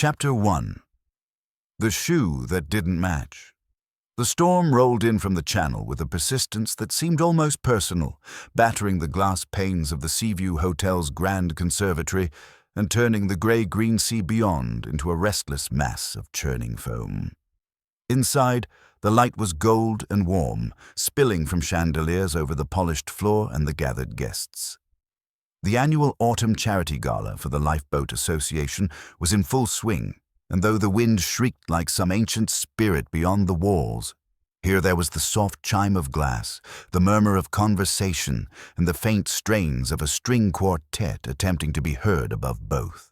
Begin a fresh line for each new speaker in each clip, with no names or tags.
Chapter 1. The Shoe That Didn't Match. The storm rolled in from the channel with a persistence that seemed almost personal, battering the glass panes of the Seaview Hotel's grand conservatory and turning the grey-green sea beyond into a restless mass of churning foam. Inside, the light was gold and warm, spilling from chandeliers over the polished floor and the gathered guests. The annual autumn charity gala for the Lifeboat Association was in full swing, and though the wind shrieked like some ancient spirit beyond the walls, here there was the soft chime of glass, the murmur of conversation, and the faint strains of a string quartet attempting to be heard above both.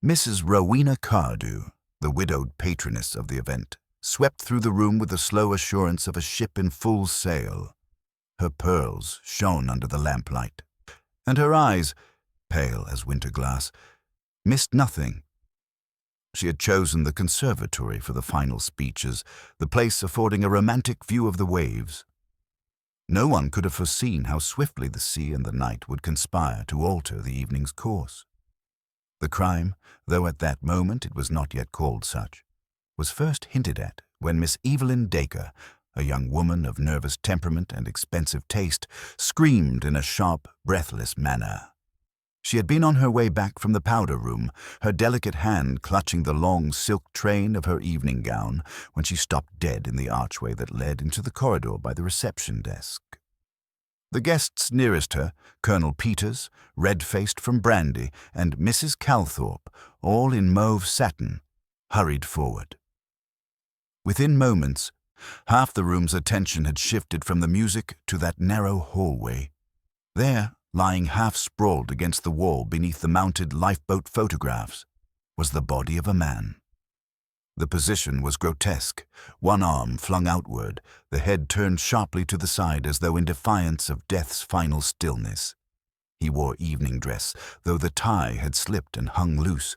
Mrs. Rowena Cardew, the widowed patroness of the event, swept through the room with the slow assurance of a ship in full sail. Her pearls shone under the lamplight, and her eyes, pale as winter glass, missed nothing. She had chosen the conservatory for the final speeches, the place affording a romantic view of the waves. No one could have foreseen how swiftly the sea and the night would conspire to alter the evening's course. The crime, though at that moment it was not yet called such, was first hinted at when Miss Evelyn Dacre, a young woman of nervous temperament and expensive taste, screamed in a sharp, breathless manner. She had been on her way back from the powder room, her delicate hand clutching the long silk train of her evening gown, when she stopped dead in the archway that led into the corridor by the reception desk. The guests nearest her, Colonel Peters, red-faced from brandy, and Mrs. Calthorpe, all in mauve satin, hurried forward. Within moments, half the room's attention had shifted from the music to that narrow hallway. There, lying half-sprawled against the wall beneath the mounted lifeboat photographs, was the body of a man. The position was grotesque, one arm flung outward, the head turned sharply to the side as though in defiance of death's final stillness. He wore evening dress, though the tie had slipped and hung loose.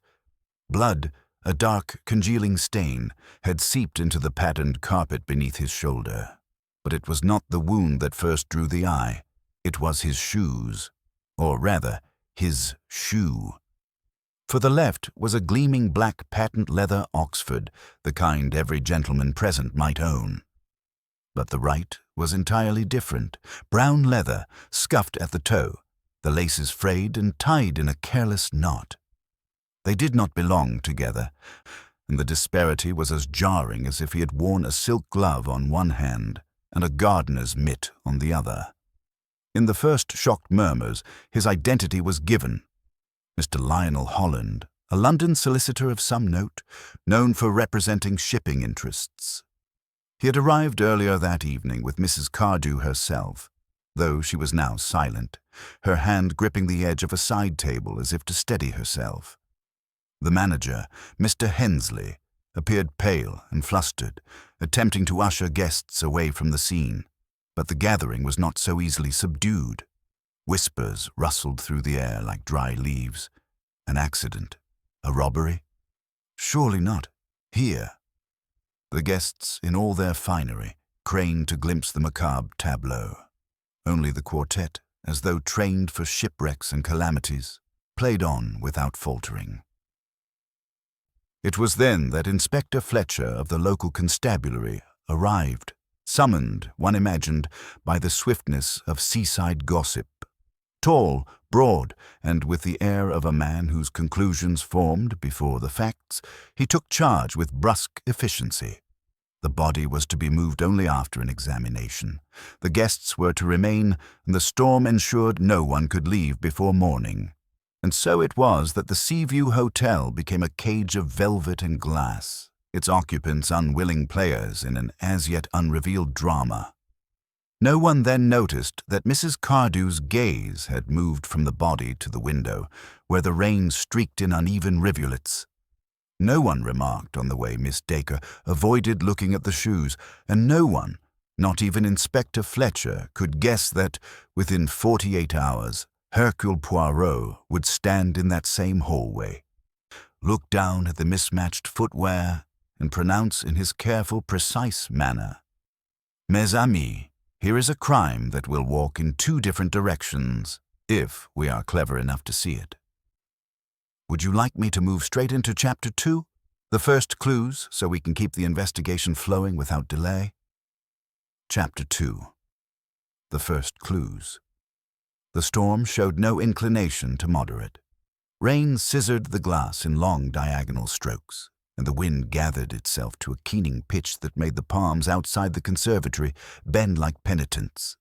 Blood, a dark, congealing stain, had seeped into the patterned carpet beneath his shoulder. But it was not the wound that first drew the eye. It was his shoes, or rather, his shoe. For the left was a gleaming black patent leather Oxford, the kind every gentleman present might own. But the right was entirely different, brown leather, scuffed at the toe, the laces frayed and tied in a careless knot. They did not belong together, and the disparity was as jarring as if he had worn a silk glove on one hand and a gardener's mitt on the other. In the first shocked murmurs, his identity was given. Mr. Lionel Holland, a London solicitor of some note, known for representing shipping interests. He had arrived earlier that evening with Mrs. Cardew herself, though she was now silent, her hand gripping the edge of a side table as if to steady herself. The manager, Mr. Hensley, appeared pale and flustered, attempting to usher guests away from the scene. But the gathering was not so easily subdued. Whispers rustled through the air like dry leaves. An accident? A robbery? Surely not. Here. The guests, in all their finery, craned to glimpse the macabre tableau. Only the quartet, as though trained for shipwrecks and calamities, played on without faltering. It was then that Inspector Fletcher of the local constabulary arrived, summoned, one imagined, by the swiftness of seaside gossip. Tall, broad, and with the air of a man whose conclusions formed before the facts, he took charge with brusque efficiency. The body was to be moved only after an examination. The guests were to remain, and the storm ensured no one could leave before morning. And so it was that the Seaview Hotel became a cage of velvet and glass, its occupants unwilling players in an as-yet unrevealed drama. No one then noticed that Mrs. Cardew's gaze had moved from the body to the window, where the rain streaked in uneven rivulets. No one remarked on the way Miss Dacre avoided looking at the shoes, and no one, not even Inspector Fletcher, could guess that, within 48 hours, Hercule Poirot would stand in that same hallway, look down at the mismatched footwear, and pronounce in his careful, precise manner, "Mes amis, here is a crime that will walk in two different directions, if we are clever enough to see it." Would you like me to move straight into Chapter 2? The first clues, so we can keep the investigation flowing without delay. Chapter 2. The first clues. The storm showed no inclination to moderate. Rain scissored the glass in long diagonal strokes, and the wind gathered itself to a keening pitch that made the palms outside the conservatory bend like penitents.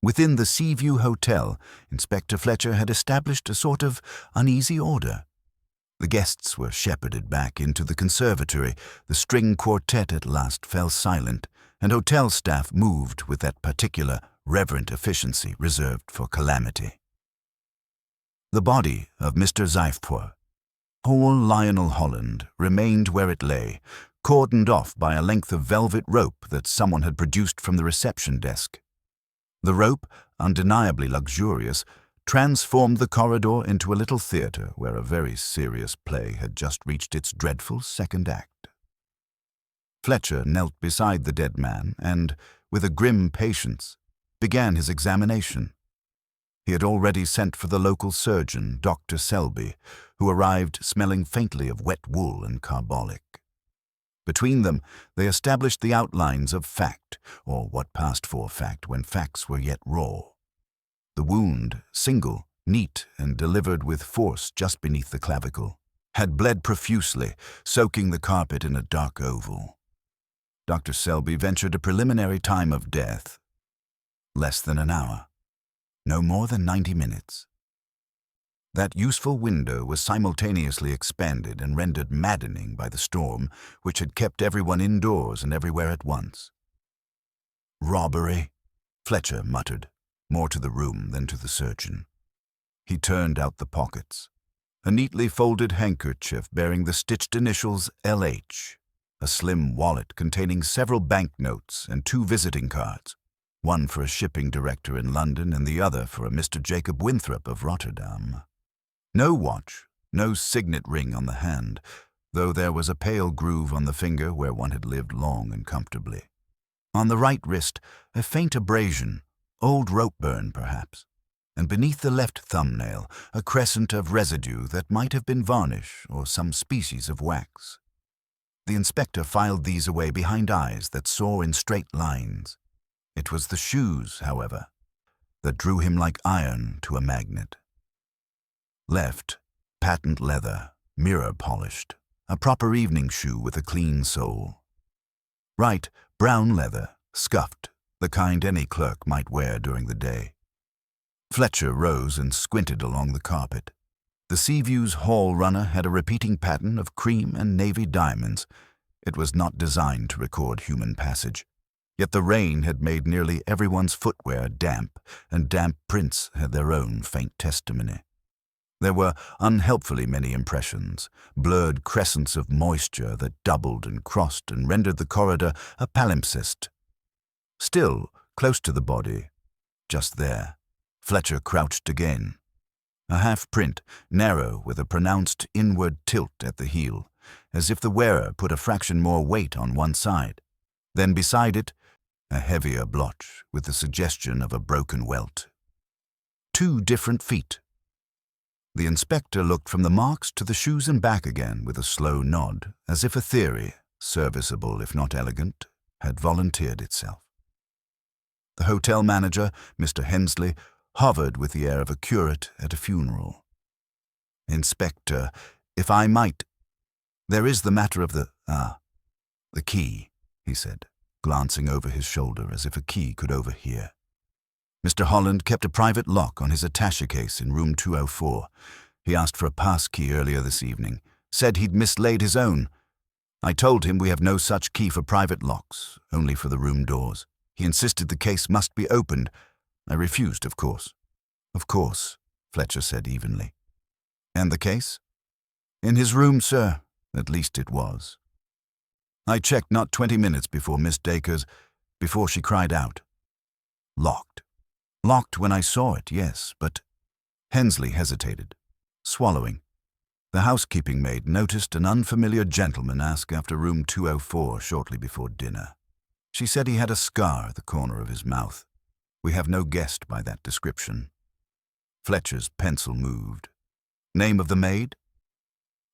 Within the Seaview Hotel, Inspector Fletcher had established a sort of uneasy order. The guests were shepherded back into the conservatory, the string quartet at last fell silent, and hotel staff moved with that particular reverent efficiency reserved for calamity. The body of Mr. Zeifpour, whole Lionel Holland, remained where it lay, cordoned off by a length of velvet rope that someone had produced from the reception desk. The rope, undeniably luxurious, transformed the corridor into a little theatre where a very serious play had just reached its dreadful second act. Fletcher knelt beside the dead man and, with a grim patience, began his examination. He had already sent for the local surgeon, Dr. Selby, who arrived smelling faintly of wet wool and carbolic. Between them, they established the outlines of fact, or what passed for fact when facts were yet raw. The wound, single, neat, and delivered with force just beneath the clavicle, had bled profusely, soaking the carpet in a dark oval. Dr. Selby ventured a preliminary time of death. Less than an hour. No more than 90 minutes. That useful window was simultaneously expanded and rendered maddening by the storm, which had kept everyone indoors and everywhere at once. "Robbery," Fletcher muttered, more to the room than to the surgeon. He turned out the pockets. A neatly folded handkerchief bearing the stitched initials L.H., a slim wallet containing several banknotes and 2 visiting cards, one for a shipping director in London and the other for a Mr. Jacob Winthrop of Rotterdam. No watch, no signet ring on the hand, though there was a pale groove on the finger where one had lived long and comfortably. On the right wrist, a faint abrasion, old rope burn perhaps, and beneath the left thumbnail, a crescent of residue that might have been varnish or some species of wax. The inspector filed these away behind eyes that saw in straight lines. It was the shoes, however, that drew him like iron to a magnet. Left, patent leather, mirror polished, a proper evening shoe with a clean sole. Right, brown leather, scuffed, the kind any clerk might wear during the day. Fletcher rose and squinted along the carpet. The Seaview's hall runner had a repeating pattern of cream and navy diamonds. It was not designed to record human passage. Yet the rain had made nearly everyone's footwear damp, and damp prints had their own faint testimony. There were unhelpfully many impressions, blurred crescents of moisture that doubled and crossed and rendered the corridor a palimpsest. Still, close to the body, just there, Fletcher crouched again. A half-print, narrow with a pronounced inward tilt at the heel, as if the wearer put a fraction more weight on one side. Then beside it, a heavier blotch with the suggestion of a broken welt. 2 different feet. The inspector looked from the marks to the shoes and back again with a slow nod, as if a theory, serviceable if not elegant, had volunteered itself. The hotel manager, Mr. Hensley, hovered with the air of a curate at a funeral. "Inspector, if I might, there is the matter of the key," he said, glancing over his shoulder as if a key could overhear. Mr. Holland kept a private lock on his attaché case in room 204. He asked for a pass key earlier this evening, said he'd mislaid his own. I told him we have no such key for private locks, only for the room doors. He insisted the case must be opened. I refused, of course. "Of course," Fletcher said evenly. "And the case?" "In his room, sir. At least it was. I checked not 20 minutes before Miss Dacre's, before she cried out. Locked. Locked when I saw it, yes, but—" Hensley hesitated, swallowing. The housekeeping maid noticed an unfamiliar gentleman ask after room 204 shortly before dinner. She said he had a scar at the corner of his mouth. We have no guessed by that description. Fletcher's pencil moved. "Name of the maid?"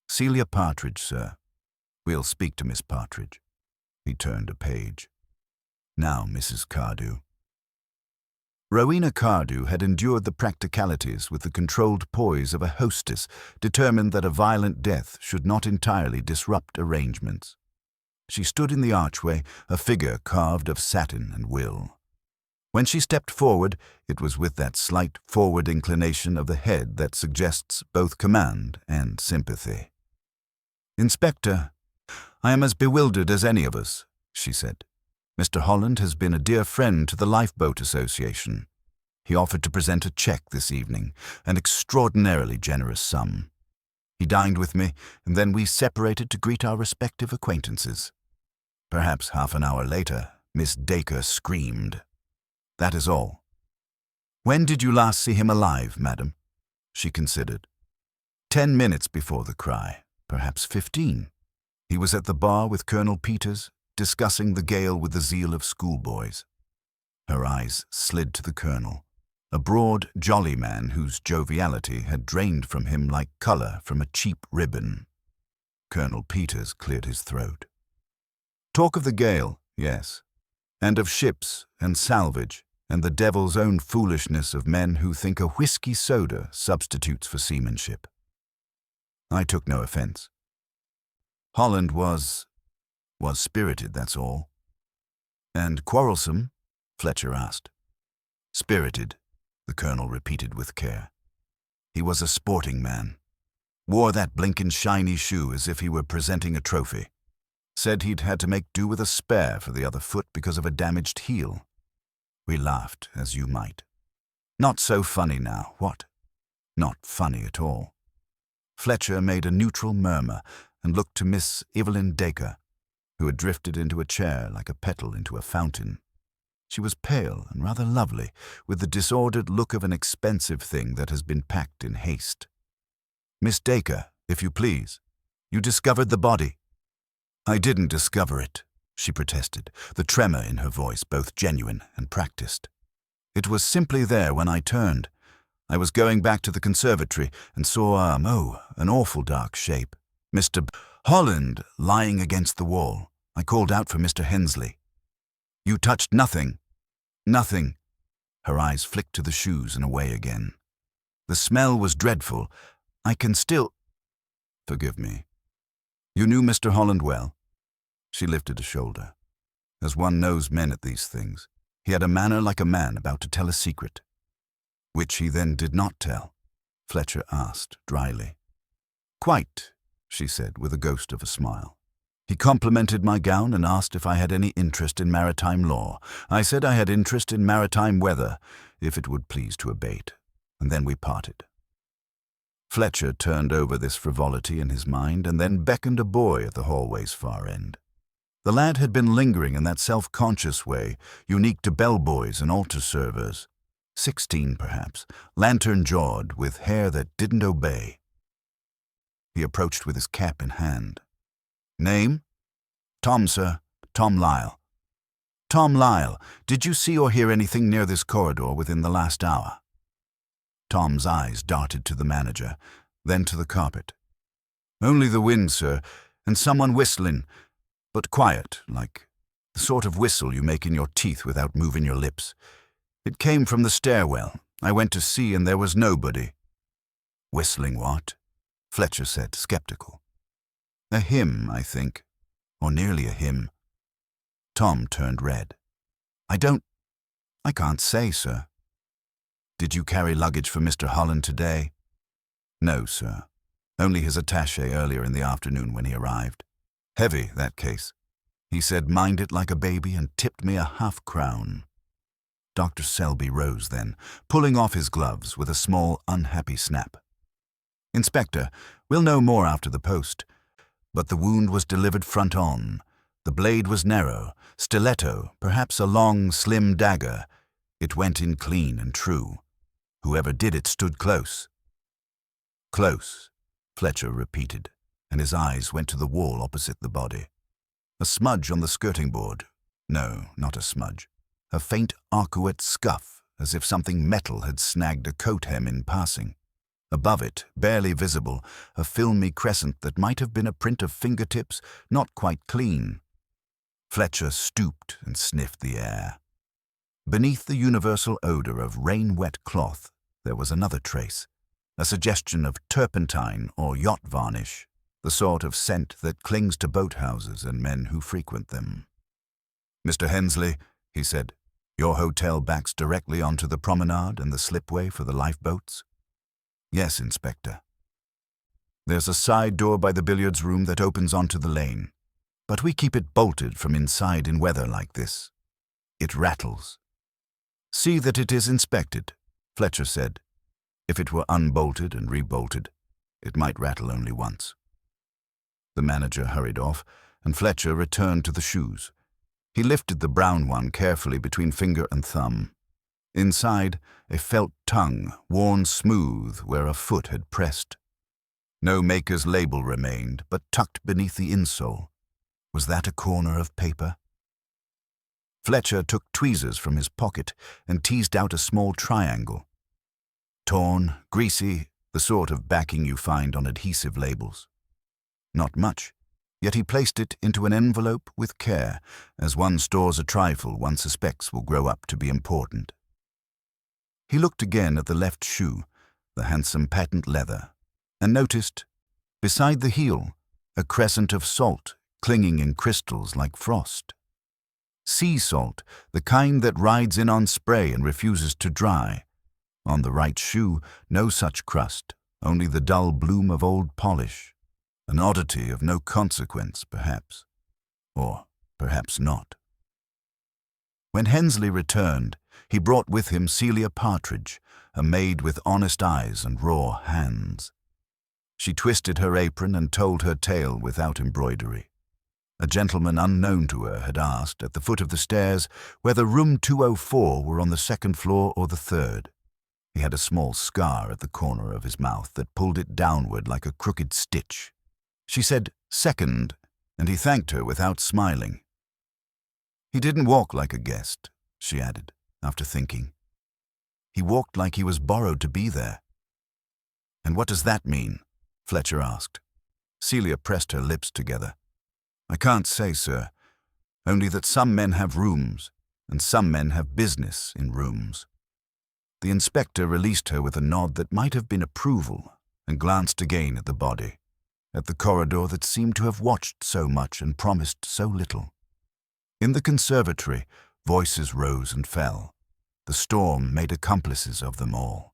"Celia Partridge, sir. We'll speak to Miss Partridge. He turned a page. Now, Mrs. Cardew. Rowena Cardew had endured the practicalities with the controlled poise of a hostess determined that a violent death should not entirely disrupt arrangements. She stood in the archway, a figure carved of satin and will. When she stepped forward, it was with that slight forward inclination of the head that suggests both command and sympathy. "Inspector, I am as bewildered as any of us," she said. "Mr. Holland has been a dear friend to the Lifeboat Association. He offered to present a check this evening, an extraordinarily generous sum. He dined with me, and then we separated to greet our respective acquaintances. Perhaps half an hour later, Miss Dacre screamed. That is all." "When did you last see him alive, madam?" She considered. 10 minutes before the cry, perhaps 15. He was at the bar with Colonel Peters, discussing the gale with the zeal of schoolboys. Her eyes slid to the colonel, a broad, jolly man whose joviality had drained from him like color from a cheap ribbon. Colonel Peters cleared his throat. "Talk of the gale, yes, and of ships and salvage and the devil's own foolishness of men who think a whiskey soda substitutes for seamanship." I took no offense. Holland was spirited, that's all. "And quarrelsome?" Fletcher asked. "Spirited," the colonel repeated with care. "He was a sporting man. Wore that blinkin' shiny shoe as if he were presenting a trophy. Said he'd had to make do with a spare for the other foot because of a damaged heel. We laughed, as you might. Not so funny now, what? Not funny at all." Fletcher made a neutral murmur and looked to Miss Evelyn Dacre, who had drifted into a chair like a petal into a fountain. She was pale and rather lovely, with the disordered look of an expensive thing that has been packed in haste. "Miss Dacre, if you please. You discovered the body." "I didn't discover it," she protested, the tremor in her voice both genuine and practiced. "It was simply there when I turned. I was going back to the conservatory and saw, an awful dark shape. Mr. Holland lying against the wall. I called out for Mr. Hensley." "You touched nothing?" "Nothing." Her eyes flicked to the shoes and away again. "The smell was dreadful. I can still—" "Forgive me. You knew Mr. Holland well?" She lifted a shoulder. As one knows men at these things, he had a manner like a man about to tell a secret. "Which he then did not tell?" Fletcher asked dryly. "Quite," she said with a ghost of a smile. "He complimented my gown and asked if I had any interest in maritime law. I said I had interest in maritime weather, if it would please to abate, and then we parted." Fletcher turned over this frivolity in his mind and then beckoned a boy at the hallway's far end. The lad had been lingering in that self-conscious way, unique to bellboys and altar servers. 16, perhaps, lantern-jawed, with hair that didn't obey. He approached with his cap in hand. "Name?" "Tom, sir. Tom Lyle." "Tom Lyle, did you see or hear anything near this corridor within the last hour?" Tom's eyes darted to the manager, then to the carpet. "Only the wind, sir, and someone whistling, but quiet, like the sort of whistle you make in your teeth without moving your lips. It came from the stairwell. I went to see, and there was nobody." "Whistling what?" Fletcher said, skeptical. "A hymn, I think, or nearly a hymn." Tom turned red. I can't say, sir." "Did you carry luggage for Mr. Holland today?" "No, sir. Only his attaché earlier in the afternoon when he arrived. Heavy, that case. He said, 'Mind it like a baby,' and tipped me a half-crown." Dr. Selby rose then, pulling off his gloves with a small, unhappy snap. "Inspector, we'll know more after the post. But the wound was delivered front on. The blade was narrow, stiletto, perhaps a long, slim dagger. It went in clean and true. Whoever did it stood close." "Close," Fletcher repeated, and his eyes went to the wall opposite the body. A smudge on the skirting board. No, not a smudge. A faint arcuate scuff, as if something metal had snagged a coat hem in passing. Above it, barely visible, a filmy crescent that might have been a print of fingertips, not quite clean. Fletcher stooped and sniffed the air. Beneath the universal odor of rain-wet cloth, there was another trace, a suggestion of turpentine or yacht varnish, the sort of scent that clings to boathouses and men who frequent them. "Mr. Hensley," he said, "your hotel backs directly onto the promenade and the slipway for the lifeboats?" "Yes, Inspector." "There's a side door by the billiards room that opens onto the lane, but we keep it bolted from inside in weather like this. It rattles." "See that it is inspected," Fletcher said. "If it were unbolted and rebolted, it might rattle only once." The manager hurried off, and Fletcher returned to the shoes. He lifted the brown one carefully between finger and thumb. Inside, a felt tongue, worn smooth where a foot had pressed. No maker's label remained, but tucked beneath the insole. Was that a corner of paper? Fletcher took tweezers from his pocket and teased out a small triangle. Torn, greasy, the sort of backing you find on adhesive labels. Not much, yet he placed it into an envelope with care, as one stores a trifle one suspects will grow up to be important. He looked again at the left shoe, the handsome patent leather, and noticed, beside the heel, a crescent of salt clinging in crystals like frost. Sea salt, the kind that rides in on spray and refuses to dry. On the right shoe, no such crust, only the dull bloom of old polish. An oddity of no consequence, perhaps. Or perhaps not. When Hensley returned, he brought with him Celia Partridge, a maid with honest eyes and raw hands. She twisted her apron and told her tale without embroidery. A gentleman unknown to her had asked, at the foot of the stairs, whether room 204 were on the second floor or the third. He had a small scar at the corner of his mouth that pulled it downward like a crooked stitch. She said second, and he thanked her without smiling. "He didn't walk like a guest," she added, after thinking. "He walked like he was borrowed to be there." "And what does that mean?" Fletcher asked. Celia pressed her lips together. "I can't say, sir, only that some men have rooms, and some men have business in rooms." The inspector released her with a nod that might have been approval, and glanced again at the body, at the corridor that seemed to have watched so much and promised so little. In the conservatory, voices rose and fell. The storm made accomplices of them all.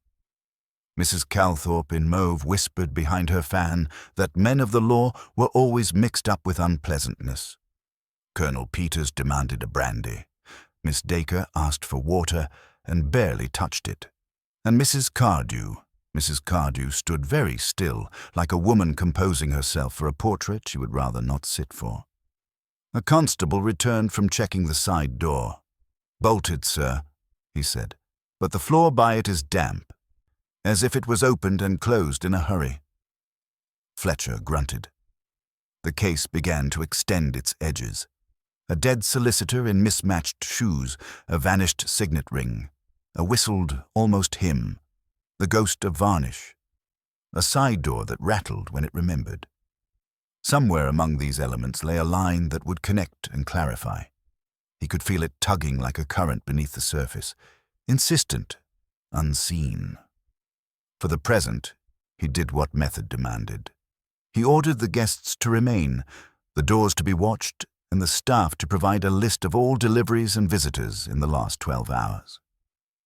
Mrs. Calthorpe in mauve whispered behind her fan that men of the law were always mixed up with unpleasantness. Colonel Peters demanded a brandy. Miss Dacre asked for water and barely touched it. And Mrs. Cardew stood very still, like a woman composing herself for a portrait she would rather not sit for. A constable returned from checking the side door. "Bolted, sir," he said, "but the floor by it is damp, as if it was opened and closed in a hurry." Fletcher grunted. The case began to extend its edges. A dead solicitor in mismatched shoes, a vanished signet ring, a whistled, almost hymn, the ghost of varnish, a side door that rattled when it remembered. Somewhere among these elements lay a line that would connect and clarify. He could feel it tugging like a current beneath the surface, insistent, unseen. For the present, he did what method demanded. He ordered the guests to remain, the doors to be watched, and the staff to provide a list of all deliveries and visitors in the last 12 hours.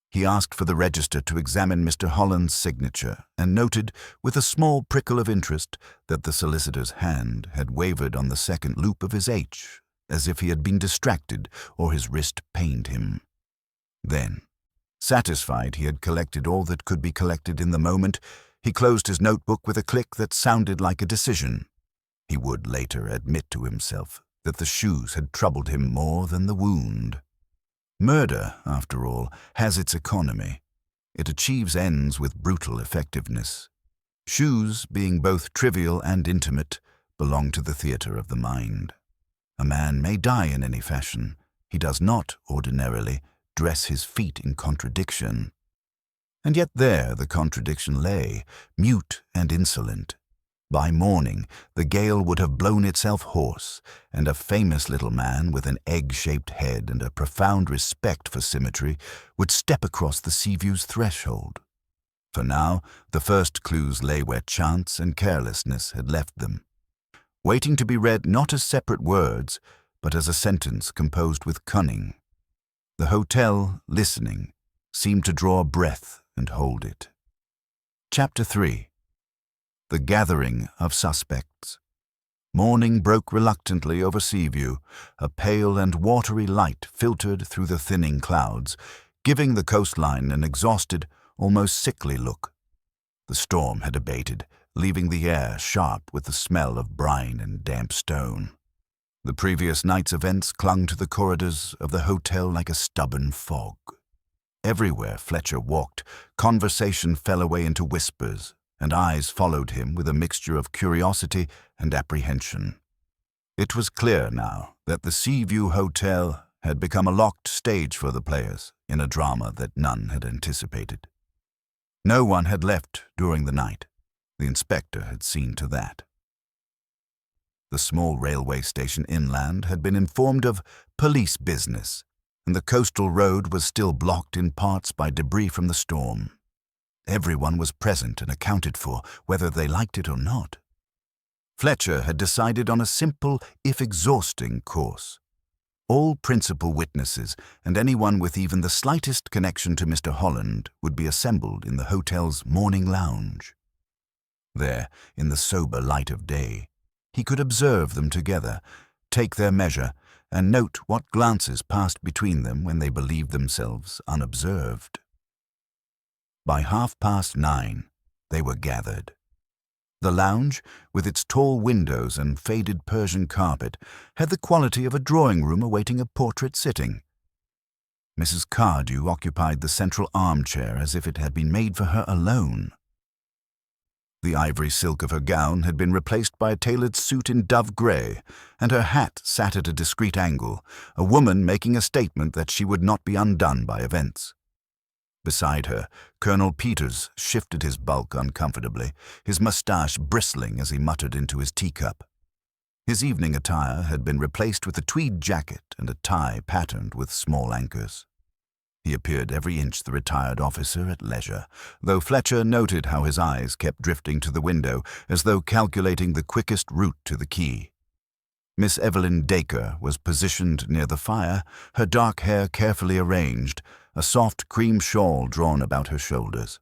He asked for the register to examine Mr. Holland's signature and noted, with a small prickle of interest, that the solicitor's hand had wavered on the second loop of his H, as if he had been distracted or his wrist pained him. Then, satisfied he had collected all that could be collected in the moment, he closed his notebook with a click that sounded like a decision. He would later admit to himself that the shoes had troubled him more than the wound. Murder, after all, has its economy. It achieves ends with brutal effectiveness. Shoes, being both trivial and intimate, belong to the theatre of the mind. A man may die in any fashion. He does not, ordinarily, dress his feet in contradiction. And yet there the contradiction lay, mute and insolent. By morning, the gale would have blown itself hoarse, and a famous little man with an egg-shaped head and a profound respect for symmetry would step across the Seaview's threshold. For now, the first clues lay where chance and carelessness had left them, waiting to be read not as separate words, but as a sentence composed with cunning. The hotel, listening, seemed to draw a breath and hold it. Chapter 3. The Gathering of Suspects. Morning broke reluctantly over Seaview. A pale and watery light filtered through the thinning clouds, giving the coastline an exhausted, almost sickly look. The storm had abated, leaving the air sharp with the smell of brine and damp stone. The previous night's events clung to the corridors of the hotel like a stubborn fog. Everywhere Fletcher walked, conversation fell away into whispers, and eyes followed him with a mixture of curiosity and apprehension. It was clear now that the Seaview Hotel had become a locked stage for the players in a drama that none had anticipated. No one had left during the night. The inspector had seen to that. The small railway station inland had been informed of police business, and the coastal road was still blocked in parts by debris from the storm. Everyone was present and accounted for, whether they liked it or not. Fletcher had decided on a simple, if exhausting, course. All principal witnesses and anyone with even the slightest connection to Mr. Holland would be assembled in the hotel's morning lounge. There, in the sober light of day, he could observe them together, take their measure, and note what glances passed between them when they believed themselves unobserved. By 9:30, they were gathered. The lounge, with its tall windows and faded Persian carpet, had the quality of a drawing room awaiting a portrait sitting. Mrs. Cardew occupied the central armchair as if it had been made for her alone. The ivory silk of her gown had been replaced by a tailored suit in dove grey, and her hat sat at a discreet angle, a woman making a statement that she would not be undone by events. Beside her, Colonel Peters shifted his bulk uncomfortably, his moustache bristling as he muttered into his teacup. His evening attire had been replaced with a tweed jacket and a tie patterned with small anchors. He appeared every inch the retired officer at leisure, though Fletcher noted how his eyes kept drifting to the window as though calculating the quickest route to the quay. Miss Evelyn Dacre was positioned near the fire, her dark hair carefully arranged, a soft cream shawl drawn about her shoulders.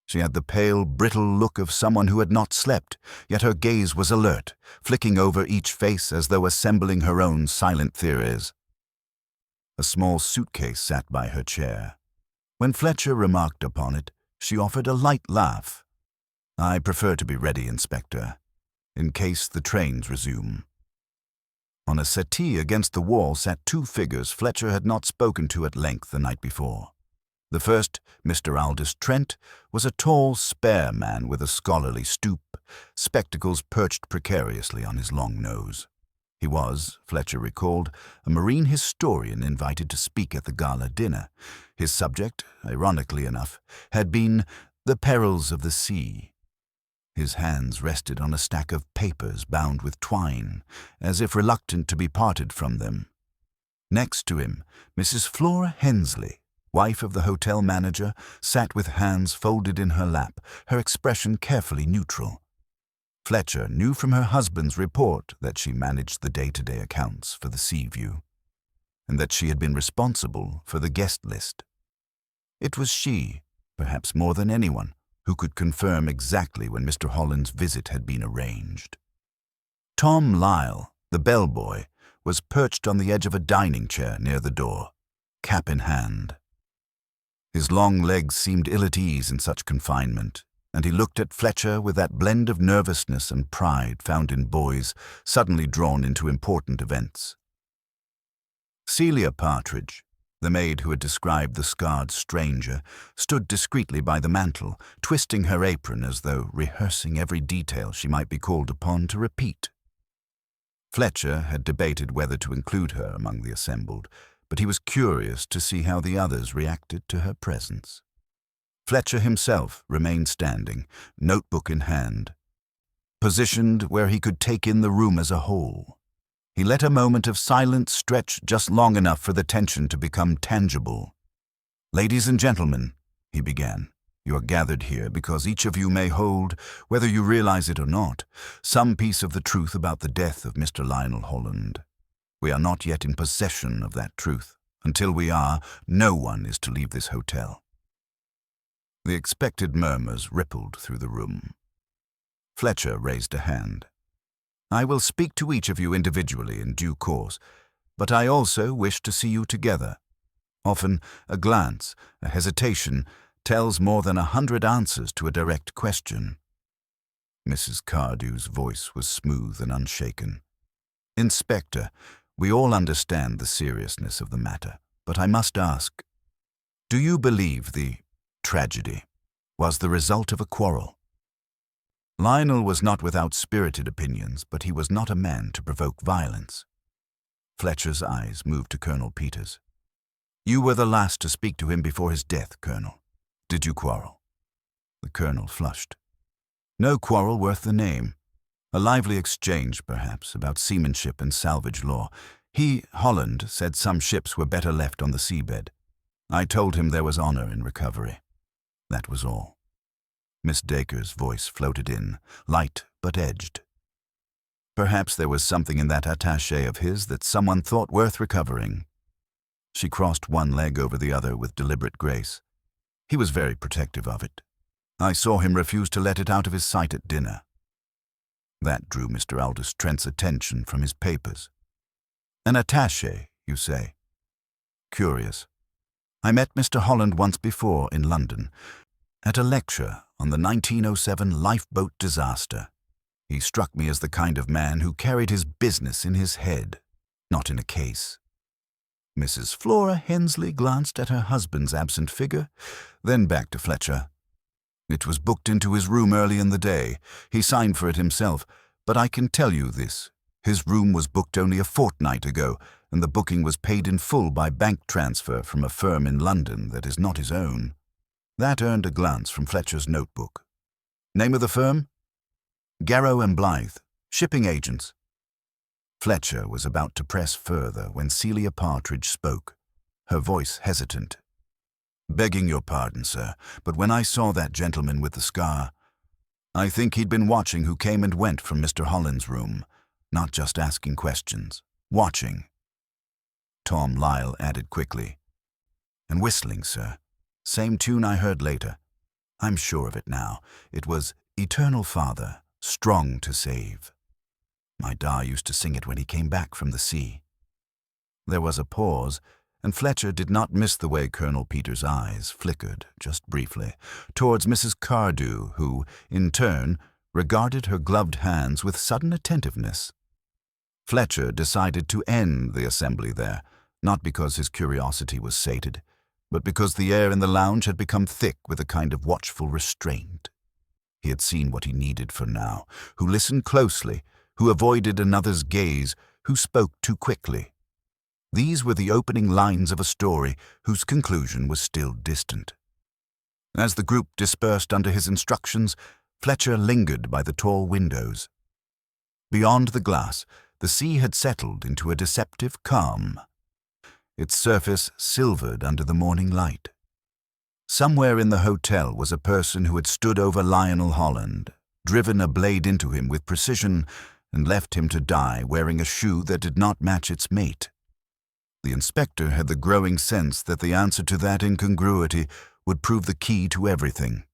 She had the pale, brittle look of someone who had not slept, yet her gaze was alert, flicking over each face as though assembling her own silent theories. A small suitcase sat by her chair. When Fletcher remarked upon it, she offered a light laugh. "I prefer to be ready, Inspector, in case the trains resume." On a settee against the wall sat two figures Fletcher had not spoken to at length the night before. The first, Mr. Aldous Trent, was a tall, spare man with a scholarly stoop, spectacles perched precariously on his long nose. He was, Fletcher recalled, a marine historian invited to speak at the gala dinner. His subject, ironically enough, had been the perils of the sea. His hands rested on a stack of papers bound with twine, as if reluctant to be parted from them. Next to him, Mrs. Flora Hensley, wife of the hotel manager, sat with hands folded in her lap, her expression carefully neutral. Fletcher knew from her husband's report that she managed the day-to-day accounts for the Seaview, and that she had been responsible for the guest list. It was she, perhaps more than anyone, who could confirm exactly when Mr. Holland's visit had been arranged. Tom Lyle, the bellboy, was perched on the edge of a dining chair near the door, cap in hand. His long legs seemed ill at ease in such confinement, and he looked at Fletcher with that blend of nervousness and pride found in boys suddenly drawn into important events. Celia Partridge, the maid who had described the scarred stranger, stood discreetly by the mantel, twisting her apron as though rehearsing every detail she might be called upon to repeat. Fletcher had debated whether to include her among the assembled, but he was curious to see how the others reacted to her presence. Fletcher himself remained standing, notebook in hand, positioned where he could take in the room as a whole. He let a moment of silence stretch just long enough for the tension to become tangible. "Ladies and gentlemen," he began, "you are gathered here because each of you may hold, whether you realize it or not, some piece of the truth about the death of Mr. Lionel Holland. We are not yet in possession of that truth. Until we are, no one is to leave this hotel." The expected murmurs rippled through the room. Fletcher raised a hand. "I will speak to each of you individually in due course, but I also wish to see you together. Often a glance, a hesitation, tells more than 100 answers to a direct question." Mrs. Cardew's voice was smooth and unshaken. "Inspector, we all understand the seriousness of the matter, but I must ask, do you believe the tragedy was the result of a quarrel?" Lionel was not without spirited opinions, but he was not a man to provoke violence. Fletcher's eyes moved to Colonel Peters. "You were the last to speak to him before his death, Colonel. Did you quarrel?" The colonel flushed. "No quarrel worth the name. A lively exchange, perhaps, about seamanship and salvage law. He, Holland, said some ships were better left on the seabed. I told him there was honor in recovery. That was all." Miss Dacre's voice floated in, light but edged. "Perhaps there was something in that attaché of his that someone thought worth recovering." She crossed one leg over the other with deliberate grace. "He was very protective of it. I saw him refuse to let it out of his sight at dinner." That drew Mr. Aldous Trent's attention from his papers. "An attaché, you say? Curious. I met Mr. Holland once before in London, at a lecture on the 1907 lifeboat disaster. He struck me as the kind of man who carried his business in his head, not in a case." Mrs. Flora Hensley glanced at her husband's absent figure, then back to Fletcher. "It was booked into his room early in the day. He signed for it himself, but I can tell you this. His room was booked only a fortnight ago, and the booking was paid in full by bank transfer from a firm in London that is not his own." That earned a glance from Fletcher's notebook. "Name of the firm?" "Garrow and Blythe, shipping agents." Fletcher was about to press further when Celia Partridge spoke, her voice hesitant. "Begging your pardon, sir, but when I saw that gentleman with the scar, I think he'd been watching who came and went from Mr. Holland's room, not just asking questions, watching." Tom Lyle added quickly, "And whistling, sir. Same tune I heard later. I'm sure of it now. It was 'Eternal Father, Strong to Save.' My Da used to sing it when he came back from the sea." There was a pause, and Fletcher did not miss the way Colonel Peters' eyes flickered, just briefly, towards Mrs. Cardew, who, in turn, regarded her gloved hands with sudden attentiveness. Fletcher decided to end the assembly there, not because his curiosity was sated, but because the air in the lounge had become thick with a kind of watchful restraint. He had seen what he needed for now, who listened closely, who avoided another's gaze, who spoke too quickly. These were the opening lines of a story whose conclusion was still distant. As the group dispersed under his instructions, Fletcher lingered by the tall windows. Beyond the glass, the sea had settled into a deceptive calm, its surface silvered under the morning light. Somewhere in the hotel was a person who had stood over Lionel Holland, driven a blade into him with precision, and left him to die wearing a shoe that did not match its mate. The inspector had the growing sense that the answer to that incongruity would prove the key to everything.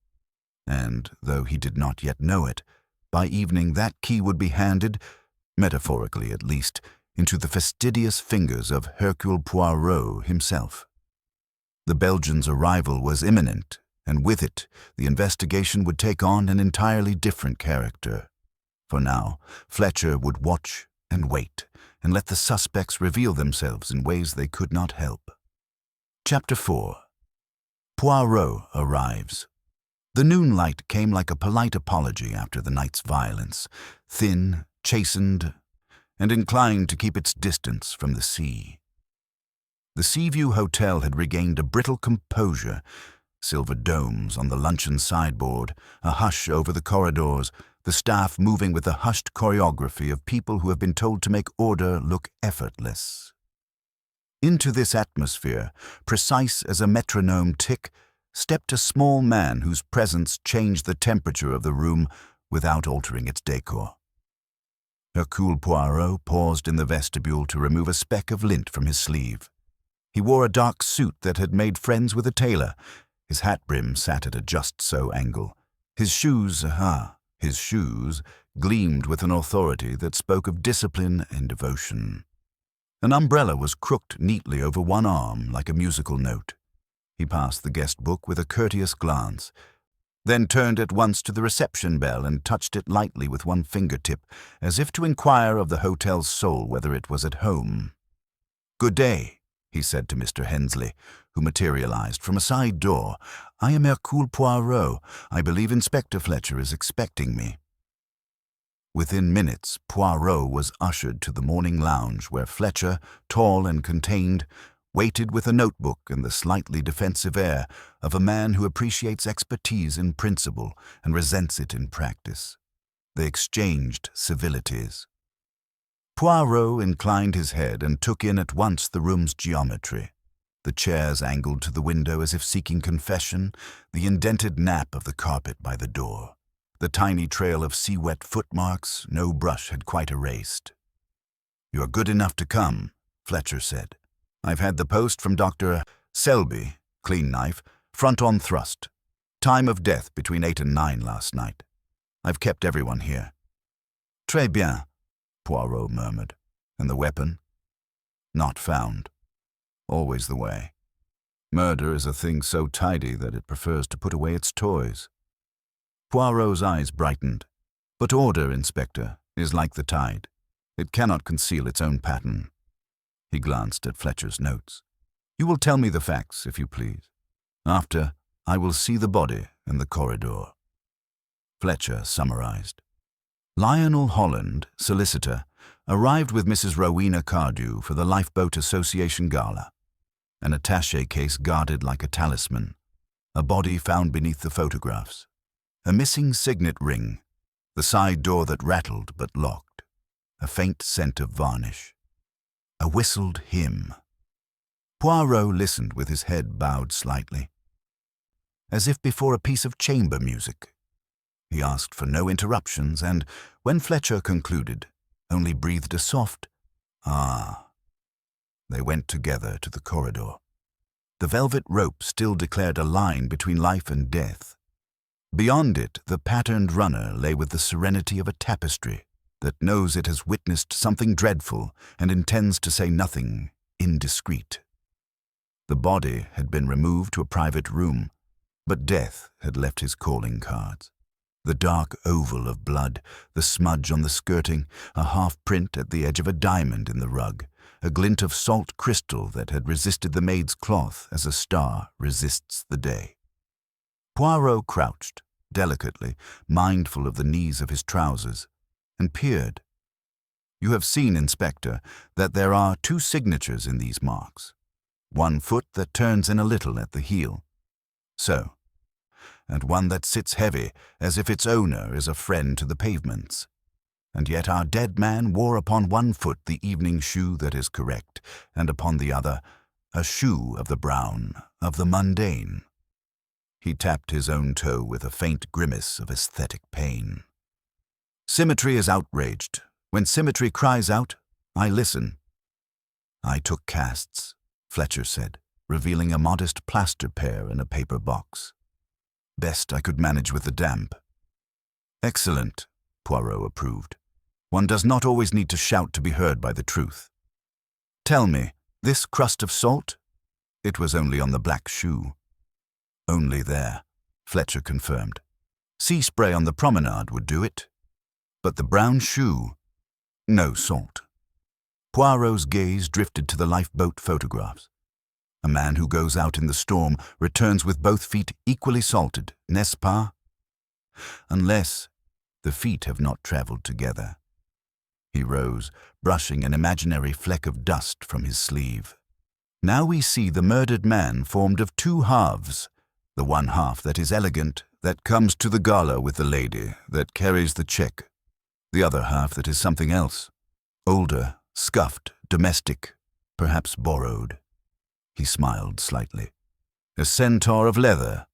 And, though he did not yet know it, by evening that key would be handed, metaphorically at least, into the fastidious fingers of Hercule Poirot himself. The Belgian's arrival was imminent, and with it, the investigation would take on an entirely different character. For now, Fletcher would watch and wait, and let the suspects reveal themselves in ways they could not help. Chapter 4. Poirot arrives. The noon light came like a polite apology after the night's violence, thin, chastened, and inclined to keep its distance from the sea. The Seaview Hotel had regained a brittle composure, Silver domes on the luncheon sideboard, a hush over the corridors, the staff moving with the hushed choreography of people who have been told to make order look effortless. Into this atmosphere, precise as a metronome tick, stepped a small man whose presence changed the temperature of the room without altering its decor. Hercule Poirot paused in the vestibule to remove a speck of lint from his sleeve. He wore a dark suit that had made friends with a tailor. His hat brim sat at a just-so angle. His shoes gleamed with an authority that spoke of discipline and devotion. An umbrella was crooked neatly over one arm like a musical note. He passed the guest book with a courteous glance, then turned at once to the reception bell and touched it lightly with one fingertip, as if to inquire of the hotel's soul whether it was at home. "Good day," he said to Mr. Hensley, who materialized from a side door. "I am Hercule Poirot. I believe Inspector Fletcher is expecting me." Within minutes, Poirot was ushered to the morning lounge where Fletcher, tall and contained, waited with a notebook and the slightly defensive air of a man who appreciates expertise in principle and resents it in practice. They exchanged civilities. Poirot inclined his head and took in at once the room's geometry. The chairs angled to the window as if seeking confession, the indented nap of the carpet by the door, the tiny trail of sea-wet footmarks no brush had quite erased. "You're good enough to come," Fletcher said. "I've had the post from Dr. Selby, clean knife, front on thrust. Time of death between 8 and 9 last night. I've kept everyone here." "Très bien," Poirot murmured. "And the weapon?" "Not found. Always the way. Murder is a thing so tidy that it prefers to put away its toys." Poirot's eyes brightened. "But order, Inspector, is like the tide. It cannot conceal its own pattern." He glanced at Fletcher's notes. "You will tell me the facts, if you please. After, I will see the body in the corridor." Fletcher summarized. Lionel Holland, solicitor, arrived with Mrs. Rowena Cardew for the Lifeboat Association Gala. An attaché case guarded like a talisman. A body found beneath the photographs. A missing signet ring. The side door that rattled but locked. A faint scent of varnish. A whistled hymn. Poirot listened with his head bowed slightly, as if before a piece of chamber music. He asked for no interruptions and, when Fletcher concluded, only breathed a soft, "Ah." They went together to the corridor. The velvet rope still declared a line between life and death. Beyond it, the patterned runner lay with the serenity of a tapestry that knows it has witnessed something dreadful and intends to say nothing indiscreet. The body had been removed to a private room, but death had left his calling cards. The dark oval of blood, the smudge on the skirting, a half-print at the edge of a diamond in the rug, a glint of salt crystal that had resisted the maid's cloth as a star resists the day. Poirot crouched, delicately, mindful of the knees of his trousers, and peered. "You have seen, Inspector, that there are 2 signatures in these marks. One foot that turns in a little at the heel. So. And one that sits heavy, as if its owner is a friend to the pavements. And yet our dead man wore upon one foot the evening shoe that is correct, and upon the other, a shoe of the brown, of the mundane." He tapped his own toe with a faint grimace of aesthetic pain. "Symmetry is outraged. When symmetry cries out, I listen." "I took casts," Fletcher said, revealing a modest plaster pair in a paper box. "Best I could manage with the damp." "Excellent," Poirot approved. "One does not always need to shout to be heard by the truth. Tell me, this crust of salt?" "It was only on the black shoe." "Only there," Fletcher confirmed. "Sea spray on the promenade would do it. But the brown shoe, no salt." Poirot's gaze drifted to the lifeboat photographs. A man who goes out in the storm returns with both feet equally salted, n'est-ce pas? Unless the feet have not traveled together. He rose, brushing an imaginary fleck of dust from his sleeve. "Now we see the murdered man formed of 2 halves, The one half that is elegant, that comes to the gala with the lady, that carries the check. The other half that is something else. Older, scuffed, domestic, perhaps borrowed. He smiled slightly. A centaur of leather.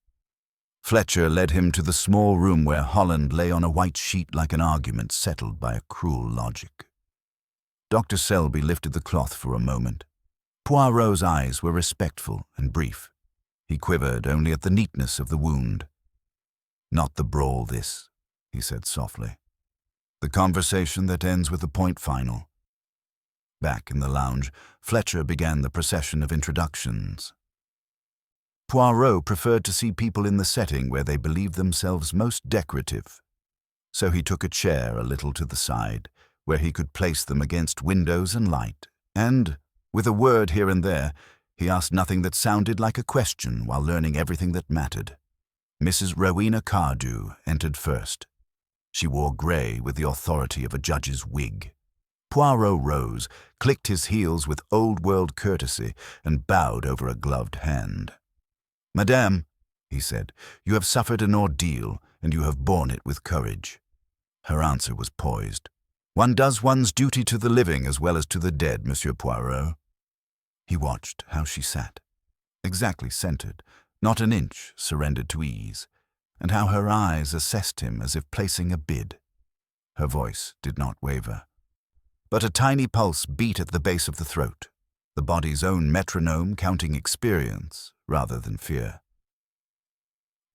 Fletcher led him to the small room where Holland lay on a white sheet like an argument settled by a cruel logic. Dr. Selby lifted the cloth for a moment. Poirot's eyes were respectful and brief. He quivered only at the neatness of the wound. "Not the brawl, this," he said softly. "The conversation that ends with the point final." Back in the lounge, Fletcher began the procession of introductions. Poirot preferred to see people in the setting where they believed themselves most decorative, so he took a chair a little to the side, where he could place them against windows and light, and, with a word here and there, he asked nothing that sounded like a question while learning everything that mattered. Mrs. Rowena Cardew entered first. She wore grey with the authority of a judge's wig. Poirot rose, clicked his heels with old-world courtesy, and bowed over a gloved hand. "Madame," he said, "you have suffered an ordeal, and you have borne it with courage." Her answer was poised. "One does one's duty to the living as well as to the dead, Monsieur Poirot." He watched how she sat, exactly centered, not an inch surrendered to ease, and how her eyes assessed him as if placing a bid. Her voice did not waver, but a tiny pulse beat at the base of the throat, the body's own metronome counting experience rather than fear.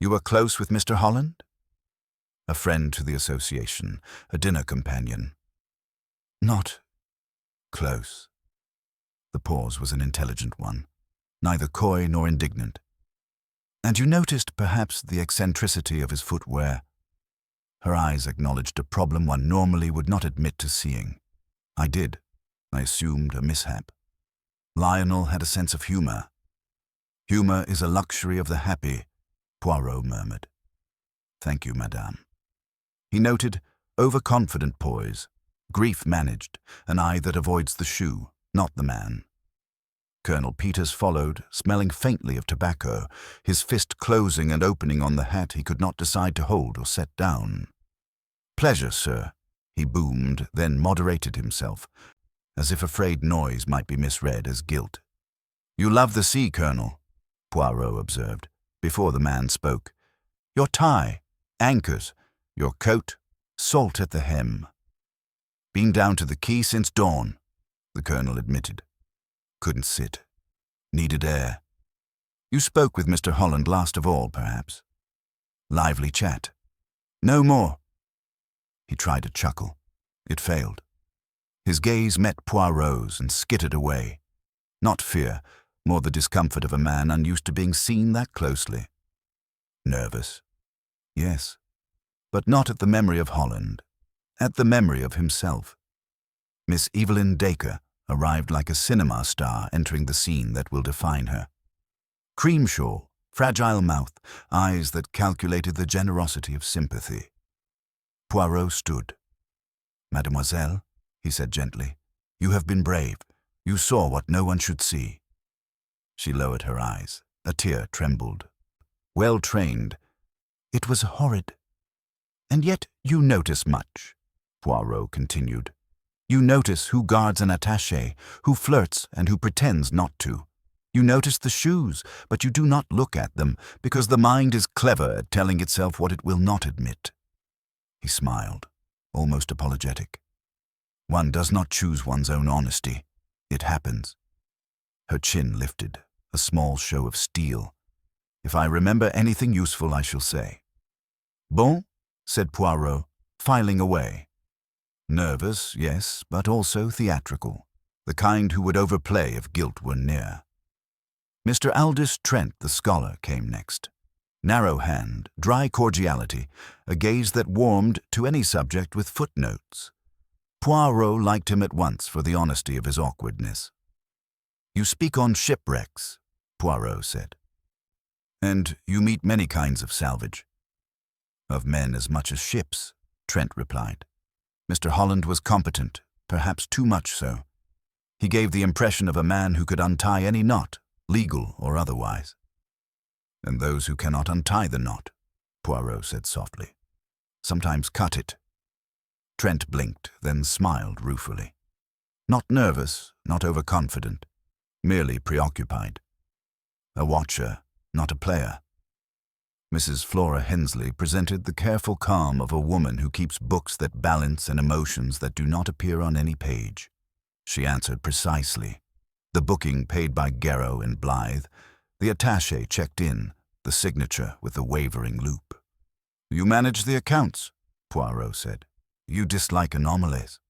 "You were close with Mr. Holland?" "A friend to the association, a dinner companion." "Not close." The pause was an intelligent one, neither coy nor indignant. "And you noticed, perhaps, the eccentricity of his footwear?" Her eyes acknowledged a problem one normally would not admit to seeing. "I did. I assumed a mishap." Lionel had a sense of humor. "Humor is a luxury of the happy," Poirot murmured. "Thank you, madame." He noted overconfident poise, grief managed, an eye that avoids the shoe, not the man. Colonel Peters followed, smelling faintly of tobacco, his fist closing and opening on the hat he could not decide to hold or set down. "Pleasure, sir," he boomed, then moderated himself, as if afraid noise might be misread as guilt. "You love the sea, Colonel," Poirot observed, before the man spoke. "Your tie, anchors, your coat, salt at the hem." "Been down to the quay since dawn," the Colonel admitted. "Couldn't sit. Needed air." "You spoke with Mr. Holland last of all, perhaps?" "Lively chat." "No more." He tried to chuckle. It failed. His gaze met Poirot's and skittered away. Not fear, more the discomfort of a man unused to being seen that closely. Nervous? Yes, but not at the memory of Holland, at the memory of himself. Miss Evelyn Dacre arrived like a cinema star entering the scene that will define her. Cream shawl, fragile mouth, eyes that calculated the generosity of sympathy. Poirot stood. "Mademoiselle," he said gently, "you have been brave. You saw what no one should see." She lowered her eyes. A tear trembled. "Well trained." "It was horrid." "And yet you notice much," Poirot continued. "You notice who guards an attaché, who flirts and who pretends not to. You notice the shoes, but you do not look at them, because the mind is clever at telling itself what it will not admit." He smiled, almost apologetic. "One does not choose one's own honesty. It happens." Her chin lifted, a small show of steel. "If I remember anything useful, I shall say." "Bon," said Poirot, filing away. Nervous, yes, but also theatrical, the kind who would overplay if guilt were near. Mr. Aldous Trent, the scholar, came next. Narrow hand, dry cordiality, a gaze that warmed to any subject with footnotes. Poirot liked him at once for the honesty of his awkwardness. "You speak on shipwrecks," Poirot said. "And you meet many kinds of salvage." "Of men as much as ships," Trent replied. Mr. Holland was competent, perhaps too much so. He gave the impression of a man who could untie any knot, legal or otherwise. "And those who cannot untie the knot," Poirot said softly. "Sometimes cut it." Trent blinked, then smiled ruefully. Not nervous, not overconfident, merely preoccupied. A watcher, not a player. Mrs. Flora Hensley presented the careful calm of a woman who keeps books that balance and emotions that do not appear on any page. She answered precisely. The booking paid by Garrow and Blythe, the attaché checked in, the signature with the wavering loop. "You manage the accounts," Poirot said. "You dislike anomalies."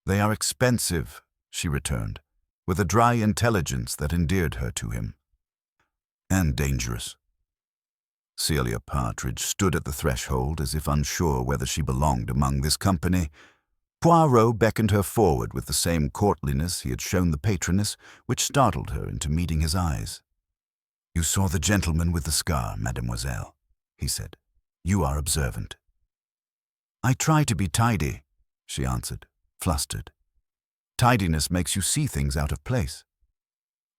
"They are expensive," she returned, with a dry intelligence that endeared her to him. "And dangerous." Celia Partridge stood at the threshold as if unsure whether she belonged among this company. Poirot beckoned her forward with the same courtliness he had shown the patroness, which startled her into meeting his eyes. "You saw the gentleman with the scar, mademoiselle," he said. "You are observant." "I try to be tidy," she answered, flustered. "Tidiness makes you see things out of place."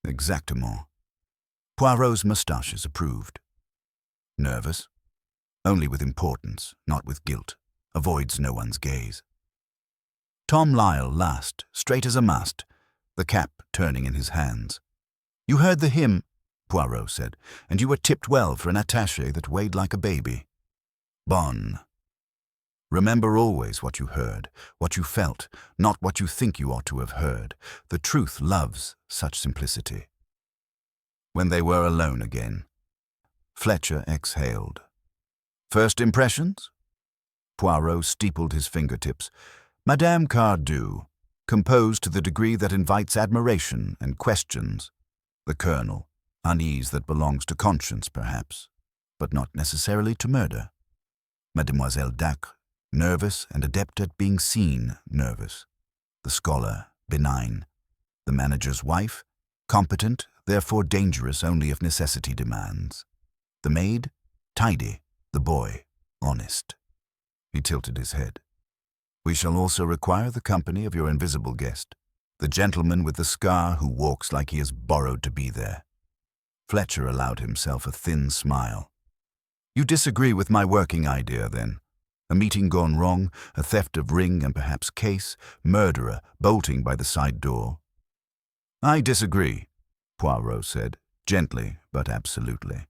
"Exactement." Poirot's moustaches approved. "Nervous?" "Only with importance, not with guilt. Avoids no one's gaze." Tom Lyle last, straight as a mast, the cap turning in his hands. "You heard the hymn," Poirot said, "and you were tipped well for an attaché that weighed like a baby." "Bon." Remember always what you heard, what you felt, not what you think you ought to have heard. The truth loves such simplicity. When they were alone again, Fletcher exhaled. "First impressions?" Poirot steepled his fingertips. "Madame Cardew, composed to the degree that invites admiration and questions. The Colonel, unease that belongs to conscience, perhaps, but not necessarily to murder. Mademoiselle Dacre, nervous and adept at being seen nervous. The scholar, benign. The manager's wife, competent, therefore dangerous only if necessity demands. The maid, tidy. The boy, honest." He tilted his head. "We shall also require the company of your invisible guest, the gentleman with the scar who walks like he is borrowed to be there." Fletcher allowed himself a thin smile. "You disagree with my working idea, then? A meeting gone wrong, a theft of ring and perhaps case, murderer bolting by the side door." "I disagree," Poirot said, gently but absolutely.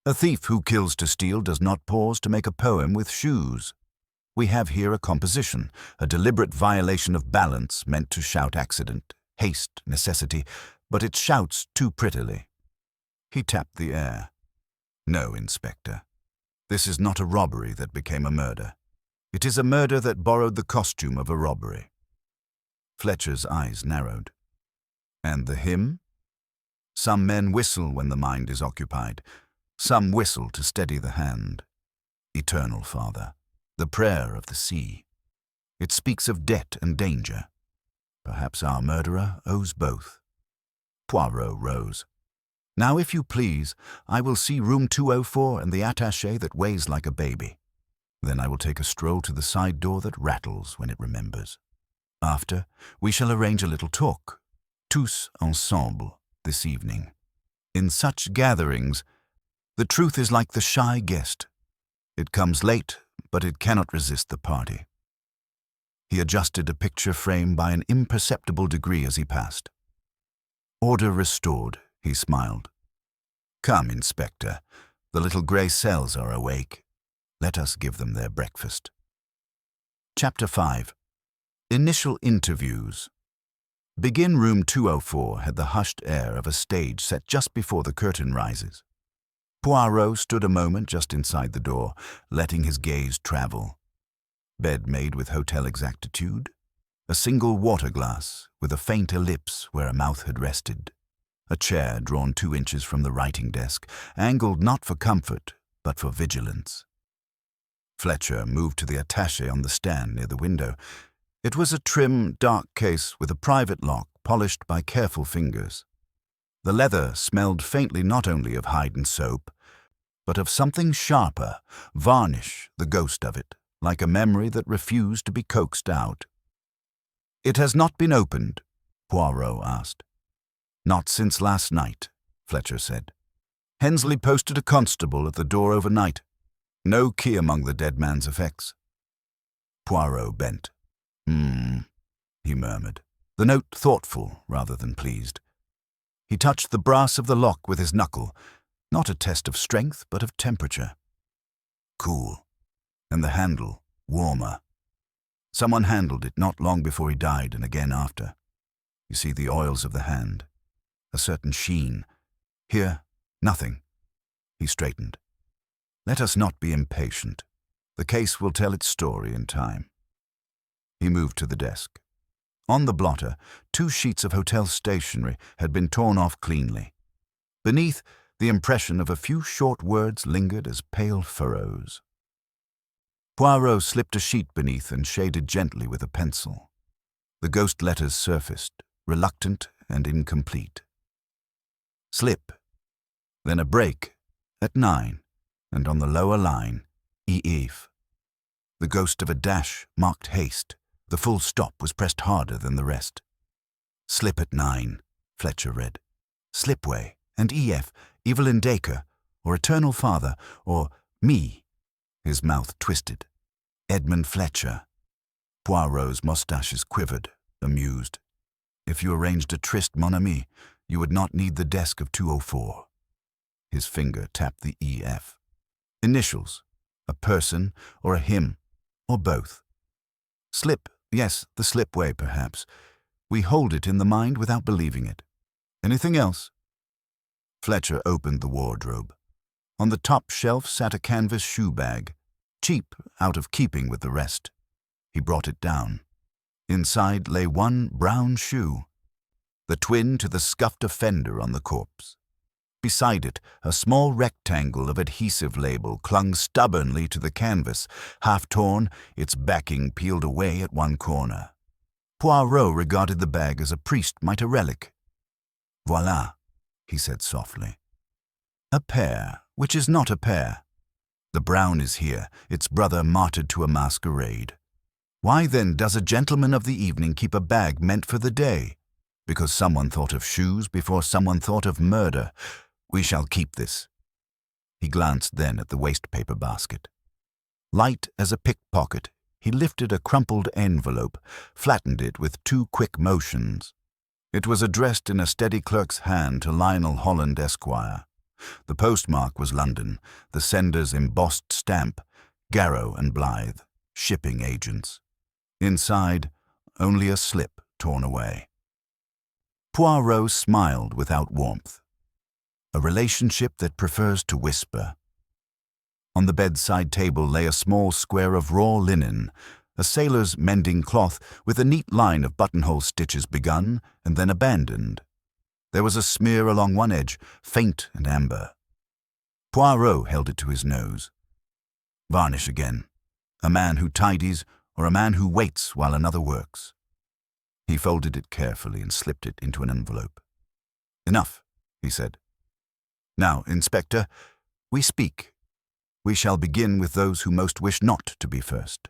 "A thief who kills to steal does not pause to make a poem with shoes. We have here a composition, a deliberate violation of balance meant to shout accident, haste, necessity, but it shouts too prettily." He tapped the air. "No, Inspector. This is not a robbery that became a murder. It is a murder that borrowed the costume of a robbery." Fletcher's eyes narrowed. "And the hymn? Some men whistle when the mind is occupied. Some whistle to steady the hand. Eternal Father, the prayer of the sea. It speaks of debt and danger. Perhaps our murderer owes both." Poirot rose. "Now, if you please, I will see room 204 and the attaché that weighs like a baby. Then I will take a stroll to the side door that rattles when it remembers. After, we shall arrange a little talk, tous ensemble, this evening. In such gatherings, the truth is like the shy guest. It comes late, but it cannot resist the party." He adjusted a picture frame by an imperceptible degree as he passed. "Order restored," he smiled. "Come, Inspector, the little grey cells are awake. Let us give them their breakfast." Chapter 5. Initial Interviews. Begin Room 204 had the hushed air of a stage set just before the curtain rises. Poirot stood a moment just inside the door, letting his gaze travel. Bed made with hotel exactitude. A single water glass with a faint ellipse where a mouth had rested. A chair drawn 2 inches from the writing desk, angled not for comfort, but for vigilance. Fletcher moved to the attaché on the stand near the window. It was a trim, dark case with a private lock polished by careful fingers. The leather smelled faintly not only of hide and soap, but of something sharper, varnish, the ghost of it, like a memory that refused to be coaxed out. "It has not been opened?" Poirot asked. "Not since last night," Fletcher said. Hensley posted a constable at the door overnight. No key among the dead man's effects. Poirot bent. He murmured, the note thoughtful rather than pleased. He touched the brass of the lock with his knuckle, not a test of strength but of temperature. Cool, and the handle warmer. Someone handled it not long before he died and again after. You see the oils of the hand, a certain sheen. Here, nothing. He straightened. Let us not be impatient. The case will tell its story in time. He moved to the desk. On the blotter, 2 sheets of hotel stationery had been torn off cleanly. Beneath, the impression of a few short words lingered as pale furrows. Poirot slipped a sheet beneath and shaded gently with a pencil. The ghost letters surfaced, reluctant and incomplete. Slip, then a break at 9, and on the lower line, EF. The ghost of a dash marked haste. The full stop was pressed harder than the rest. Slip at 9, Fletcher read. Slipway and EF, Evelyn Dacre, or Eternal Father, or me. His mouth twisted. Edmund Fletcher. Poirot's moustaches quivered, amused. If you arranged a tryst, mon ami, you would not need the desk of 204. His finger tapped the EF. Initials, a person or a him, or both. Slip, yes, the slipway perhaps. We hold it in the mind without believing it. Anything else? Fletcher opened the wardrobe. On the top shelf sat a canvas shoe bag, cheap, out of keeping with the rest. He brought it down. Inside lay one brown shoe, the twin to the scuffed offender on the corpse. Beside it, a small rectangle of adhesive label clung stubbornly to the canvas, half torn, its backing peeled away at one corner. Poirot regarded the bag as a priest might a relic. Voilà, he said softly. A pear, which is not a pear. The brown is here, its brother martyred to a masquerade. Why then does a gentleman of the evening keep a bag meant for the day? Because someone thought of shoes before someone thought of murder. We shall keep this. He glanced then at the waste-paper basket. Light as a pickpocket, he lifted a crumpled envelope, flattened it with 2 quick motions. It was addressed in a steady clerk's hand to Lionel Holland, Esquire. The postmark was London, the sender's embossed stamp, Garrow and Blythe, shipping agents. Inside, only a slip torn away. Poirot smiled without warmth. A relationship that prefers to whisper. On the bedside table lay a small square of raw linen, a sailor's mending cloth with a neat line of buttonhole stitches begun and then abandoned. There was a smear along one edge, faint and amber. Poirot held it to his nose. Varnish again. A man who tidies or a man who waits while another works. He folded it carefully and slipped it into an envelope. Enough, he said. Now, Inspector, we speak. We shall begin with those who most wish not to be first.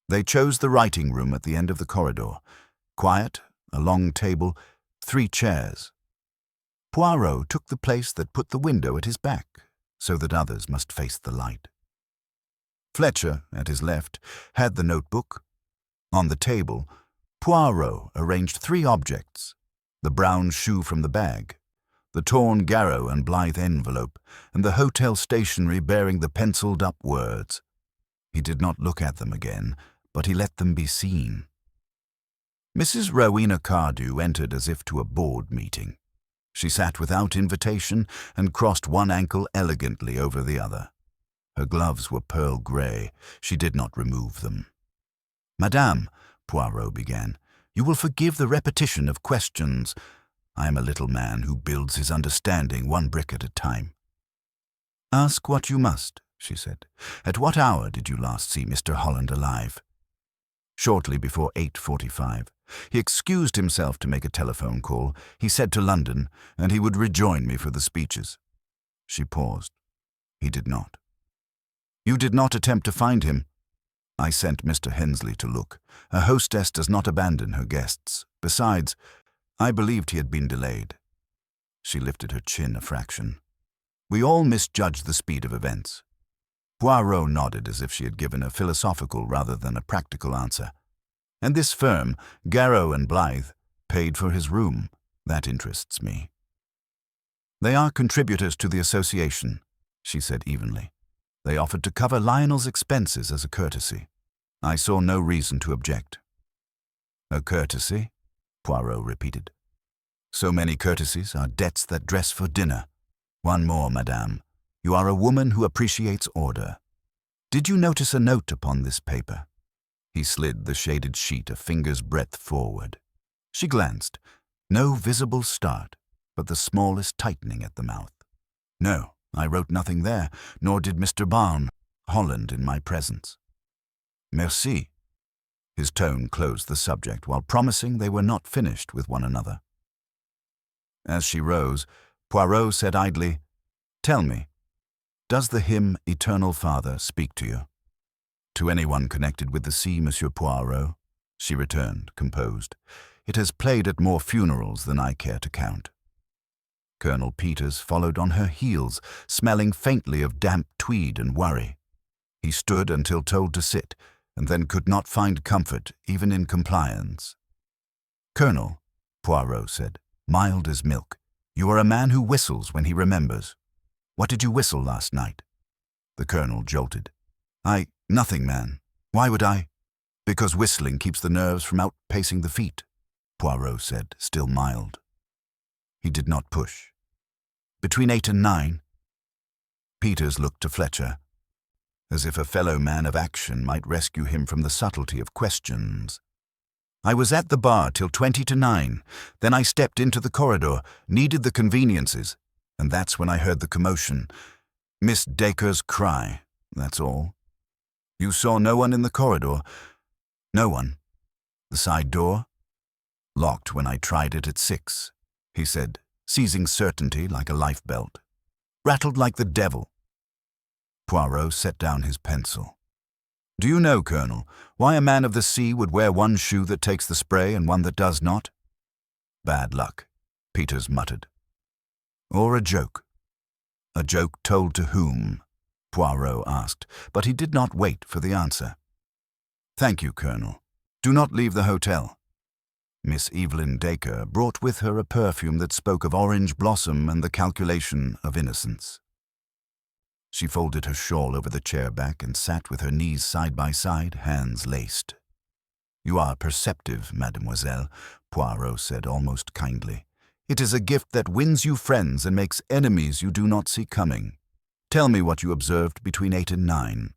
They chose the writing room at the end of the corridor. Quiet, a long table, 3 chairs. Poirot took the place that put the window at his back, so that others must face the light. Fletcher, at his left, had the notebook. On the table, Poirot arranged 3 objects: the brown shoe from the bag, the torn Garrow and Blythe envelope, and the hotel stationery bearing the penciled-up words. He did not look at them again, but he let them be seen. Mrs. Rowena Cardew entered as if to a board meeting. She sat without invitation and crossed one ankle elegantly over the other. Her gloves were pearl grey. She did not remove them. "Madame," Poirot began, "you will forgive the repetition of questions. I am a little man who builds his understanding 1 brick at a time." "Ask what you must," she said. "At what hour did you last see Mr. Holland alive?" "Shortly before 8:45. He excused himself to make a telephone call. He said to London, and he would rejoin me for the speeches." She paused. He did not. "You did not attempt to find him?" "I sent Mr. Hensley to look. A hostess does not abandon her guests. Besides, I believed he had been delayed." She lifted her chin a fraction. We all misjudge the speed of events. Poirot nodded as if she had given a philosophical rather than a practical answer. And this firm, Garrow and Blythe, paid for his room. That interests me. They are contributors to the association, she said evenly. They offered to cover Lionel's expenses as a courtesy. I saw no reason to object. A courtesy? Poirot repeated. So many courtesies are debts that dress for dinner. One more, madame. You are a woman who appreciates order. Did you notice a note upon this paper? He slid the shaded sheet a finger's breadth forward. She glanced. No visible start, but the smallest tightening at the mouth. No, I wrote nothing there, nor did Mr. Holland in my presence. Merci. His tone closed the subject while promising they were not finished with one another. As she rose, Poirot said idly, Tell me, does the hymn Eternal Father speak to you? To anyone connected with the sea, Monsieur Poirot, she returned, composed. It has played at more funerals than I care to count. Colonel Peters followed on her heels, smelling faintly of damp tweed and worry. He stood until told to sit, and then could not find comfort even in compliance. Colonel, Poirot said, mild as milk, you are a man who whistles when he remembers. What did you whistle last night? The colonel jolted. Nothing, man. Why would I? Because whistling keeps the nerves from outpacing the feet, Poirot said, still mild. He did not push. Between 8 and 9. Peters looked to Fletcher, as if a fellow man of action might rescue him from the subtlety of questions. I was at the bar till 20 to 9. Then I stepped into the corridor, needed the conveniences, and that's when I heard the commotion. Miss Dacre's cry, that's all. You saw no one in the corridor? No one. The side door? Locked when I tried it at 6, he said, seizing certainty like a lifebelt. Rattled like the devil. Poirot set down his pencil. Do you know, Colonel, why a man of the sea would wear one shoe that takes the spray and one that does not? Bad luck, Peters muttered. Or a joke. A joke told to whom? Poirot asked, but he did not wait for the answer. Thank you, Colonel. Do not leave the hotel. Miss Evelyn Dacre brought with her a perfume that spoke of orange blossom and the calculation of innocence. She folded her shawl over the chair back and sat with her knees side by side, hands laced. You are perceptive, mademoiselle, Poirot said almost kindly. It is a gift that wins you friends and makes enemies you do not see coming. Tell me what you observed between 8 and 9.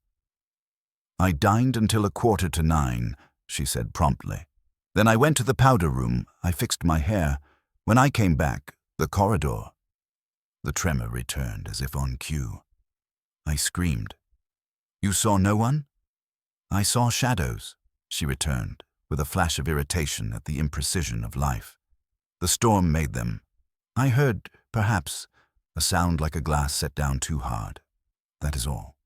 I dined until 8:45, she said promptly. Then I went to the powder room. I fixed my hair. When I came back, the corridor. The tremor returned as if on cue. I screamed. You saw no one? I saw shadows, she returned, with a flash of irritation at the imprecision of life. The storm made them. I heard, perhaps, a sound like a glass set down too hard. That is all.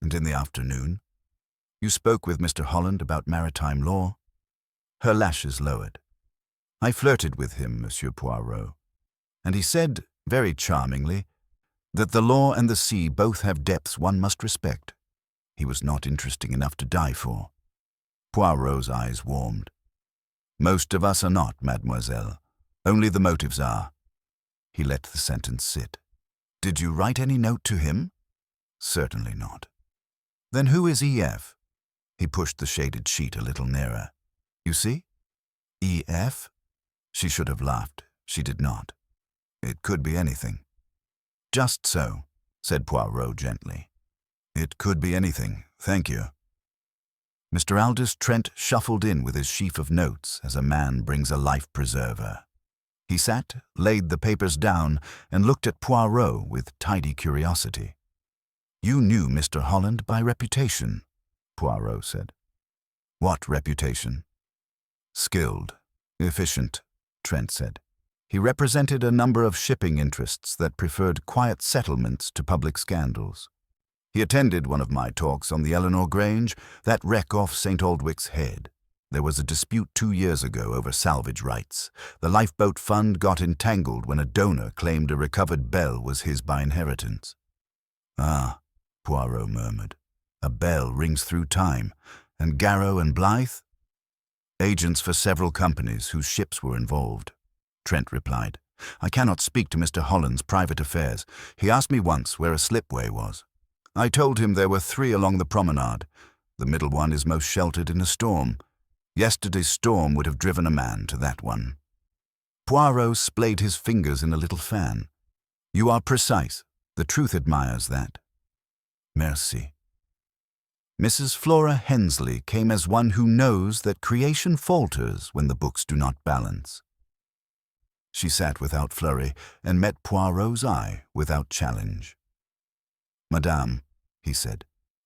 And in the afternoon? You spoke with Mr. Holland about maritime law? Her lashes lowered. I flirted with him, Monsieur Poirot, and he said, very charmingly, that the law and the sea both have depths one must respect. He was not interesting enough to die for. Poirot's eyes warmed. Most of us are not, mademoiselle. Only the motives are. He let the sentence sit. Did you write any note to him? Certainly not. Then who is E.F.? He pushed the shaded sheet a little nearer. You see? E.F.? She should have laughed. She did not. It could be anything. Just so, said Poirot gently. It could be anything, thank you. Mr. Aldous Trent shuffled in with his sheaf of notes as a man brings a life-preserver. He sat, laid the papers down, and looked at Poirot with tidy curiosity. You knew Mr. Holland by reputation, Poirot said. What reputation? Skilled, efficient, Trent said. He represented a number of shipping interests that preferred quiet settlements to public scandals. He attended one of my talks on the Eleanor Grange, that wreck off St. Aldwick's Head. There was a dispute 2 years ago over salvage rights. The lifeboat fund got entangled when a donor claimed a recovered bell was his by inheritance. Ah, Poirot murmured. A bell rings through time. And Garrow and Blythe? Agents for several companies whose ships were involved. Trent replied. I cannot speak to Mr. Holland's private affairs. He asked me once where a slipway was. I told him there were 3 along the promenade. The middle one is most sheltered in a storm. Yesterday's storm would have driven a man to that one. Poirot splayed his fingers in a little fan. You are precise. The truth admires that. Merci. Mrs. Flora Hensley came as one who knows that creation falters when the books do not balance. She sat without flurry and met Poirot's eye without challenge. Madame, he said,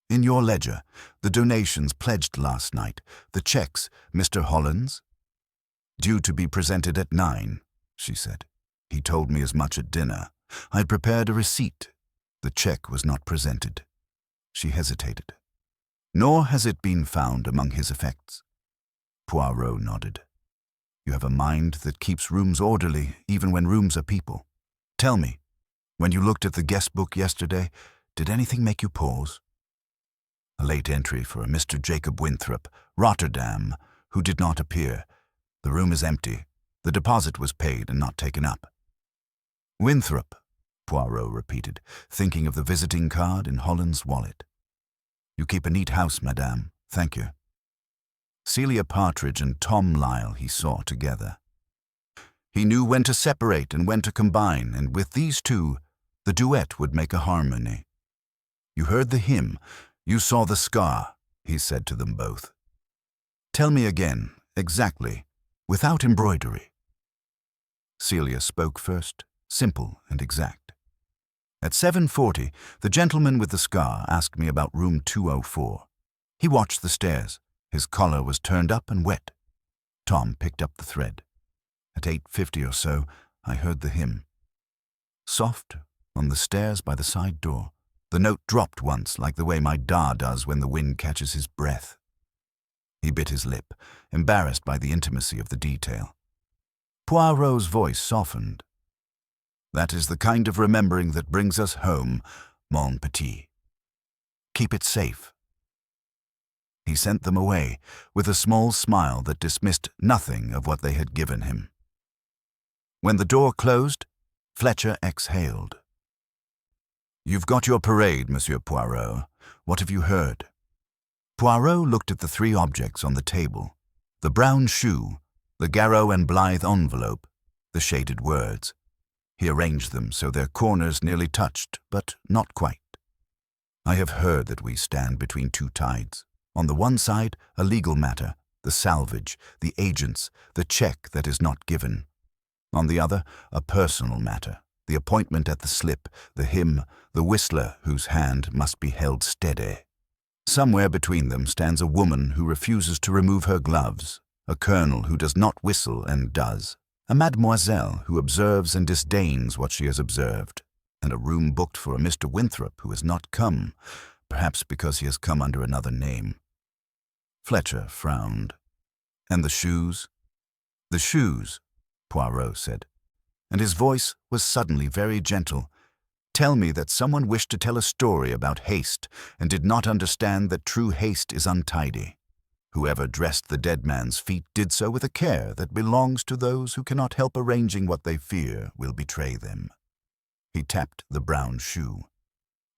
in your ledger, the donations pledged last night, the checks, Mr. Holland's? Due to be presented at 9, she said. He told me as much at dinner. I'd prepared a receipt. The check was not presented. She hesitated. Nor has it been found among his effects. Poirot nodded. You have a mind that keeps rooms orderly, even when rooms are people. Tell me, when you looked at the guest book yesterday, did anything make you pause? A late entry for a Mr. Jacob Winthrop, Rotterdam, who did not appear. The room is empty. The deposit was paid and not taken up. Winthrop, Poirot repeated, thinking of the visiting card in Holland's wallet. You keep a neat house, madame. Thank you. Celia Partridge and Tom Lyle he saw together. He knew when to separate and when to combine, and with these two, the duet would make a harmony. You heard the hymn, you saw the scar, he said to them both. Tell me again, exactly, without embroidery. Celia spoke first, simple and exact. At 7:40, the gentleman with the scar asked me about room 204. He watched the stairs. His collar was turned up and wet. Tom picked up the thread. At 8:50 or so, I heard the hymn. Soft, on the stairs by the side door. The note dropped once, like the way my da does when the wind catches his breath. He bit his lip, embarrassed by the intimacy of the detail. Poirot's voice softened. That is the kind of remembering that brings us home, mon petit. Keep it safe. He sent them away, with a small smile that dismissed nothing of what they had given him. When the door closed, Fletcher exhaled. You've got your parade, Monsieur Poirot. What have you heard? Poirot looked at the 3 objects on the table. The brown shoe, the Garrow and Blythe envelope, the shaded words. He arranged them so their corners nearly touched, but not quite. I have heard that we stand between 2 tides. On the one side, a legal matter, the salvage, the agents, the check that is not given. On the other, a personal matter, the appointment at the slip, the hymn, the whistler whose hand must be held steady. Somewhere between them stands a woman who refuses to remove her gloves, a colonel who does not whistle and does, a mademoiselle who observes and disdains what she has observed, and a room booked for a Mr. Winthrop who has not come, perhaps because he has come under another name. Fletcher frowned. And the shoes? The shoes, Poirot said, and his voice was suddenly very gentle. Tell me that someone wished to tell a story about haste and did not understand that true haste is untidy. Whoever dressed the dead man's feet did so with a care that belongs to those who cannot help arranging what they fear will betray them. He tapped the brown shoe.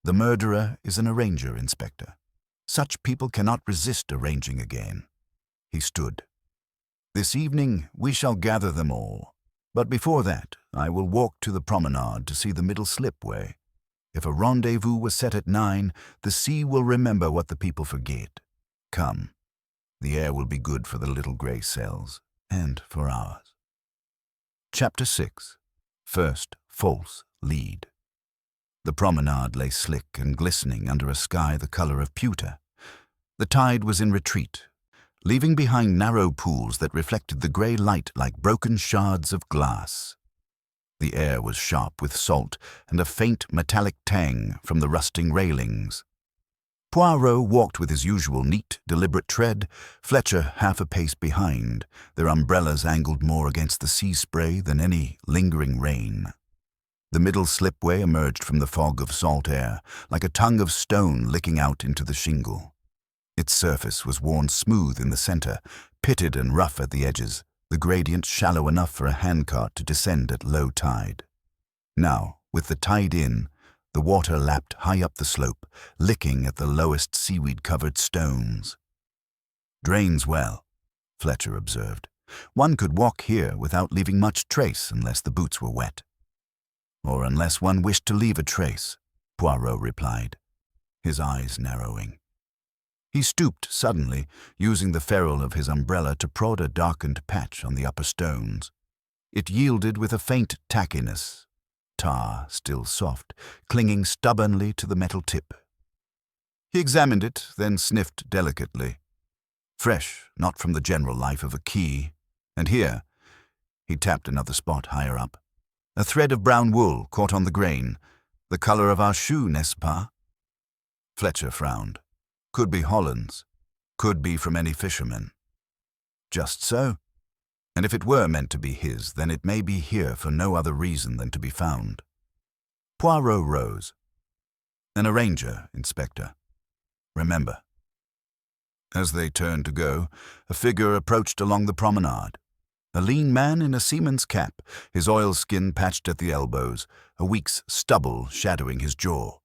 The murderer is an arranger, Inspector. Such people cannot resist arranging again. He stood. This evening we shall gather them all. But before that, I will walk to the promenade to see the middle slipway. If a rendezvous was set at 9, the sea will remember what the people forget. Come. The air will be good for the little grey cells, and for ours. Chapter 6. First false lead. The promenade lay slick and glistening under a sky the color of pewter. The tide was in retreat, leaving behind narrow pools that reflected the grey light like broken shards of glass. The air was sharp with salt and a faint metallic tang from the rusting railings. Poirot walked with his usual neat, deliberate tread, Fletcher half a pace behind, their umbrellas angled more against the sea spray than any lingering rain. The middle slipway emerged from the fog of salt air, like a tongue of stone licking out into the shingle. Its surface was worn smooth in the center, pitted and rough at the edges, the gradient shallow enough for a handcart to descend at low tide. Now, with the tide in, the water lapped high up the slope, licking at the lowest seaweed-covered stones. "Drains well," Fletcher observed. "One could walk here without leaving much trace unless the boots were wet." "Or unless one wished to leave a trace," Poirot replied, his eyes narrowing. He stooped suddenly, using the ferrule of his umbrella to prod a darkened patch on the upper stones. It yielded with a faint tackiness, tar still soft, clinging stubbornly to the metal tip. He examined it, then sniffed delicately. Fresh, not from the general life of a key. And here, he tapped another spot higher up. A thread of brown wool caught on the grain. The color of our shoe, n'est-ce pas? Fletcher frowned. Could be Holland's. Could be from any fisherman. Just so. And if it were meant to be his, then it may be here for no other reason than to be found. Poirot rose. An arranger, Inspector. Remember. As they turned to go, a figure approached along the promenade. A lean man in a seaman's cap, his oilskin patched at the elbows, a week's stubble shadowing his jaw.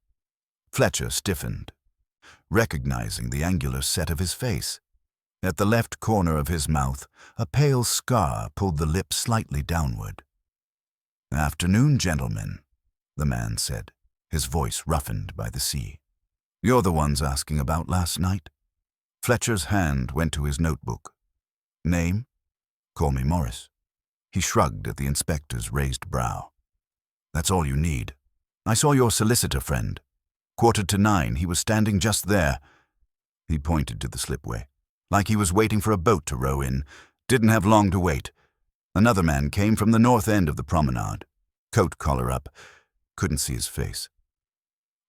Fletcher stiffened, recognizing the angular set of his face. At the left corner of his mouth, a pale scar pulled the lip slightly downward. "Afternoon, gentlemen," the man said, his voice roughened by the sea. "You're the ones asking about last night?" Fletcher's hand went to his notebook. "Name?" "Call me Morris." He shrugged at the inspector's raised brow. "That's all you need. I saw your solicitor friend. 9:15, he was standing just there." He pointed to the slipway. "Like he was waiting for a boat to row in. Didn't have long to wait. Another man came from the north end of the promenade. Coat collar up. Couldn't see his face.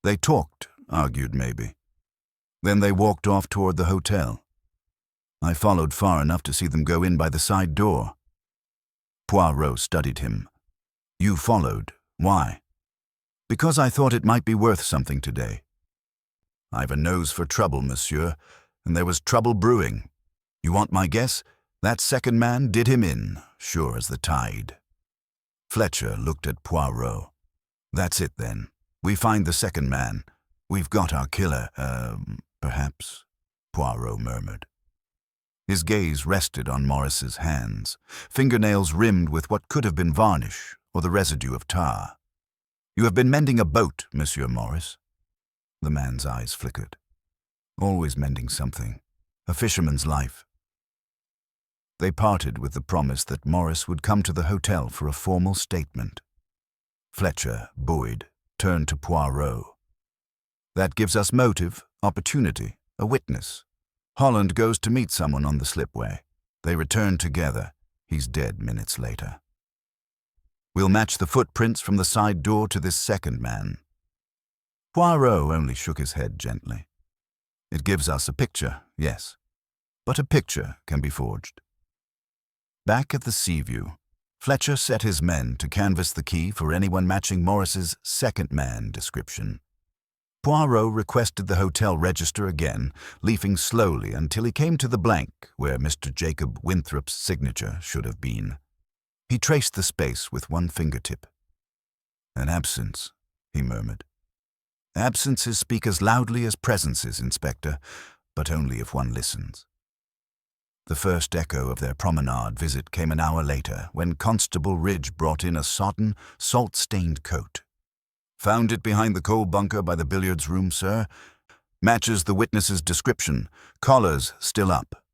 They talked, argued maybe. Then they walked off toward the hotel. I followed far enough to see them go in by the side door." Poirot studied him. "You followed. Why?" "Because I thought it might be worth something today." "I've a nose for trouble, monsieur, and there was trouble brewing. You want my guess? That second man did him in, sure as the tide." Fletcher looked at Poirot. "That's it, then. We find the second man. We've got our killer, perhaps," Poirot murmured. His gaze rested on Morris's hands, fingernails rimmed with what could have been varnish or the residue of tar. "You have been mending a boat, Monsieur Morris." The man's eyes flickered. "Always mending something. A fisherman's life." They parted with the promise that Morris would come to the hotel for a formal statement. Fletcher, buoyed, turned to Poirot. "That gives us motive, opportunity, a witness. Holland goes to meet someone on the slipway. They return together. He's dead minutes later. We'll match the footprints from the side door to this second man." Poirot only shook his head gently. "It gives us a picture, yes. But a picture can be forged." Back at the Seaview, Fletcher set his men to canvass the quay for anyone matching Morris's second man description. Poirot requested the hotel register again, leafing slowly until he came to the blank where Mr. Jacob Winthrop's signature should have been. He traced the space with one fingertip. "An absence," he murmured. "Absences speak as loudly as presences, Inspector, but only if one listens." The first echo of their promenade visit came an hour later, when Constable Ridge brought in a sodden, salt-stained coat. "Found it behind the coal bunker by the billiards room, sir. Matches the witness's description. Collars still up."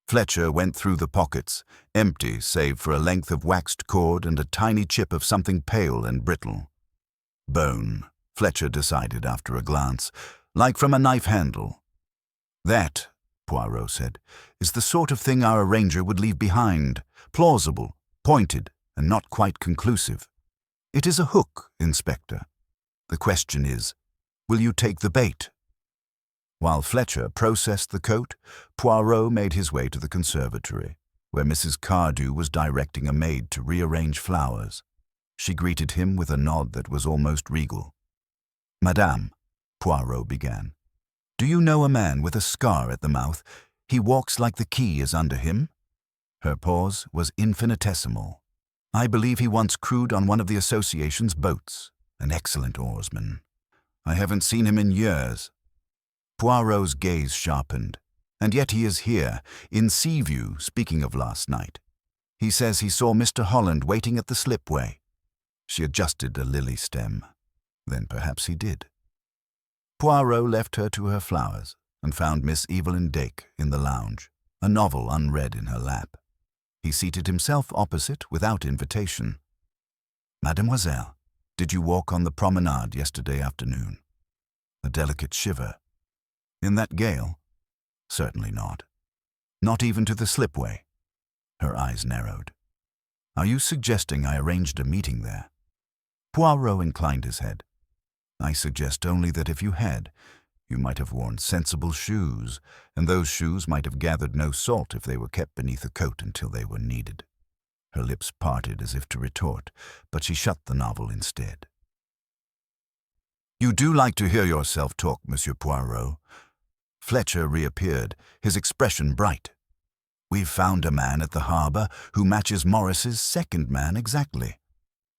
Fletcher went through the pockets, empty save for a length of waxed cord and a tiny chip of something pale and brittle. "Bone," Fletcher decided after a glance, "like from a knife handle." "That," Poirot said, "is the sort of thing our arranger would leave behind. Plausible, pointed, and not quite conclusive. It is a hook, Inspector. The question is, will you take the bait?" While Fletcher processed the coat, Poirot made his way to the conservatory, where Mrs. Cardew was directing a maid to rearrange flowers. She greeted him with a nod that was almost regal. "Madame," Poirot began, "do you know a man with a scar at the mouth? He walks like the key is under him." Her pause was infinitesimal. "I believe he once crewed on one of the association's boats. An excellent oarsman. I haven't seen him in years." Poirot's gaze sharpened. "And yet he is here, in Seaview, speaking of last night. He says he saw Mr. Holland waiting at the slipway." She adjusted a lily stem. Then perhaps he did. Poirot left her to her flowers and found Miss Evelyn Dake in the lounge, a novel unread in her lap. He seated himself opposite without invitation. "Mademoiselle, did you walk on the promenade yesterday afternoon?" A delicate shiver. "In that gale?" "Certainly not. Not even to the slipway?" Her eyes narrowed. "Are you suggesting I arranged a meeting there?" Poirot inclined his head. "I suggest only that if you had, you might have worn sensible shoes, and those shoes might have gathered no salt if they were kept beneath a coat until they were needed." Her lips parted as if to retort, but she shut the novel instead. "You do like to hear yourself talk, Monsieur Poirot." Fletcher reappeared, his expression bright. "We've found a man at the harbour who matches Morris's second man exactly.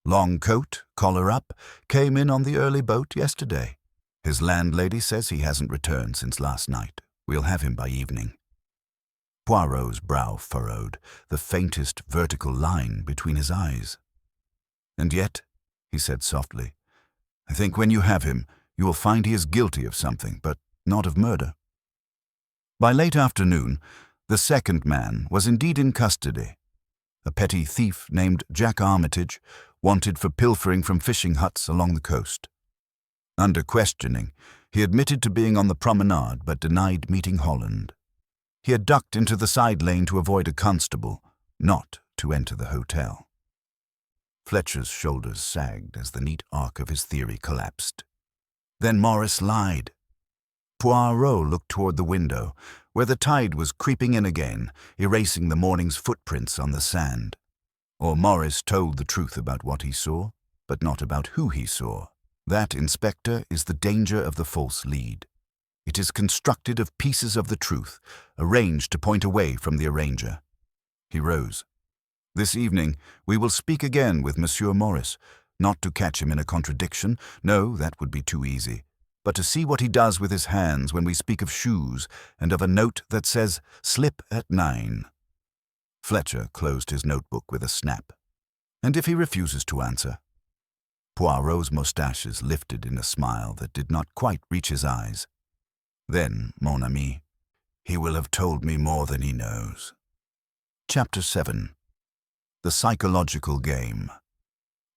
Long coat, collar up, came in on the early boat yesterday. His landlady says he hasn't returned since last night. We'll have him by evening." Poirot's brow furrowed, the faintest vertical line between his eyes. "And yet," he said softly, "I think when you have him, you will find he is guilty of something, but not of murder." By late afternoon, the second man was indeed in custody. A petty thief named Jack Armitage, wanted for pilfering from fishing huts along the coast. Under questioning, he admitted to being on the promenade but denied meeting Holland. He had ducked into the side lane to avoid a constable, not to enter the hotel. Fletcher's shoulders sagged as the neat arc of his theory collapsed. Then Morris lied. Poirot looked toward the window, where the tide was creeping in again, erasing the morning's footprints on the sand. Or Morris told the truth about what he saw, but not about who he saw. That, Inspector, is the danger of the false lead. It is constructed of pieces of the truth, arranged to point away from the arranger. He rose. "This evening we will speak again with Monsieur Morris, not to catch him in a contradiction, no, that would be too easy, but to see what he does with his hands when we speak of shoes and of a note that says, 'Slip at 9. Fletcher closed his notebook with a snap. "And if he refuses to answer?" Poirot's moustaches lifted in a smile that did not quite reach his eyes. "Then, mon ami, he will have told me more than he knows." Chapter 7. The Psychological Game.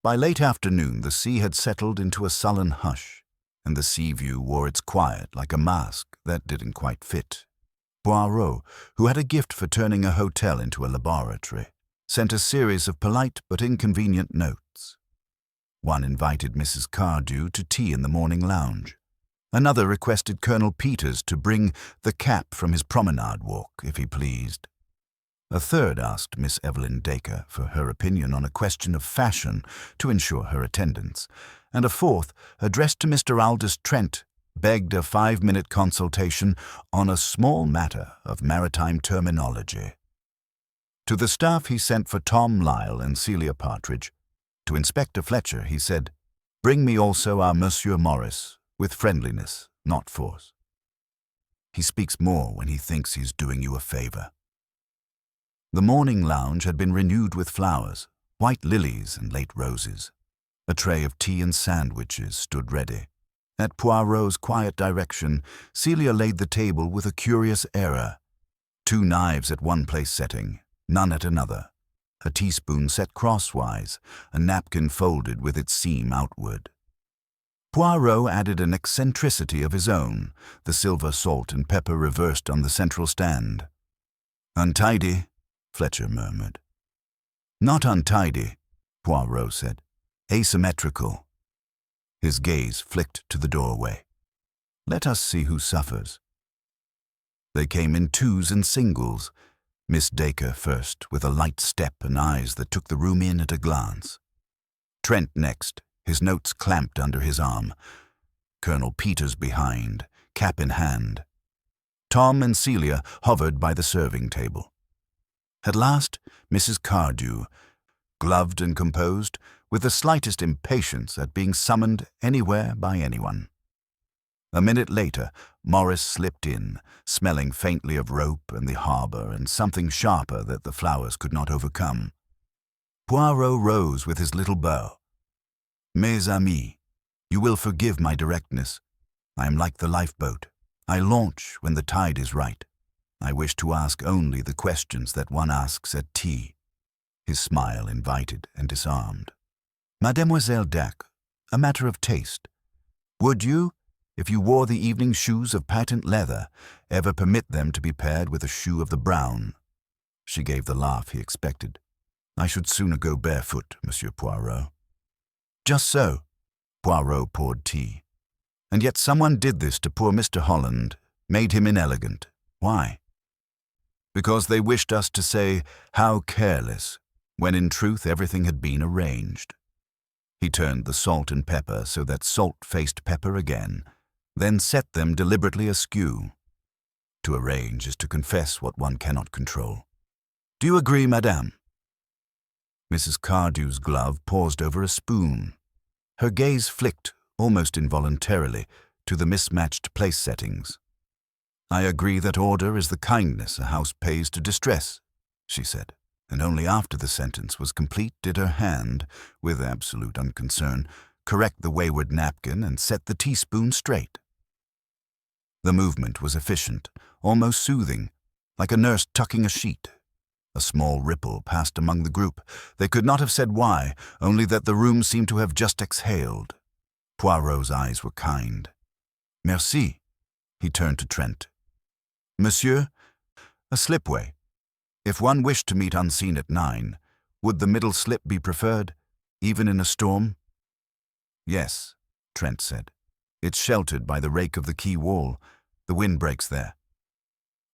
By late afternoon, the sea had settled into a sullen hush, and the Seaview wore its quiet like a mask that didn't quite fit. Poirot, who had a gift for turning a hotel into a laboratory, sent a series of polite but inconvenient notes. One invited Mrs. Cardew to tea in the morning lounge. Another requested Colonel Peters to bring the cap from his promenade walk, if he pleased. A third asked Miss Evelyn Dacre for her opinion on a question of fashion to ensure her attendance, and a fourth, addressed to Mr. Aldous Trent, begged a 5-minute consultation on a small matter of maritime terminology. To the staff he sent for Tom Lyle and Celia Partridge. To Inspector Fletcher he said, "Bring me also our Monsieur Morris, with friendliness, not force. He speaks more when he thinks he's doing you a favor." The morning lounge had been renewed with flowers, white lilies and late roses. A tray of tea and sandwiches stood ready. At Poirot's quiet direction, Celia laid the table with a curious error. 2 knives at one place setting, none at another. A teaspoon set crosswise, a napkin folded with its seam outward. Poirot added an eccentricity of his own, the silver salt and pepper reversed on the central stand. "Untidy," Fletcher murmured. "Not untidy," Poirot said. "Asymmetrical." His gaze flicked to the doorway. "Let us see who suffers," They came in twos and singles, Miss Dacre first, with a light step and eyes that took the room in at a glance. Trent next, his notes clamped under his arm. Colonel Peters behind, cap in hand. Tom and Celia hovered by the serving table. At last, Mrs. Cardew, gloved and composed, with the slightest impatience at being summoned anywhere by anyone. A minute later, Morris slipped in, smelling faintly of rope and the harbor and something sharper that the flowers could not overcome. Poirot rose with his little bow. "Mes amis, you will forgive my directness. I am like the lifeboat. I launch when the tide is right. I wish to ask only the questions that one asks at tea." His smile invited and disarmed. "Mademoiselle Dac, a matter of taste. Would you, if you wore the evening shoes of patent leather, ever permit them to be paired with a shoe of the brown?" She gave the laugh he expected. "I should sooner go barefoot, Monsieur Poirot." "Just so." Poirot poured tea. "And yet someone did this to poor Mr. Holland, made him inelegant. Why?" "Because they wished us to say, 'How careless,' when in truth everything had been arranged." He turned the salt and pepper so that salt faced pepper again, then set them deliberately askew. To arrange is to confess what one cannot control. "Do you agree, madame?" Mrs. Cardew's glove paused over a spoon. Her gaze flicked, almost involuntarily, to the mismatched place settings. "I agree that order is the kindness a house pays to distress," she said, and only after the sentence was complete did her hand, with absolute unconcern, correct the wayward napkin and set the teaspoon straight. The movement was efficient, almost soothing, like a nurse tucking a sheet. A small ripple passed among the group. They could not have said why, only that the room seemed to have just exhaled. Poirot's eyes were kind. "Merci." He turned to Trent. "Monsieur, a slipway. If one wished to meet unseen at 9, would the middle slip be preferred, even in a storm?" "Yes," Trent said. "It's sheltered by the rake of the quay wall. The wind breaks there."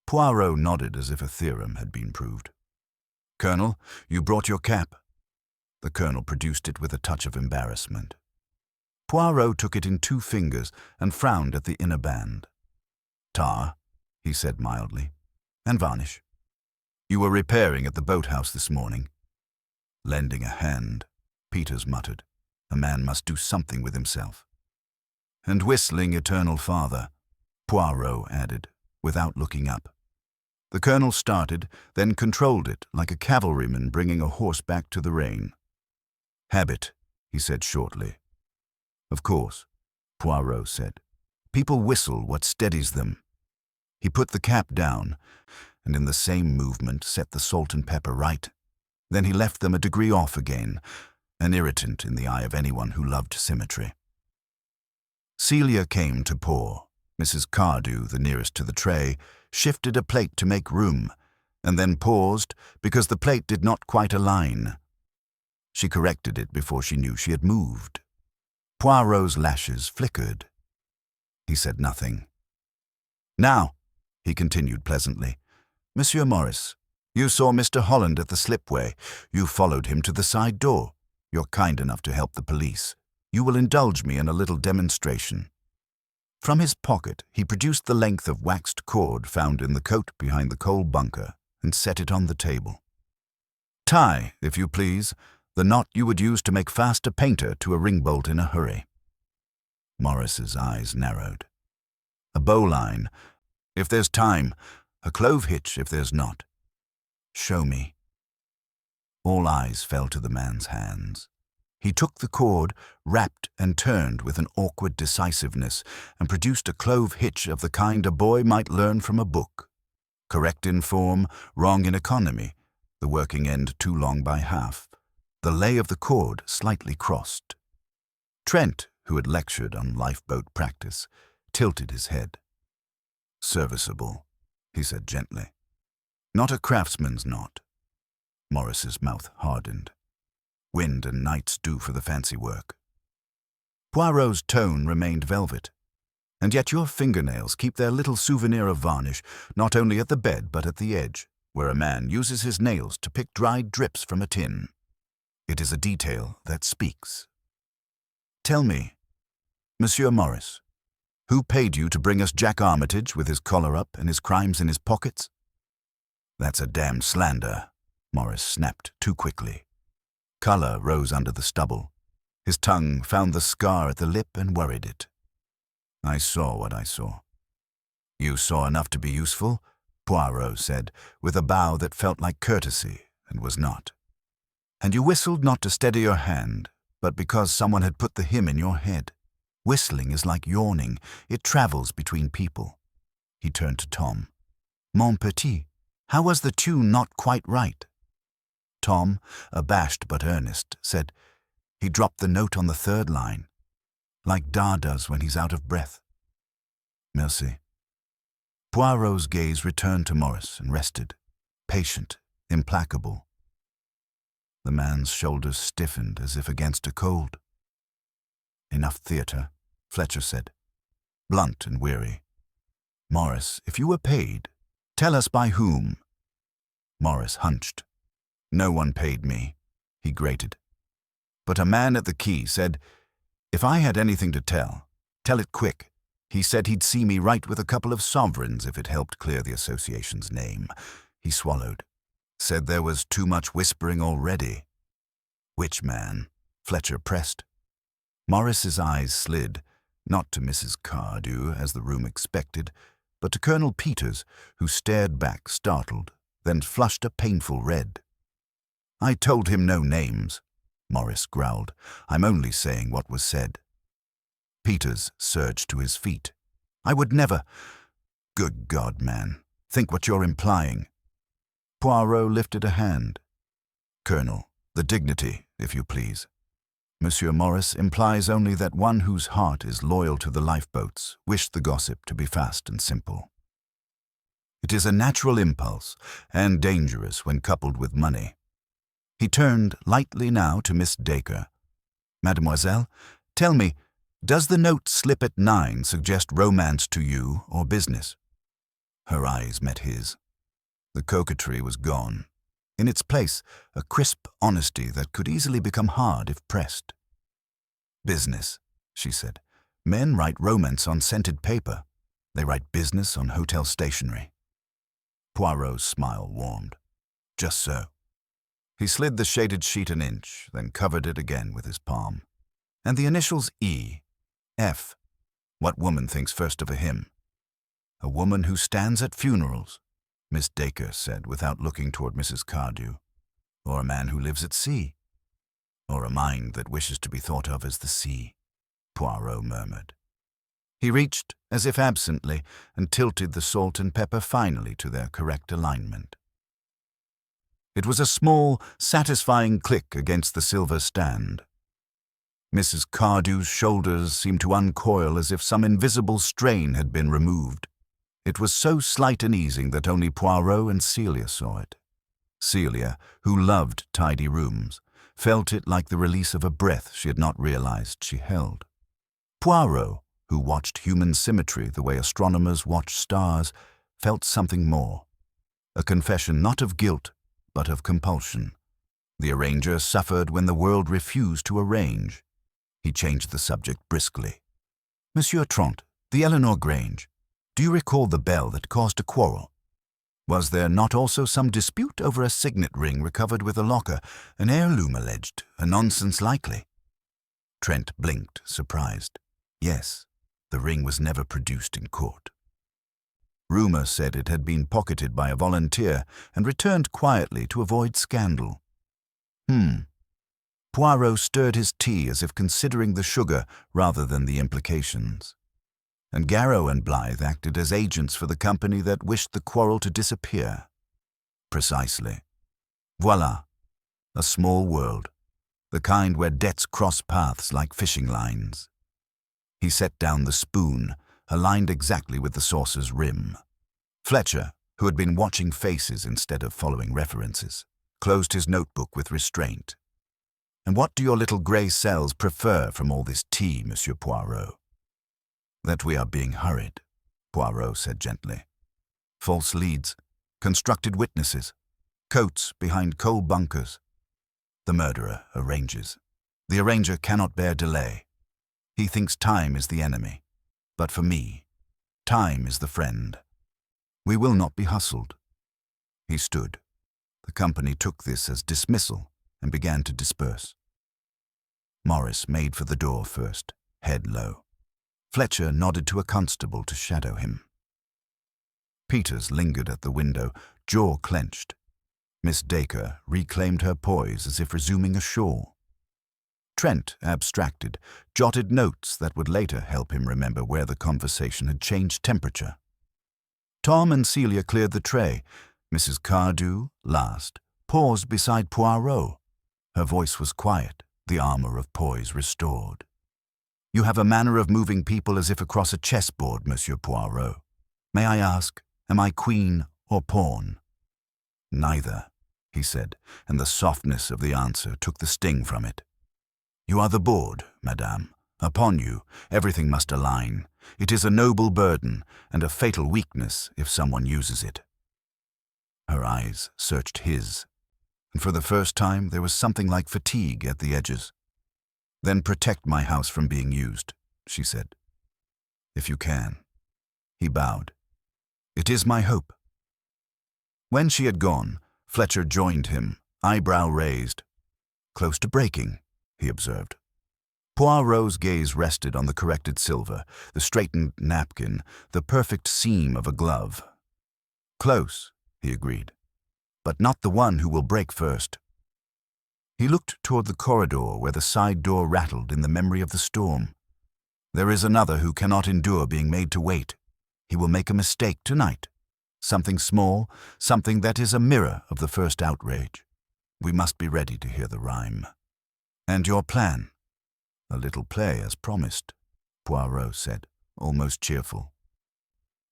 Poirot nodded as if a theorem had been proved. "Colonel, you brought your cap." The colonel produced it with a touch of embarrassment. Poirot took it in 2 fingers and frowned at the inner band. "Tar," he said mildly, "and varnish. You were repairing at the boathouse this morning." "Lending a hand," Peters muttered. "A man must do something with himself." "And whistling Eternal Father," Poirot added, without looking up. The colonel started, then controlled it like a cavalryman bringing a horse back to the rein. "Habit," he said shortly. "Of course," Poirot said. "People whistle what steadies them." He put the cap down, and in the same movement set the salt and pepper right. Then he left them a degree off again, an irritant in the eye of anyone who loved symmetry. Celia came to pour. Mrs. Cardew, the nearest to the tray, shifted a plate to make room, and then paused because the plate did not quite align. She corrected it before she knew she had moved. Poirot's lashes flickered. He said nothing. "Now," he continued pleasantly, "Monsieur Morris, you saw Mr. Holland at the slipway. You followed him to the side door. You're kind enough to help the police. You will indulge me in a little demonstration." From his pocket, he produced the length of waxed cord found in the coat behind the coal bunker and set it on the table. "Tie, if you please, the knot you would use to make fast a painter to a ring-bolt in a hurry." Morris's eyes narrowed. "A bowline, if there's time. A clove hitch, if there's not." "Show me." All eyes fell to the man's hands. He took the cord, wrapped and turned with an awkward decisiveness, and produced a clove hitch of the kind a boy might learn from a book. Correct in form, wrong in economy, the working end too long by half, the lay of the cord slightly crossed. Trent, who had lectured on lifeboat practice, tilted his head. "Serviceable," he said gently. "Not a craftsman's knot." Morris's mouth hardened. "Wind and nights do for the fancy work." Poirot's tone remained velvet. And yet your fingernails keep their little souvenir of varnish not only at the bed but at the edge, where a man uses his nails to pick dried drips from a tin. It is a detail that speaks. Tell me, Monsieur Morris, who paid you to bring us Jack Armitage with his collar up and his crimes in his pockets? That's a damned slander, Morris snapped too quickly. Color rose under the stubble. His tongue found the scar at the lip and worried it. I saw what I saw. You saw enough to be useful, Poirot said, with a bow that felt like courtesy and was not. And you whistled not to steady your hand, but because someone had put the hymn in your head. Whistling is like yawning. It travels between people. He turned to Tom. Mon petit, how was the tune not quite right? Tom, abashed but earnest, said, he dropped the note on the third line, like Da does when he's out of breath. Merci. Poirot's gaze returned to Morris and rested, patient, implacable. The man's shoulders stiffened as if against a cold. Enough theatre, Fletcher said, blunt and weary. Morris, if you were paid, tell us by whom. Morris hunched. No one paid me, he grated. But a man at the quay said, if I had anything to tell it quick. He said he'd see me write with a couple of sovereigns if it helped clear the association's name. He swallowed. Said there was too much whispering already. Which man? Fletcher pressed. Morris's eyes slid, not to Mrs. Cardew, as the room expected, but to Colonel Peters, who stared back, startled, then flushed a painful red. I told him no names, Morris growled. I'm only saying what was said. Peters surged to his feet. I would never... Good God, man. Think what you're implying. Poirot lifted a hand. Colonel, the dignity, if you please. Monsieur Morris implies only that one whose heart is loyal to the lifeboats wished the gossip to be fast and simple. It is a natural impulse, and dangerous when coupled with money. He turned lightly now to Miss Dacre. Mademoiselle, tell me, does the note slip at 9 suggest romance to you or business? Her eyes met his. The coquetry was gone. In its place, a crisp honesty that could easily become hard if pressed. Business, she said. Men write romance on scented paper. They write business on hotel stationery. Poirot's smile warmed. Just so. He slid the shaded sheet an inch, then covered it again with his palm. And the initials E. F. What woman thinks first of a hymn? A woman who stands at funerals, Miss Dacre said without looking toward Mrs. Cardew. Or a man who lives at sea. Or a mind that wishes to be thought of as the sea, Poirot murmured. He reached, as if absently, and tilted the salt and pepper finally to their correct alignment. It was a small, satisfying click against the silver stand. Mrs. Cardew's shoulders seemed to uncoil as if some invisible strain had been removed. It was so slight and easing that only Poirot and Celia saw it. Celia, who loved tidy rooms, felt it like the release of a breath she had not realized she held. Poirot, who watched human symmetry the way astronomers watch stars, felt something more. A confession not of guilt, but of compulsion. The arranger suffered when the world refused to arrange. He changed the subject briskly. Monsieur Trent, the Eleanor Grange, do you recall the bell that caused a quarrel? Was there not also some dispute over a signet ring recovered with a locker, an heirloom alleged, a nonsense likely? Trent blinked, surprised. Yes, the ring was never produced in court. Rumor said it had been pocketed by a volunteer and returned quietly to avoid scandal. Poirot stirred his tea as if considering the sugar rather than the implications. And Garrow and Blythe acted as agents for the company that wished the quarrel to disappear. Precisely. Voila. A small world. The kind where debts cross paths like fishing lines. He set down the spoon, aligned exactly with the saucer's rim. Fletcher, who had been watching faces instead of following references, closed his notebook with restraint. And what do your little grey cells prefer from all this tea, Monsieur Poirot? "That we are being hurried," Poirot said gently. "False leads, constructed witnesses, coats behind coal bunkers. The murderer arranges. The arranger cannot bear delay. He thinks time is the enemy. But for me, time is the friend. We will not be hustled." He stood. The company took this as dismissal and began to disperse. Morris made for the door first, head low. Fletcher nodded to a constable to shadow him. Peters lingered at the window, jaw clenched. Miss Dacre reclaimed her poise as if resuming ashore. Trent, abstracted, jotted notes that would later help him remember where the conversation had changed temperature. Tom and Celia cleared the tray. Mrs. Cardew, last, paused beside Poirot. Her voice was quiet, the armor of poise restored. "You have a manner of moving people as if across a chessboard, Monsieur Poirot. May I ask, am I queen or pawn?" "Neither," he said, and the softness of the answer took the sting from it. "You are the board, madame. Upon you, everything must align. It is a noble burden and a fatal weakness if someone uses it." Her eyes searched his, and for the first time there was something like fatigue at the edges. "Then protect my house from being used," she said. "If you can." He bowed. "It is my hope." When she had gone, Fletcher joined him, eyebrow raised. "Close to breaking," he observed. Poirot's gaze rested on the corrected silver, the straightened napkin, the perfect seam of a glove. "Close," he agreed, "but not the one who will break first." He looked toward the corridor where the side door rattled in the memory of the storm. "There is another who cannot endure being made to wait. He will make a mistake tonight. Something small, something that is a mirror of the first outrage. We must be ready to hear the rhyme." "And your plan?" "A little play as promised," Poirot said, almost cheerful.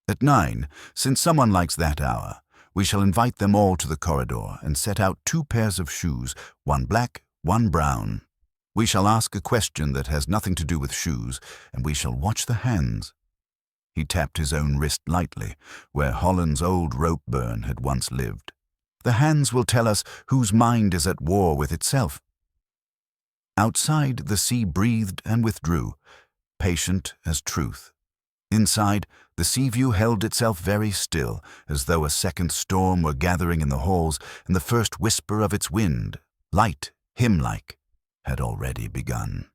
"At 9, since someone likes that hour, we shall invite them all to the corridor and set out 2 pairs of shoes, one black, one brown. We shall ask a question that has nothing to do with shoes, and we shall watch the hands." He tapped his own wrist lightly, where Holland's old rope burn had once lived. "The hands will tell us whose mind is at war with itself." Outside, the sea breathed and withdrew, patient as truth. Inside, the sea view held itself very still, as though a second storm were gathering in the halls, and the first whisper of its wind, light, hymn-like, had already begun.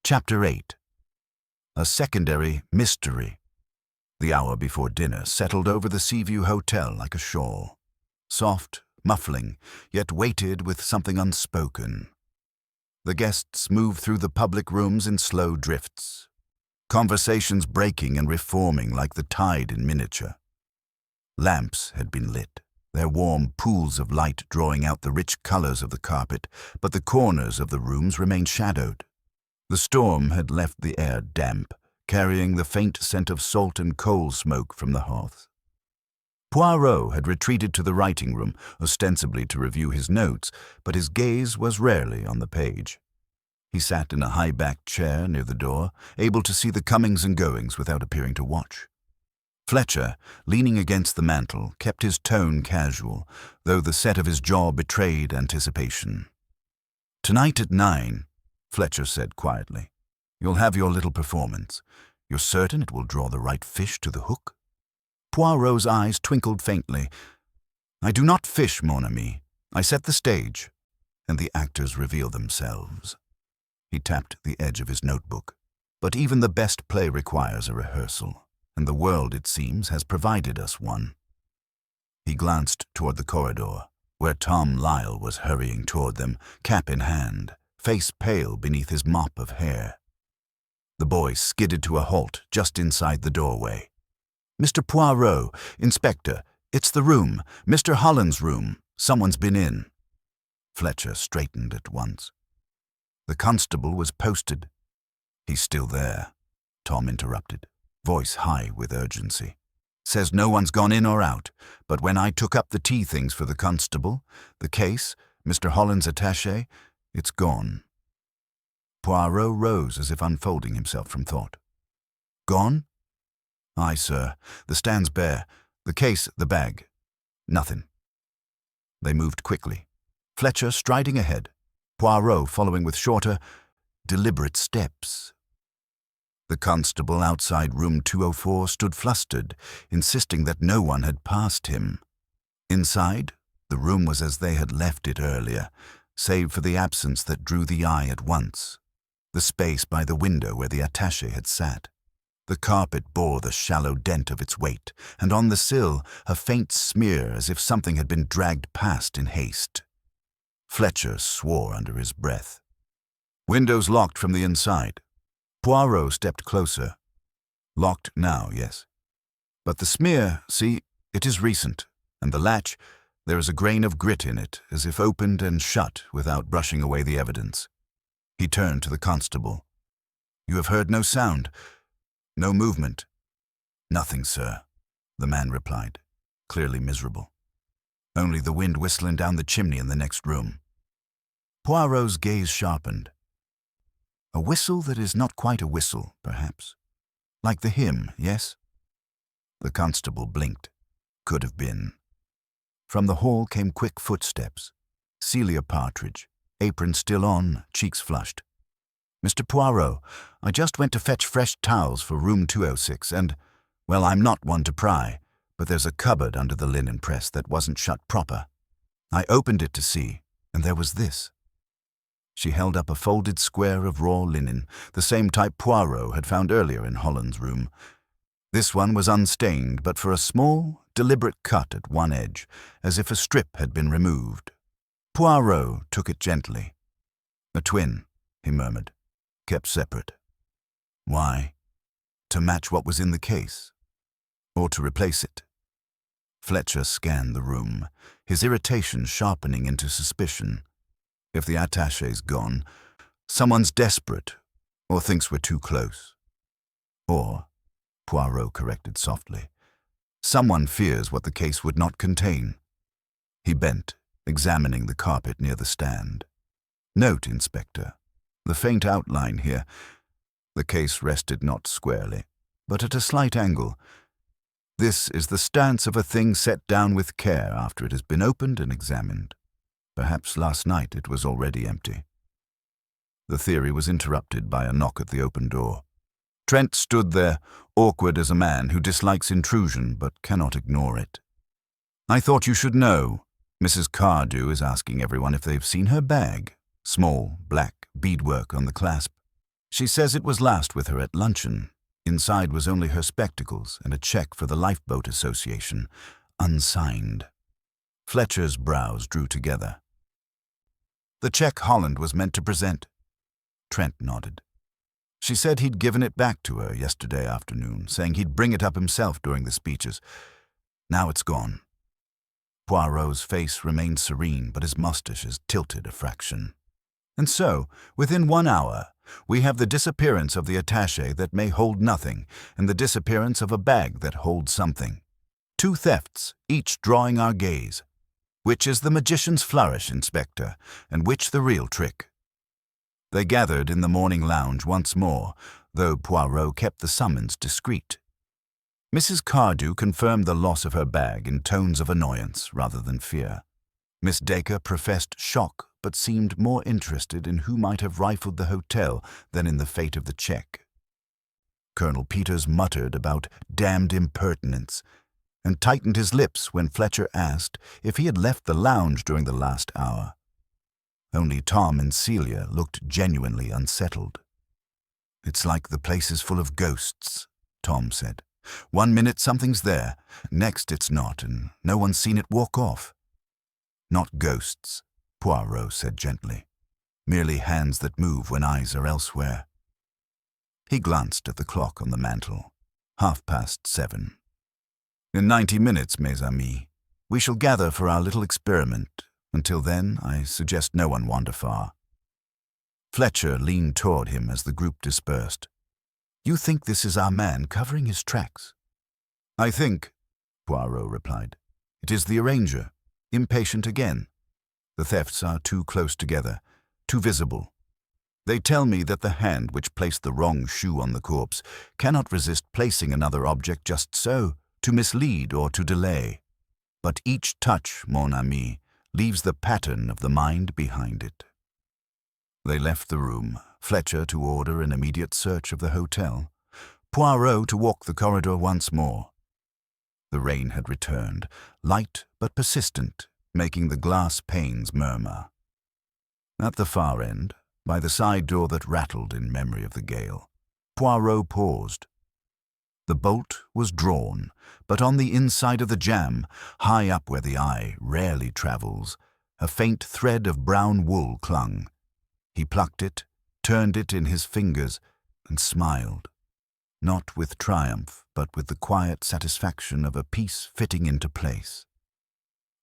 Chapter 8. A secondary mystery. The hour before dinner settled over the Seaview Hotel like a shawl. Soft, muffling, yet weighted with something unspoken. The guests moved through the public rooms in slow drifts, conversations breaking and reforming like the tide in miniature. Lamps had been lit, their warm pools of light drawing out the rich colors of the carpet, but the corners of the rooms remained shadowed. The storm had left the air damp, carrying the faint scent of salt and coal smoke from the hearths. Poirot had retreated to the writing room, ostensibly to review his notes, but his gaze was rarely on the page. He sat in a high-backed chair near the door, able to see the comings and goings without appearing to watch. Fletcher, leaning against the mantel, kept his tone casual, though the set of his jaw betrayed anticipation. "Tonight at 9, Fletcher said quietly. "You'll have your little performance. You're certain it will draw the right fish to the hook?" Poirot's eyes twinkled faintly. "I do not fish, mon ami. I set the stage, and the actors reveal themselves." He tapped the edge of his notebook. "But even the best play requires a rehearsal, and the world, it seems, has provided us one." He glanced toward the corridor, where Tom Lyle was hurrying toward them, cap in hand, face pale beneath his mop of hair. The boy skidded to a halt just inside the doorway. "Mr. Poirot, Inspector, it's the room, Mr. Holland's room. Someone's been in." Fletcher straightened at once. The constable was posted. "He's still there," Tom interrupted, voice high with urgency. "Says no one's gone in or out, but when I took up the tea things for the constable, the case, Mr. Holland's attaché, it's gone." Poirot rose as if unfolding himself from thought. Gone? Aye, sir. The stand's bare. The case, the bag. Nothing. They moved quickly, Fletcher striding ahead, Poirot following with shorter, deliberate steps. The constable outside room 204 stood flustered, insisting that no one had passed him. Inside, the room was as they had left it earlier, save for the absence that drew the eye at once, the space by the window where the attaché had sat. The carpet bore the shallow dent of its weight, and on the sill a faint smear as if something had been dragged past in haste. Fletcher swore under his breath. Windows locked from the inside. Poirot stepped closer. Locked now, yes. But the smear, see, it is recent, and the latch, there is a grain of grit in it, as if opened and shut without brushing away the evidence. He turned to the constable. You have heard no sound? No movement? Nothing, sir, the man replied, clearly miserable. Only the wind whistling down the chimney in the next room. Poirot's gaze sharpened. A whistle that is not quite a whistle, perhaps. Like the hymn, yes? The constable blinked. Could have been. From the hall came quick footsteps. Celia Partridge, apron still on, cheeks flushed. Mr. Poirot, I just went to fetch fresh towels for room 206 and, well, I'm not one to pry, but there's a cupboard under the linen press that wasn't shut proper. I opened it to see, and there was this. She held up a folded square of raw linen, the same type Poirot had found earlier in Holland's room. This one was unstained, but for a small, deliberate cut at one edge, as if a strip had been removed. Poirot took it gently. A twin, he murmured, kept separate. Why? To match what was in the case? Or to replace it? Fletcher scanned the room, his irritation sharpening into suspicion. If the attaché's gone, someone's desperate, or thinks we're too close. Or, Poirot corrected softly, someone fears what the case would not contain. He bent, examining the carpet near the stand. Note, Inspector, the faint outline here. The case rested not squarely, but at a slight angle. This is the stance of a thing set down with care after it has been opened and examined. Perhaps last night it was already empty. The theory was interrupted by a knock at the open door. Trent stood there, awkward as a man who dislikes intrusion but cannot ignore it. I thought you should know. Mrs. Cardew is asking everyone if they've seen her bag. Small, black, beadwork on the clasp. She says it was last with her at luncheon. Inside was only her spectacles and a check for the Lifeboat Association, unsigned. Fletcher's brows drew together. The check Holland was meant to present. Trent nodded. She said he'd given it back to her yesterday afternoon, saying he'd bring it up himself during the speeches. Now it's gone. Poirot's face remained serene, but his mustaches tilted a fraction. And so, within 1 hour, we have the disappearance of the attaché that may hold nothing, and the disappearance of a bag that holds something. 2 thefts, each drawing our gaze. Which is the magician's flourish, Inspector, and which the real trick? They gathered in the morning lounge once more, though Poirot kept the summons discreet. Mrs. Cardew confirmed the loss of her bag in tones of annoyance rather than fear. Miss Dacre professed shock, but seemed more interested in who might have rifled the hotel than in the fate of the check. Colonel Peters muttered about damned impertinence, and tightened his lips when Fletcher asked if he had left the lounge during the last hour. Only Tom and Celia looked genuinely unsettled. It's like the place is full of ghosts, Tom said. 1 minute something's there, next it's not, and no one's seen it walk off. Not ghosts, Poirot said gently. Merely hands that move when eyes are elsewhere. He glanced at the clock on the mantel. 7:30. In 90 minutes, mes amis, we shall gather for our little experiment. Until then, I suggest no one wander far. Fletcher leaned toward him as the group dispersed. You think this is our man covering his tracks? I think, Poirot replied, it is the arranger, impatient again. The thefts are too close together, too visible. They tell me that the hand which placed the wrong shoe on the corpse cannot resist placing another object just so, to mislead or to delay. But each touch, mon ami, leaves the pattern of the mind behind it. They left the room, Fletcher to order an immediate search of the hotel, Poirot to walk the corridor once more. The rain had returned, light but persistent, making the glass panes murmur. At the far end, by the side door that rattled in memory of the gale, Poirot paused. The bolt was drawn, but on the inside of the jamb, high up where the eye rarely travels, a faint thread of brown wool clung. He plucked it, turned it in his fingers, and smiled, not with triumph, but with the quiet satisfaction of a piece fitting into place.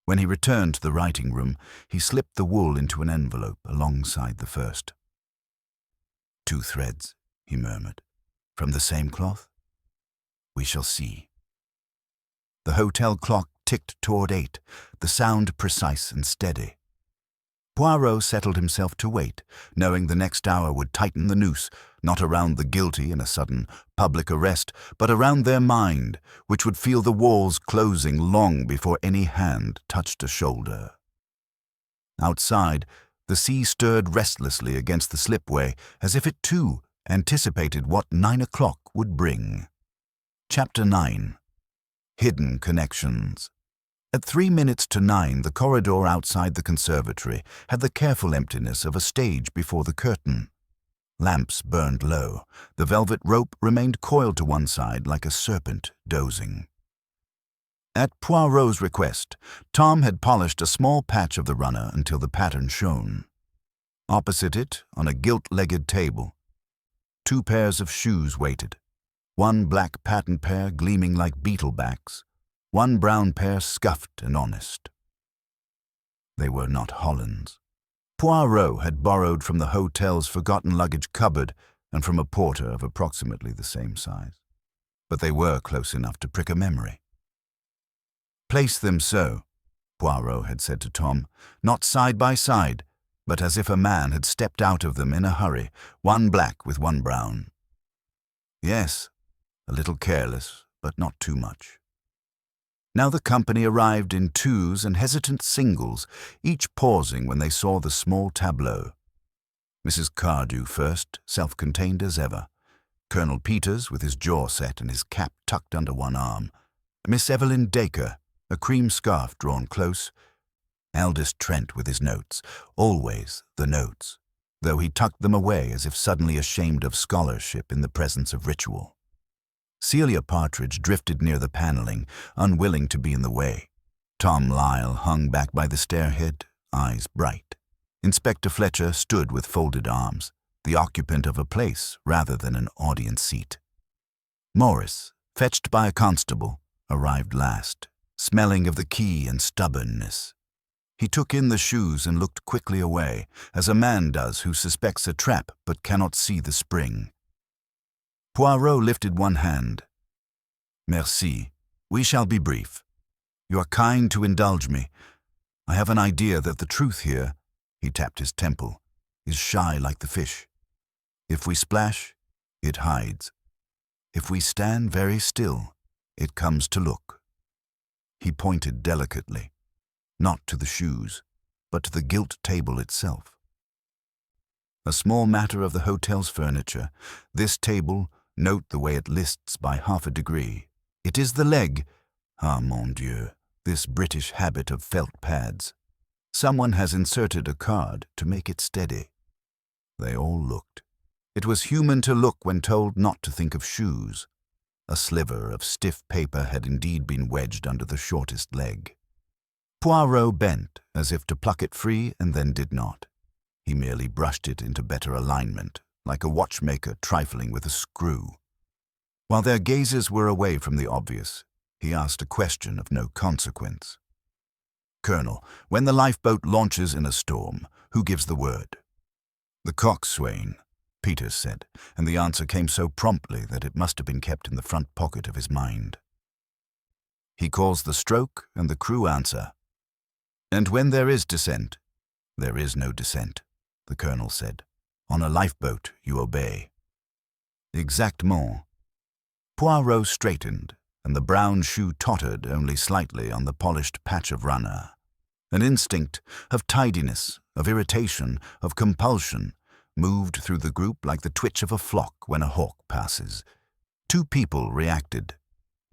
When he returned to the writing room, he slipped the wool into an envelope alongside the first. 2 threads, he murmured. From the same cloth? We shall see. The hotel clock ticked toward 8, the sound precise and steady. Poirot settled himself to wait, knowing the next hour would tighten the noose, not around the guilty in a sudden public arrest, but around their mind, which would feel the walls closing long before any hand touched a shoulder. Outside, the sea stirred restlessly against the slipway, as if it too anticipated what 9 o'clock would bring. Chapter 9. Hidden Connections. At 3 minutes to 9, the corridor outside the conservatory had the careful emptiness of a stage before the curtain. Lamps burned low. The velvet rope remained coiled to one side like a serpent dozing. At Poirot's request, Tom had polished a small patch of the runner until the pattern shone. Opposite it, on a gilt-legged table, 2 pairs of shoes waited, 1 black patent pair gleaming like beetlebacks, 1 brown pair scuffed and honest. They were not Holland's. Poirot had borrowed from the hotel's forgotten luggage cupboard and from a porter of approximately the same size. But they were close enough to prick a memory. Place them so, Poirot had said to Tom, not side by side, but as if a man had stepped out of them in a hurry, 1 black with 1 brown. Yes, a little careless, but not too much. Now the company arrived in 2s and hesitant singles, each pausing when they saw the small tableau. Mrs. Cardew first, self-contained as ever. Colonel Peters with his jaw set and his cap tucked under one arm. Miss Evelyn Dacre, a cream scarf drawn close. Eldest Trent with his notes, always the notes, though he tucked them away as if suddenly ashamed of scholarship in the presence of ritual. Celia Partridge drifted near the paneling, unwilling to be in the way. Tom Lyle hung back by the stairhead, eyes bright. Inspector Fletcher stood with folded arms, the occupant of a place rather than an audience seat. Morris, fetched by a constable, arrived last, smelling of the key and stubbornness. He took in the shoes and looked quickly away, as a man does who suspects a trap but cannot see the spring. Poirot lifted one hand. Merci. We shall be brief. You are kind to indulge me. I have an idea that the truth here, he tapped his temple, is shy like the fish. If we splash, it hides. If we stand very still, it comes to look. He pointed delicately, not to the shoes, but to the gilt table itself. A small matter of the hotel's furniture, this table, note the way it lists by half a degree. It is the leg, ah mon Dieu, this British habit of felt pads. Someone has inserted a card to make it steady. They all looked. It was human to look when told not to think of shoes. A sliver of stiff paper had indeed been wedged under the shortest leg. Poirot bent as if to pluck it free and then did not. He merely brushed it into better alignment, like a watchmaker trifling with a screw. While their gazes were away from the obvious, he asked a question of no consequence. Colonel, when the lifeboat launches in a storm, who gives the word? The coxswain, Peters said, and the answer came so promptly that it must have been kept in the front pocket of his mind. He calls the stroke, and the crew answer. And when there is descent, there is no descent, the colonel said. On a lifeboat, you obey. Exactement. Poirot straightened, and the brown shoe tottered only slightly on the polished patch of runner. An instinct of tidiness, of irritation, of compulsion, moved through the group like the twitch of a flock when a hawk passes. Two people reacted.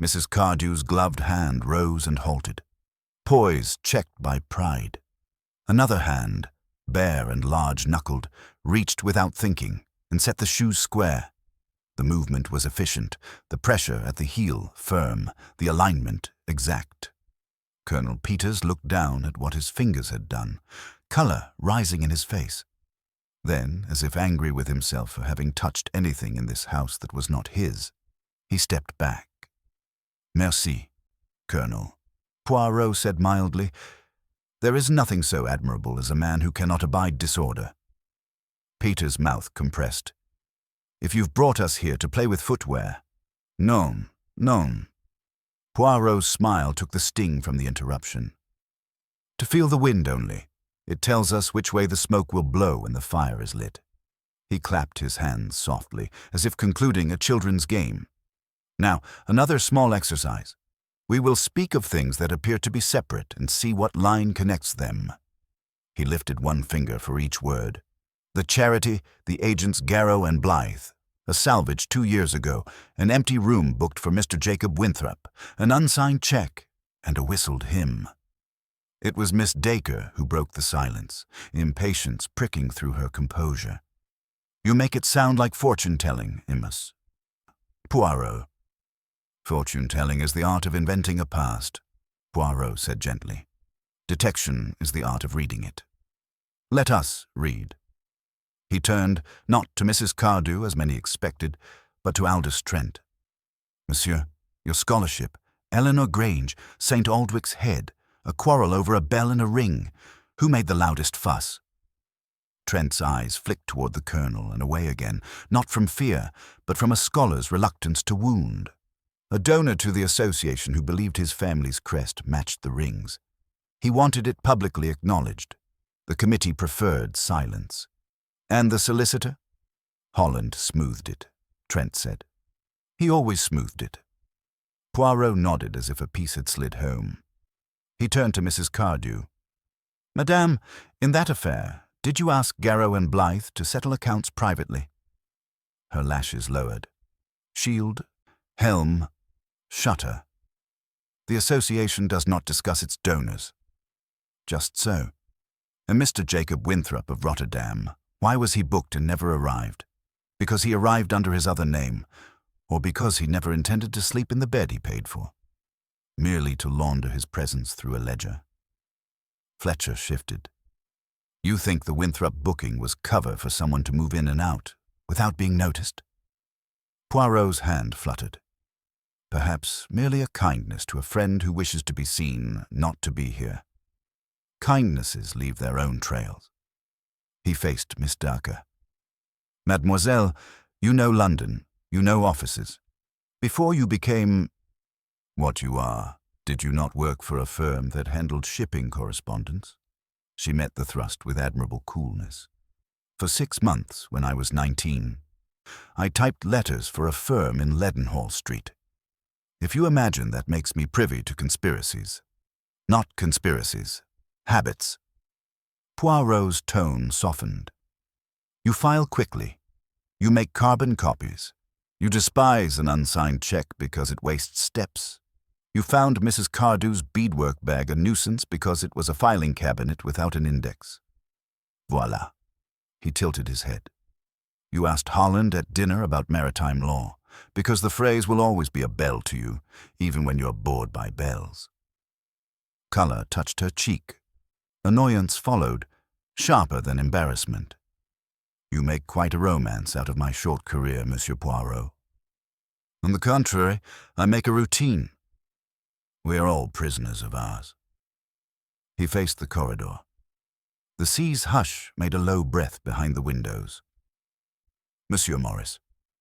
Mrs. Cardew's gloved hand rose and halted, poise checked by pride. Another hand, bare and large-knuckled, reached without thinking and set the shoes square. The movement was efficient, the pressure at the heel firm, the alignment exact. Colonel Peters looked down at what his fingers had done, color rising in his face. Then, as if angry with himself for having touched anything in this house that was not his, he stepped back. Merci, Colonel. Poirot said mildly, there is nothing so admirable as a man who cannot abide disorder. Peter's mouth compressed. If you've brought us here to play with footwear. Non, non. Poirot's smile took the sting from the interruption. To feel the wind only. It tells us which way the smoke will blow when the fire is lit. He clapped his hands softly, as if concluding a children's game. Now, another small exercise. We will speak of things that appear to be separate and see what line connects them. He lifted one finger for each word. The charity, the agents Garrow and Blythe, a salvage 2 years ago, an empty room booked for Mr. Jacob Winthrop, an unsigned check, and a whistled hymn. It was Miss Dacre who broke the silence, impatience pricking through her composure. You make it sound like fortune-telling, Immus. Poirot. Fortune-telling is the art of inventing a past, Poirot said gently. Detection is the art of reading it. Let us read. He turned, not to Mrs. Cardew, as many expected, but to Aldous Trent. Monsieur, your scholarship, Eleanor Grange, St. Aldwick's Head, a quarrel over a bell and a ring. Who made the loudest fuss? Trent's eyes flicked toward the colonel and away again, not from fear, but from a scholar's reluctance to wound. A donor to the association who believed his family's crest matched the rings. He wanted it publicly acknowledged. The committee preferred silence. And the solicitor? Holland smoothed it, Trent said. He always smoothed it. Poirot nodded as if a piece had slid home. He turned to Mrs. Cardew. Madame, in that affair, did you ask Garrow and Blythe to settle accounts privately? Her lashes lowered. Shield, helm, shutter. The association does not discuss its donors. Just so. And Mr. Jacob Winthrop of Rotterdam, why was he booked and never arrived? Because he arrived under his other name, or because he never intended to sleep in the bed he paid for? Merely to launder his presence through a ledger. Fletcher shifted. You think the Winthrop booking was cover for someone to move in and out, without being noticed? Poirot's hand fluttered. Perhaps merely a kindness to a friend who wishes to be seen, not to be here. Kindnesses leave their own trails. He faced Miss Dacre. Mademoiselle, you know London, you know offices. Before you became what you are, did you not work for a firm that handled shipping correspondence? She met the thrust with admirable coolness. For 6 months, when I was 19, I typed letters for a firm in Leadenhall Street. If you imagine that makes me privy to conspiracies. Not conspiracies, habits. Poirot's tone softened. You file quickly. You make carbon copies. You despise an unsigned check because it wastes steps. You found Mrs. Cardew's beadwork bag a nuisance because it was a filing cabinet without an index. Voila. He tilted his head. You asked Holland at dinner about maritime law, because the phrase will always be a bell to you, even when you're bored by bells. Color touched her cheek. Annoyance followed, sharper than embarrassment. You make quite a romance out of my short career, Monsieur Poirot. On the contrary, I make a routine. We are all prisoners of ours. He faced the corridor. The sea's hush made a low breath behind the windows. Monsieur Morris,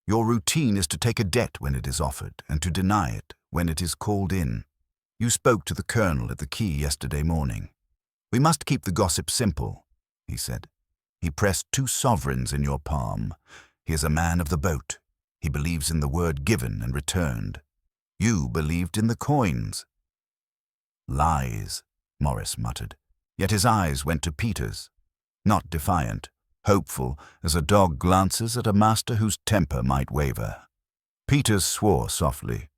your routine is to take a debt when it is offered and to deny it when it is called in. You spoke to the colonel at the quay yesterday morning. We must keep the gossip simple, he said. He pressed 2 sovereigns in your palm. He is a man of the boat. He believes in the word given and returned. You believed in the coins." "Lies," Morris muttered. Yet his eyes went to Peter's, not defiant, hopeful as a dog glances at a master whose temper might waver. Peters swore softly.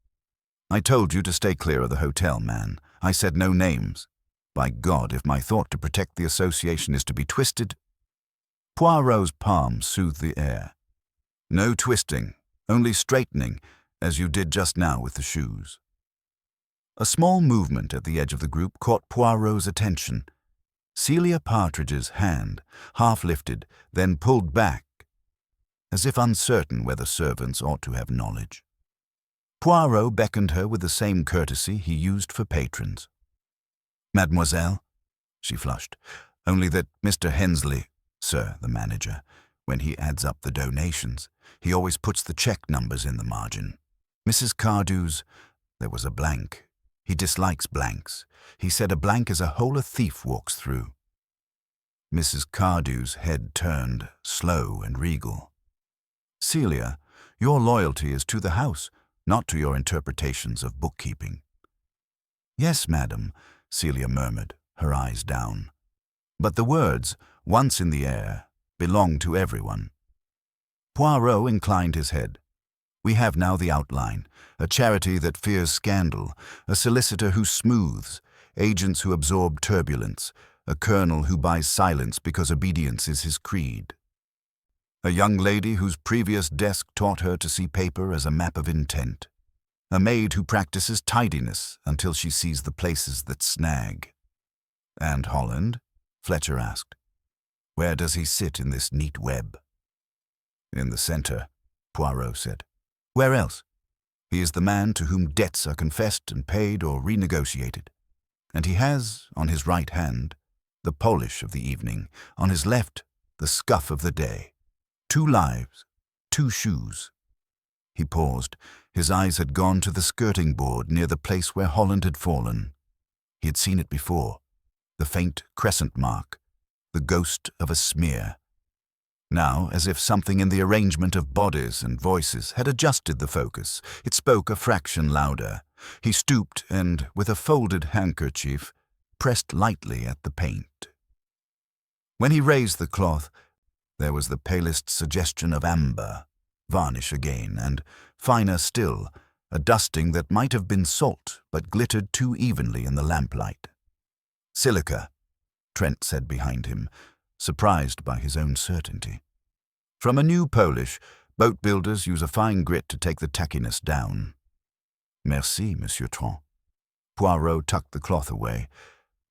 "I told you to stay clear of the hotel, man. I said no names. By God, if my thought to protect the association is to be twisted—" Poirot's palm soothed the air. "No twisting, only straightening, as you did just now with the shoes." A small movement at the edge of the group caught Poirot's attention. Celia Partridge's hand, half lifted, then pulled back, as if uncertain whether servants ought to have knowledge. Poirot beckoned her with the same courtesy he used for patrons. "Mademoiselle," she flushed, "only that Mr. Hensley, sir, the manager, when he adds up the donations, he always puts the check numbers in the margin. Mrs. Cardew's—" There was a blank. He dislikes blanks. He said a blank is a hole a thief walks through. Mrs. Cardew's head turned, slow and regal. "Celia, your loyalty is to the house, not to your interpretations of bookkeeping." "Yes, madam," Celia murmured, her eyes down. But the words, once in the air, belonged to everyone. Poirot inclined his head. "We have now the outline, a charity that fears scandal, a solicitor who smooths, agents who absorb turbulence, a colonel who buys silence because obedience is his creed. A young lady whose previous desk taught her to see paper as a map of intent. A maid who practices tidiness until she sees the places that snag." "And Holland?" Fletcher asked. "Where does he sit in this neat web?" "In the center," Poirot said. "Where else? He is the man to whom debts are confessed and paid or renegotiated. And he has, on his right hand, the polish of the evening, on his left, the scuff of the day. 2 lives, 2 shoes." He paused. His eyes had gone to the skirting board near the place where Holland had fallen. He had seen it before, the faint crescent mark, the ghost of a smear. Now, as if something in the arrangement of bodies and voices had adjusted the focus, it spoke a fraction louder. He stooped and, with a folded handkerchief, pressed lightly at the paint. When he raised the cloth, there was the palest suggestion of amber, varnish again, and, finer still, a dusting that might have been salt but glittered too evenly in the lamplight. "Silica," Trent said behind him, surprised by his own certainty. From a new polish, boat builders use a fine grit to take the tackiness down. "Merci, Monsieur Trent." Poirot tucked the cloth away.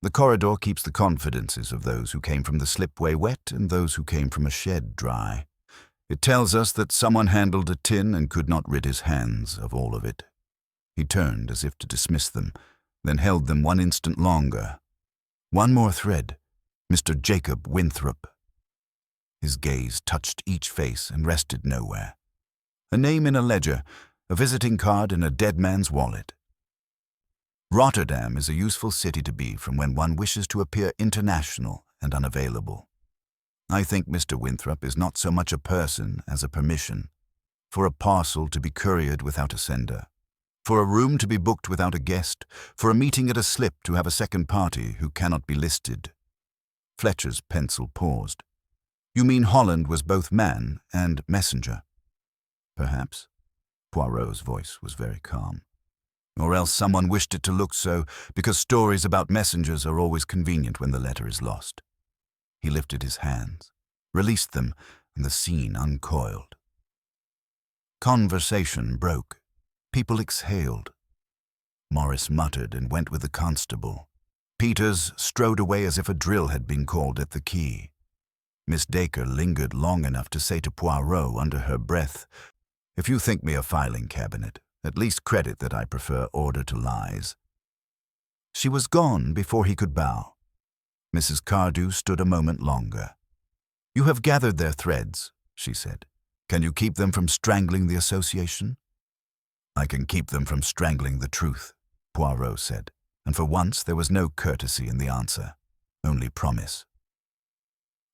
The corridor keeps the confidences of those who came from the slipway wet and those who came from a shed dry. It tells us that someone handled a tin and could not rid his hands of all of it. He turned as if to dismiss them, then held them one instant longer. One more thread. Mr. Jacob Winthrop. His gaze touched each face and rested nowhere. A name in a ledger, a visiting card in a dead man's wallet. Rotterdam is a useful city to be from when one wishes to appear international and unavailable. I think Mr. Winthrop is not so much a person as a permission, for a parcel to be couriered without a sender, for a room to be booked without a guest, for a meeting at a slip to have a second party who cannot be listed. Fletcher's pencil paused. "You mean Holland was both man and messenger?" "Perhaps." Poirot's voice was very calm. "Or else someone wished it to look so, because stories about messengers are always convenient when the letter is lost." He lifted his hands, released them, and the scene uncoiled. Conversation broke. People exhaled. Morris muttered and went with the constable. Peters strode away as if a drill had been called at the key. Miss Dacre lingered long enough to say to Poirot under her breath, "If you think me a filing cabinet, at least credit that I prefer order to lies." She was gone before he could bow. Mrs. Cardew stood a moment longer. "You have gathered their threads," she said. "Can you keep them from strangling the association?" "I can keep them from strangling the truth," Poirot said, and for once there was no courtesy in the answer, only promise.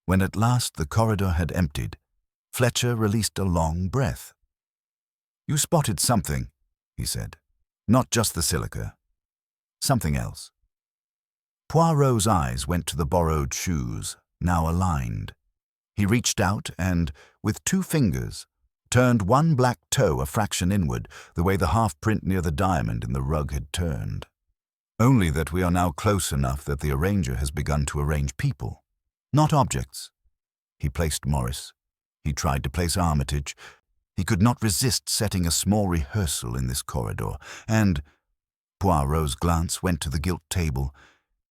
When at last the corridor had emptied, Fletcher released a long breath. "You spotted something," he said. "Not just the silica. Something else." Poirot's eyes went to the borrowed shoes, now aligned. He reached out and, with 2 fingers, turned one black toe a fraction inward, the way the half-print near the diamond in the rug had turned. "Only that we are now close enough that the arranger has begun to arrange people, not objects." He placed Morris. He tried to place Armitage. He could not resist setting a small rehearsal in this corridor, and Poirot's glance went to the gilt table.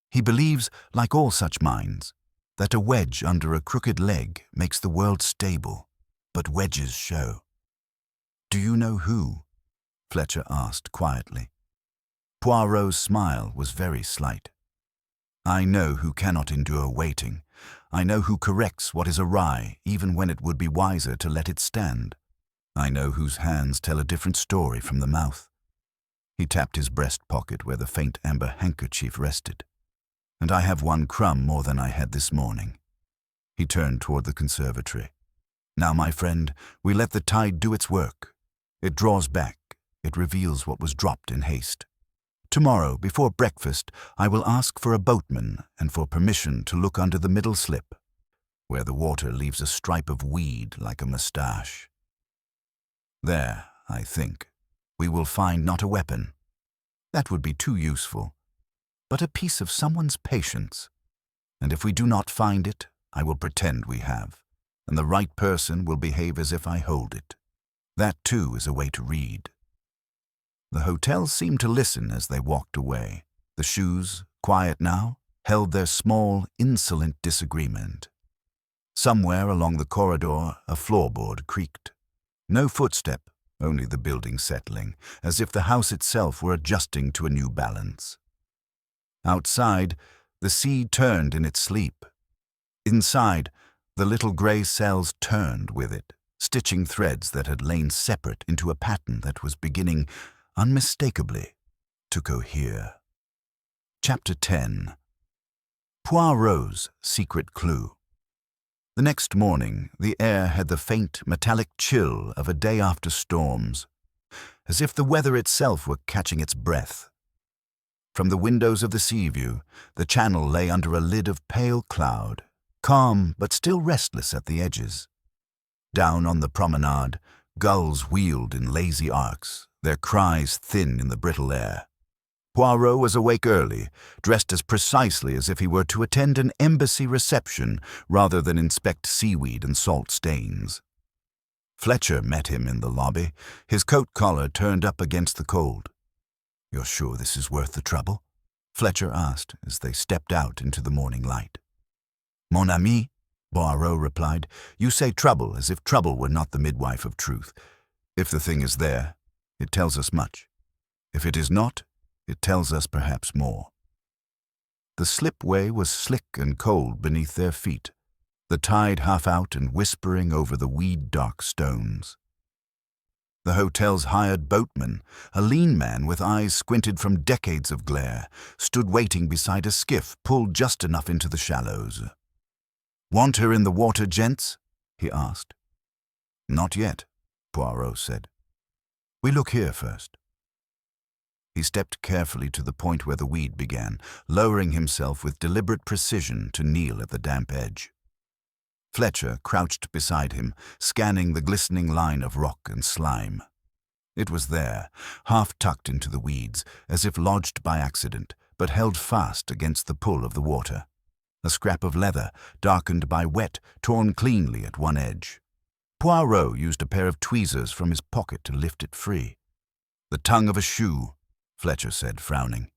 He believes, like all such minds, that a wedge under a crooked leg makes the world stable, but wedges show. "Do you know who?" Fletcher asked quietly. Poirot's smile was very slight. "I know who cannot endure waiting. I know who corrects what is awry, even when it would be wiser to let it stand. I know whose hands tell a different story from the mouth." He tapped his breast pocket where the faint amber handkerchief rested. "And I have 1 crumb more than I had this morning." He turned toward the conservatory. "Now, my friend, we let the tide do its work. It draws back. It reveals what was dropped in haste. Tomorrow, before breakfast, I will ask for a boatman and for permission to look under the middle slip, where the water leaves a stripe of weed like a moustache. There, I think, we will find not a weapon. That would be too useful, but a piece of someone's patience. And if we do not find it, I will pretend we have, and the right person will behave as if I hold it. That, too, is a way to read." The hotel seemed to listen as they walked away. The shoes, quiet now, held their small, insolent disagreement. Somewhere along the corridor, a floorboard creaked. No footstep, only the building settling, as if the house itself were adjusting to a new balance. Outside, the sea turned in its sleep. Inside, the little grey cells turned with it, stitching threads that had lain separate into a pattern that was beginning, unmistakably, to cohere. Chapter 10. Poirot's secret clue. The next morning, the air had the faint, metallic chill of a day after storms, as if the weather itself were catching its breath. From the windows of the sea view, the channel lay under a lid of pale cloud, calm but still restless at the edges. Down on the promenade, gulls wheeled in lazy arcs, their cries thin in the brittle air. Poirot was awake early, dressed as precisely as if he were to attend an embassy reception rather than inspect seaweed and salt stains. Fletcher met him in the lobby, his coat collar turned up against the cold. "You're sure this is worth the trouble?" Fletcher asked as they stepped out into the morning light. "Mon ami," Poirot replied, "you say trouble as if trouble were not the midwife of truth. If the thing is there, it tells us much. If it is not, it tells us perhaps more." The slipway was slick and cold beneath their feet, the tide half out and whispering over the weed-dark stones. The hotel's hired boatman, a lean man with eyes squinted from decades of glare, stood waiting beside a skiff pulled just enough into the shallows. "Want her in the water, gents?" he asked. "Not yet," Poirot said. "We look here first." He stepped carefully to the point where the weed began, lowering himself with deliberate precision to kneel at the damp edge. Fletcher crouched beside him, scanning the glistening line of rock and slime. It was there, half tucked into the weeds, as if lodged by accident, but held fast against the pull of the water. A scrap of leather, darkened by wet, torn cleanly at one edge. Poirot used a pair of tweezers from his pocket to lift it free. "The tongue of a shoe," Fletcher said, frowning.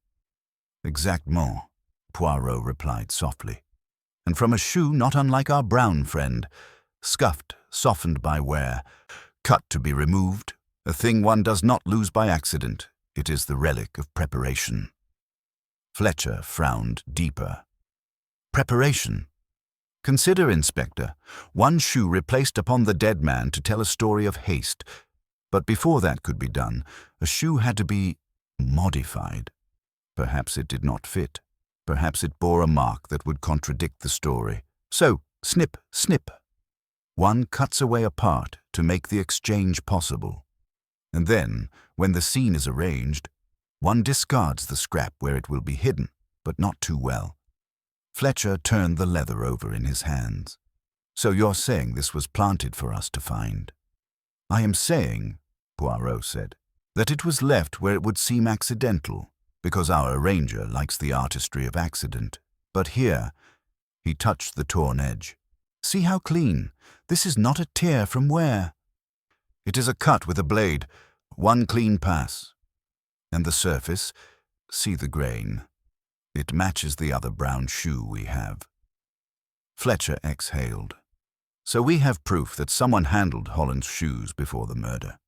"Exactement," Poirot replied softly. "And from a shoe not unlike our brown friend, scuffed, softened by wear, cut to be removed, a thing one does not lose by accident. It is the relic of preparation." Fletcher frowned deeper. "Preparation? Consider, Inspector, one shoe replaced upon the dead man to tell a story of haste. But before that could be done, a shoe had to be modified. Perhaps it did not fit. Perhaps it bore a mark that would contradict the story. So Snip, snip. One cuts away a part to make the exchange possible. And then, when the scene is arranged, one discards the scrap where it will be hidden, but not too well. Fletcher turned the leather over in his hands. So you're saying this was planted for us to find? I am saying, Poirot said, that it was left where it would seem accidental, because our arranger likes the artistry of accident. But here, he touched the torn edge. See how clean. This is not a tear from wear. It is a cut with a blade, one clean pass. And the surface, see the grain. It matches the other brown shoe we have. Fletcher exhaled. So we have proof that someone handled Holland's shoes before the murder.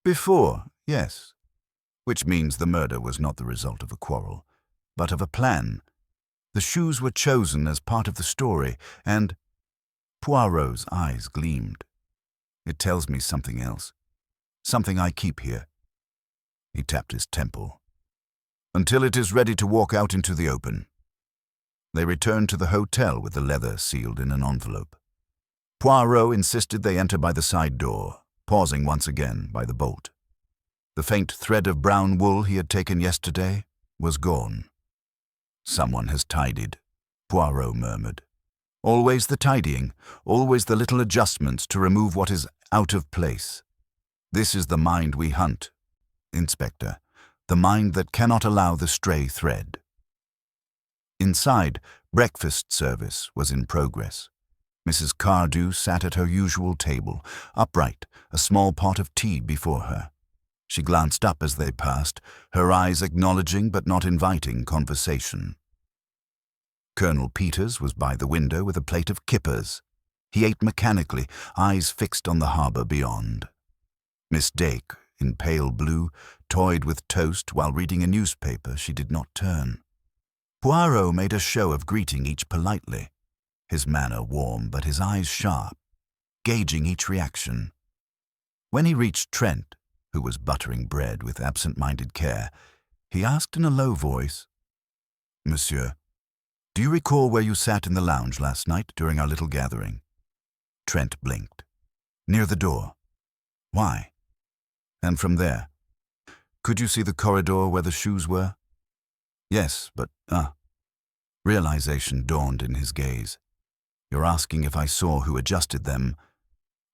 Before, yes. Which means the murder was not the result of a quarrel, but of a plan. The shoes were chosen as part of the story, and Poirot's eyes gleamed. It tells me something else. Something I keep here. He tapped his temple. Until it is ready to walk out into the open. They returned to the hotel with the leather sealed in an envelope. Poirot insisted they enter by the side door, pausing once again by the bolt. The faint thread of brown wool he had taken yesterday was gone. Someone has tidied, Poirot murmured. Always the tidying, always the little adjustments to remove what is out of place. This is the mind we hunt, Inspector, the mind that cannot allow the stray thread. Inside, breakfast service was in progress. Mrs. Cardew sat at her usual table, upright, a small pot of tea before her. She glanced up as they passed, her eyes acknowledging but not inviting conversation. Colonel Peters was by the window with a plate of kippers. He ate mechanically, eyes fixed on the harbour beyond. Miss Dake, in pale blue, toyed with toast while reading a newspaper she did not turn. Poirot made a show of greeting each politely, his manner warm but his eyes sharp, gauging each reaction. When he reached Trent, who was buttering bread with absent-minded care, he asked in a low voice, "Monsieur, do you recall where you sat in the lounge last night during our little gathering?" Trent blinked. "Near the door." "Why?" "And from there? Could you see the corridor where the shoes were?" "Yes, but, Realization dawned in his gaze. "You're asking if I saw who adjusted them?"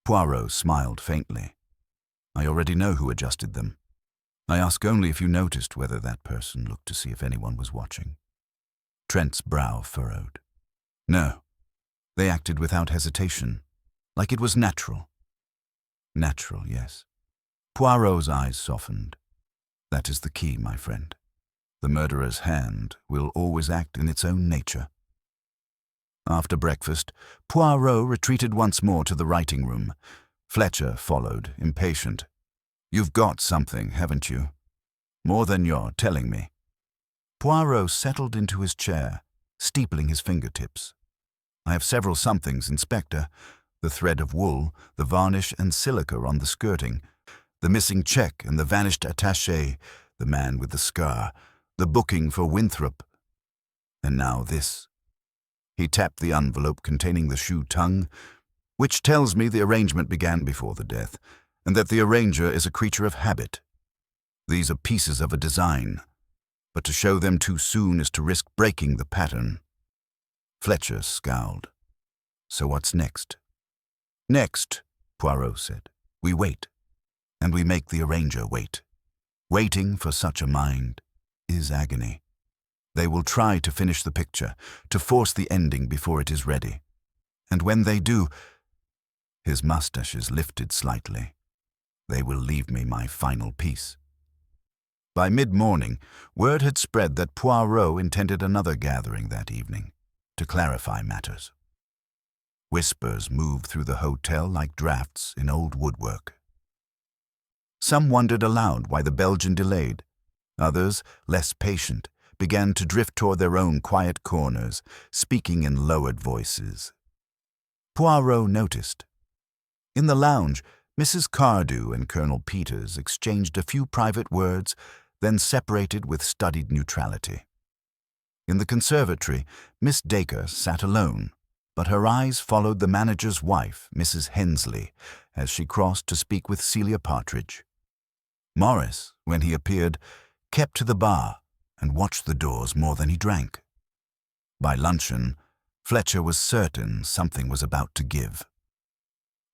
Poirot smiled faintly. "I already know who adjusted them. I ask only if you noticed whether that person looked to see if anyone was watching." Trent's brow furrowed. "No. They acted without hesitation, like it was natural." "Natural, yes." Poirot's eyes softened. "That is the key, my friend. The murderer's hand will always act in its own nature." After breakfast, Poirot retreated once more to the writing room. Fletcher followed, impatient. "You've got something, haven't you? More than you're telling me." Poirot settled into his chair, steepling his fingertips. "I have several somethings, Inspector. The thread of wool, the varnish and silica on the skirting, the missing check and the vanished attaché, the man with the scar, the booking for Winthrop. And now this." He tapped the envelope containing the shoe tongue, "which tells me the arrangement began before the death, and that the arranger is a creature of habit. These are pieces of a design, but to show them too soon is to risk breaking the pattern." Fletcher scowled. "So what's next?" "Next," Poirot said, "we wait, and we make the arranger wait. Waiting for such a mind is agony. They will try to finish the picture, to force the ending before it is ready. And when they do," his mustaches lifted slightly, "they will leave me my final piece." By mid-morning, word had spread that Poirot intended another gathering that evening, to clarify matters. Whispers moved through the hotel like drafts in old woodwork. Some wondered aloud why the Belgian delayed. Others, less patient, began to drift toward their own quiet corners, speaking in lowered voices. Poirot noticed. In the lounge, Mrs. Cardew and Colonel Peters exchanged a few private words, then separated with studied neutrality. In the conservatory, Miss Dacre sat alone, but her eyes followed the manager's wife, Mrs. Hensley, as she crossed to speak with Celia Partridge. Morris, when he appeared, kept to the bar and watched the doors more than he drank. By luncheon, Fletcher was certain something was about to give.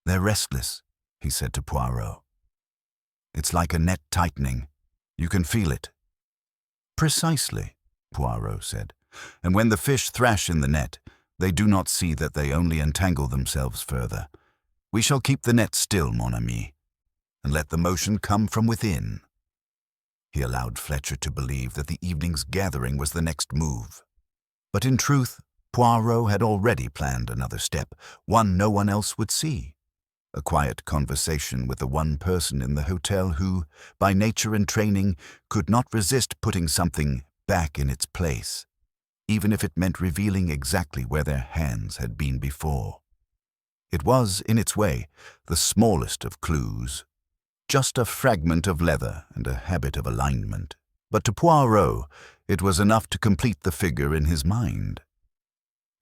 "They're restless," he said to Poirot. "It's like a net tightening. You can feel it." "Precisely," Poirot said. "And when the fish thrash in the net, they do not see that they only entangle themselves further. We shall keep the net still, mon ami, and let the motion come from within." He allowed Fletcher to believe that the evening's gathering was the next move. But in truth, Poirot had already planned another step, one no one else would see. A quiet conversation with the one person in the hotel who, by nature and training, could not resist putting something back in its place, even if it meant revealing exactly where their hands had been before. It was, in its way, the smallest of clues, just a fragment of leather and a habit of alignment. But to Poirot, it was enough to complete the figure in his mind.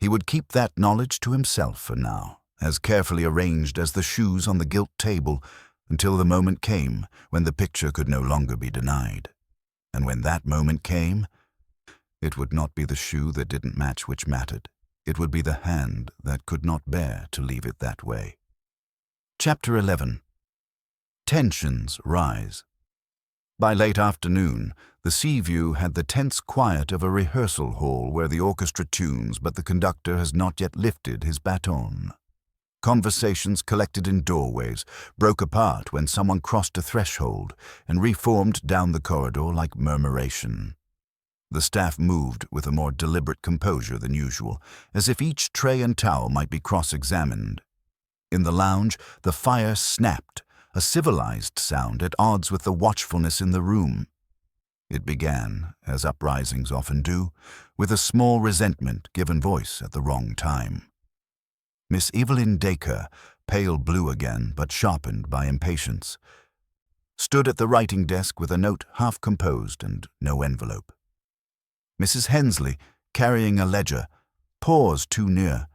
He would keep that knowledge to himself for now, as carefully arranged as the shoes on the gilt table, until the moment came when the picture could no longer be denied. And when that moment came, it would not be the shoe that didn't match which mattered. It would be the hand that could not bear to leave it that way. Chapter 11. Tensions rise. By late afternoon, the sea view had the tense quiet of a rehearsal hall where the orchestra tunes but the conductor has not yet lifted his baton. Conversations collected in doorways broke apart when someone crossed a threshold and reformed down the corridor like murmuration. The staff moved with a more deliberate composure than usual, as if each tray and towel might be cross-examined. In the lounge, the fire snapped, a civilized sound at odds with the watchfulness in the room. It began, as uprisings often do, with a small resentment given voice at the wrong time. Miss Evelyn Dacre, pale blue again but sharpened by impatience, stood at the writing desk with a note half composed and no envelope. Mrs. Hensley, carrying a ledger, paused too near.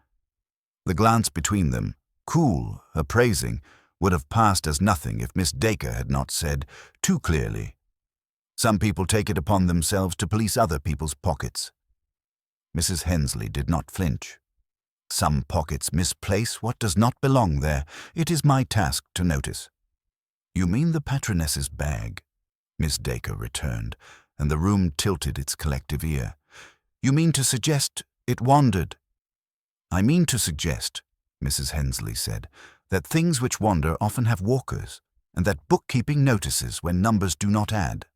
The glance between them, cool, appraising, would have passed as nothing if Miss Dacre had not said, too clearly, "Some people take it upon themselves to police other people's pockets." Mrs. Hensley did not flinch. "Some pockets misplace what does not belong there. It is my task to notice." "You mean the patroness's bag?" Miss Dacre returned, and the room tilted its collective ear. "You mean to suggest it wandered?" "I mean to suggest," Mrs. Hensley said, "that things which wander often have walkers, and that bookkeeping notices when numbers do not add."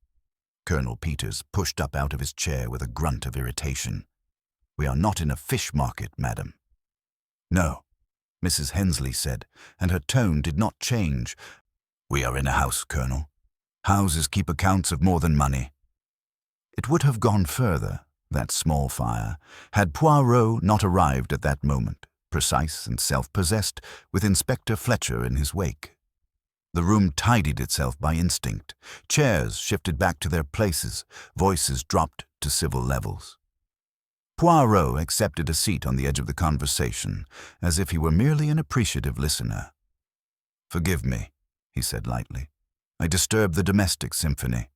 Colonel Peters pushed up out of his chair with a grunt of irritation. "We are not in a fish market, madam." "No," Mrs. Hensley said, and her tone did not change. "We are in a house, Colonel. Houses keep accounts of more than money." It would have gone further, that small fire, had Poirot not arrived at that moment, precise and self-possessed, with Inspector Fletcher in his wake. The room tidied itself by instinct. Chairs shifted back to their places, voices dropped to civil levels. Poirot accepted a seat on the edge of the conversation, as if he were merely an appreciative listener. "Forgive me," he said lightly. "I disturbed the domestic symphony."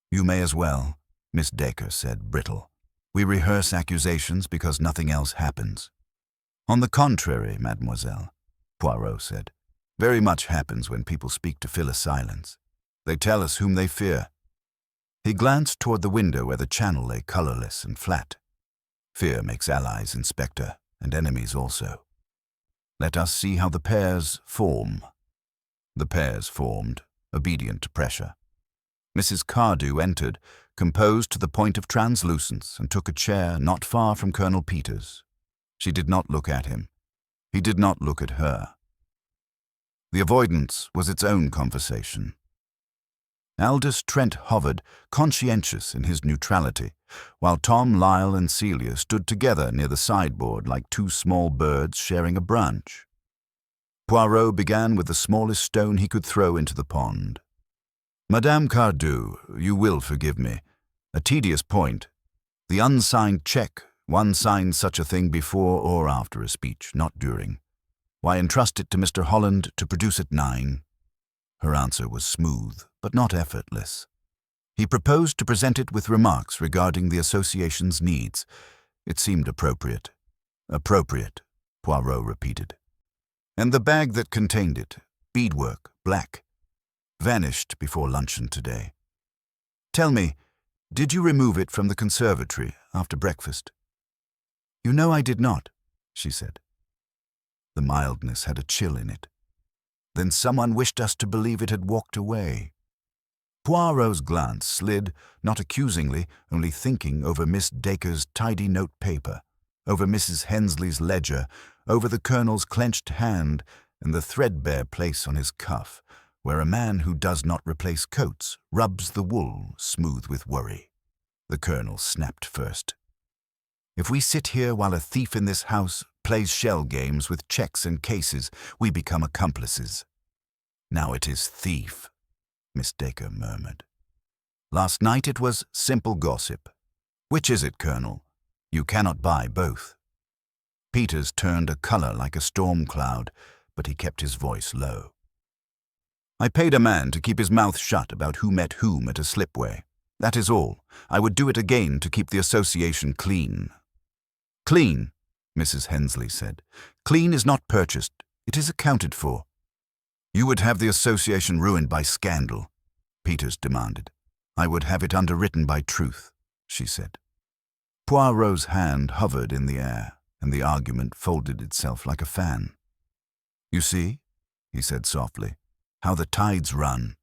"You may as well," Miss Dacre said, brittle. "We rehearse accusations because nothing else happens." "On the contrary, mademoiselle," Poirot said. "Very much happens when people speak to fill a silence. They tell us whom they fear." He glanced toward the window where the channel lay colorless and flat. "Fear makes allies, Inspector, and enemies also. Let us see how the pairs form." The pairs formed, obedient to pressure. Mrs. Cardew entered, composed to the point of translucence, and took a chair not far from Colonel Peters. She did not look at him. He did not look at her. The avoidance was its own conversation. Aldous Trent hovered, conscientious in his neutrality, while Tom, Lyle, and Celia stood together near the sideboard like two small birds sharing a branch. Poirot began with the smallest stone he could throw into the pond. "Madame Cardew, you will forgive me. A tedious point. The unsigned check One signs such a thing before or after a speech, not during. Why entrust it to Mr. Holland to produce at 9? Her answer was smooth, but not effortless. He proposed to present it with remarks regarding the association's needs. It seemed appropriate. Appropriate, Poirot repeated. And the bag that contained it, beadwork, black, vanished before luncheon today. Tell me, did you remove it from the conservatory after breakfast? You know I did not, she said. The mildness had a chill in it. Then someone wished us to believe it had walked away. Poirot's glance slid, not accusingly, only thinking, over Miss Dacre's tidy note paper, over Mrs. Hensley's ledger, over the Colonel's clenched hand and the threadbare place on his cuff, where a man who does not replace coats rubs the wool smooth with worry. The Colonel snapped first. If we sit here while a thief in this house plays shell games with checks and cases, we become accomplices. Now it is thief, Miss Dacre murmured. Last night it was simple gossip. Which is it, Colonel? You cannot buy both. Peters turned a color like a storm cloud, but he kept his voice low. I paid a man to keep his mouth shut about who met whom at a slipway. That is all. I would do it again to keep the association clean. Clean, Mrs. Hensley said. Clean is not purchased. It is accounted for. You would have the association ruined by scandal, Peters demanded. I would have it underwritten by truth, she said. Poirot's hand hovered in the air, and the argument folded itself like a fan. You see, he said softly, how the tides run.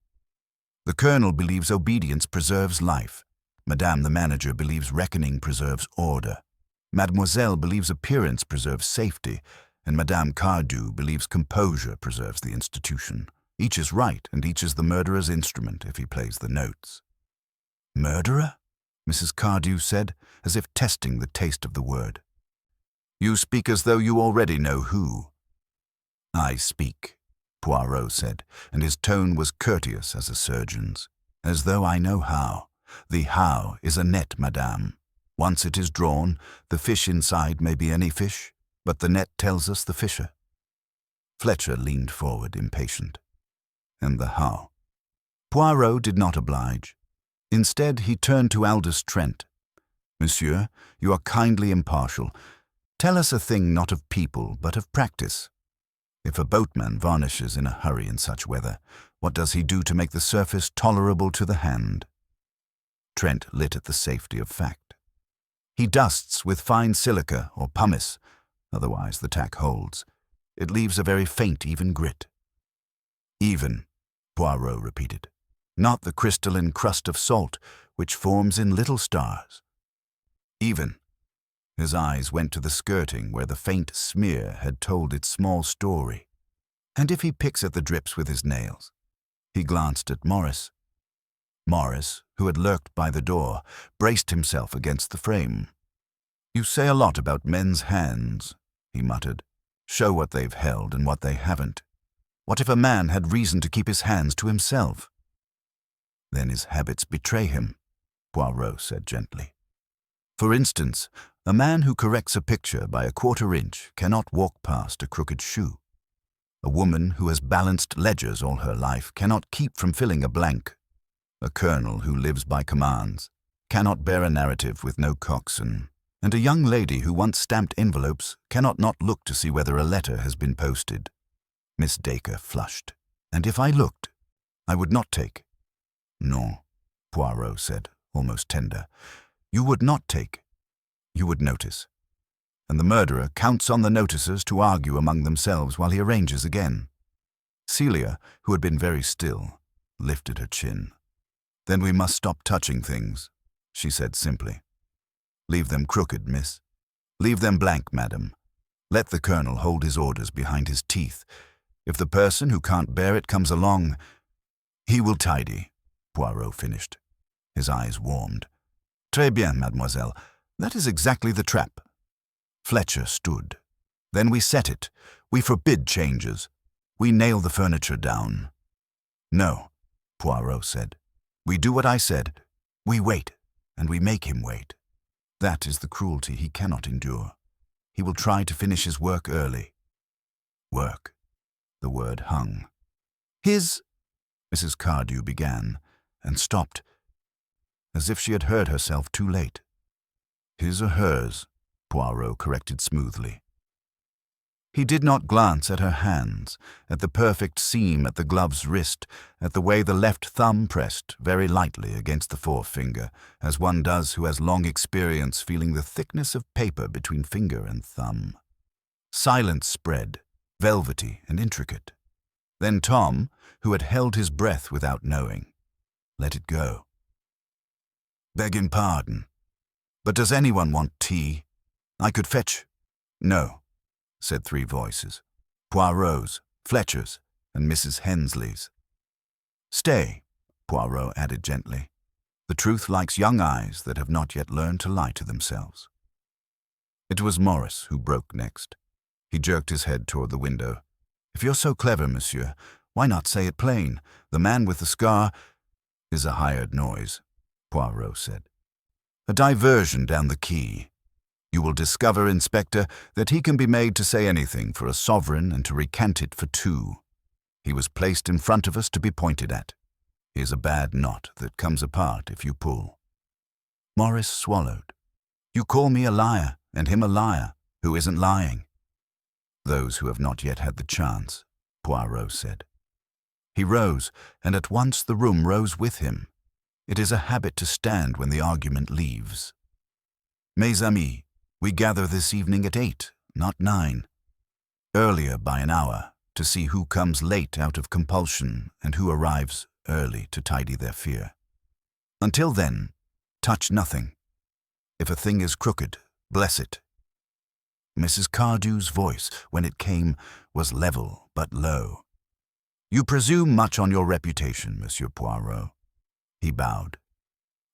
The Colonel believes obedience preserves life. Madame the manager believes reckoning preserves order. Mademoiselle believes appearance preserves safety, and Madame Cardew believes composure preserves the institution. Each is right, and each is the murderer's instrument if he plays the notes. Murderer? Mrs. Cardew said, as if testing the taste of the word. You speak as though you already know who. I speak, Poirot said, and his tone was courteous as a surgeon's. As though I know how. The how is a net, madame. Once it is drawn, the fish inside may be any fish, but the net tells us the fisher. Fletcher leaned forward, impatient. And the how? Poirot did not oblige. Instead, he turned to Aldous Trent. Monsieur, you are kindly impartial. Tell us a thing not of people, but of practice. If a boatman varnishes in a hurry in such weather, what does he do to make the surface tolerable to the hand? Trent lit at the safety of fact. He dusts with fine silica or pumice, otherwise the tack holds. It leaves a very faint, even grit. Even, Poirot repeated. Not the crystalline crust of salt, which forms in little stars. Even. His eyes went to the skirting where the faint smear had told its small story. And if he picks at the drips with his nails? He glanced at Morris. Morris, who had lurked by the door, braced himself against the frame. You say a lot about men's hands, he muttered. Show what they've held and what they haven't. What if a man had reason to keep his hands to himself? Then his habits betray him, Poirot said gently. For instance, a man who corrects a picture by a quarter inch cannot walk past a crooked shoe. A woman who has balanced ledgers all her life cannot keep from filling a blank. A colonel who lives by commands cannot bear a narrative with no coxswain. And a young lady who once stamped envelopes cannot not look to see whether a letter has been posted. Miss Dacre flushed. And if I looked, I would not take. No, Poirot said, almost tender. You would not take. You would notice. And the murderer counts on the noticers to argue among themselves while he arranges again. Celia, who had been very still, lifted her chin. Then we must stop touching things, she said simply. Leave them crooked, miss. Leave them blank, madam. Let the colonel hold his orders behind his teeth. If the person who can't bear it comes along, he will tidy, Poirot finished. His eyes warmed. Très bien, mademoiselle. That is exactly the trap. Fletcher stood. Then we set it. We forbid changes. We nail the furniture down. No, Poirot said. We do what I said. We wait, and we make him wait. That is the cruelty he cannot endure. He will try to finish his work early. Work. The word hung. His... Mrs. Cardew began, and stopped, as if she had heard herself too late. His or hers, Poirot corrected smoothly. He did not glance at her hands, at the perfect seam at the glove's wrist, at the way the left thumb pressed very lightly against the forefinger, as one does who has long experience feeling the thickness of paper between finger and thumb. Silence spread, velvety and intricate. Then Tom, who had held his breath without knowing, let it go. Begging pardon, but does anyone want tea? I could fetch... No, said three voices. Poirot's, Fletcher's, and Mrs. Hensley's. Stay, Poirot added gently. The truth likes young eyes that have not yet learned to lie to themselves. It was Morris who broke next. He jerked his head toward the window. If you're so clever, monsieur, why not say it plain? The man with the scar is a hired noise, Poirot said. A diversion down the quay. You will discover, Inspector, that he can be made to say anything for a sovereign and to recant it for two. He was placed in front of us to be pointed at. He is a bad knot that comes apart if you pull. Morris swallowed. You call me a liar, and him a liar, who isn't lying. Those who have not yet had the chance, Poirot said. He rose, and at once the room rose with him. It is a habit to stand when the argument leaves. Mes amis, we gather this evening at 8, not 9. Earlier by an hour, to see who comes late out of compulsion and who arrives early to tidy their fear. Until then, touch nothing. If a thing is crooked, bless it. Mrs. Cardew's voice, when it came, was level but low. You presume much on your reputation, Monsieur Poirot. He bowed.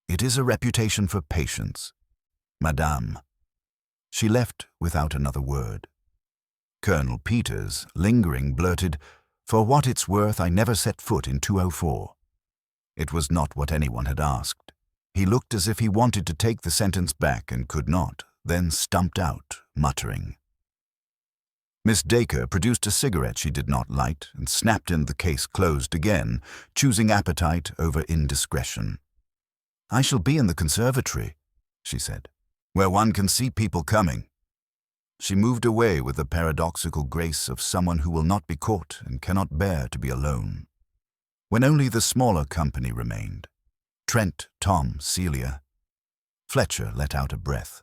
It is a reputation for patience. Madame. She left without another word. Colonel Peters, lingering, blurted, For what it's worth, I never set foot in 204. It was not what anyone had asked. He looked as if he wanted to take the sentence back and could not, then stumped out, muttering. Miss Dacre produced a cigarette she did not light and snapped in the case closed again, choosing appetite over indiscretion. I shall be in the conservatory, she said, where one can see people coming. She moved away with the paradoxical grace of someone who will not be caught and cannot bear to be alone. When only the smaller company remained, Trent, Tom, Celia, Fletcher let out a breath.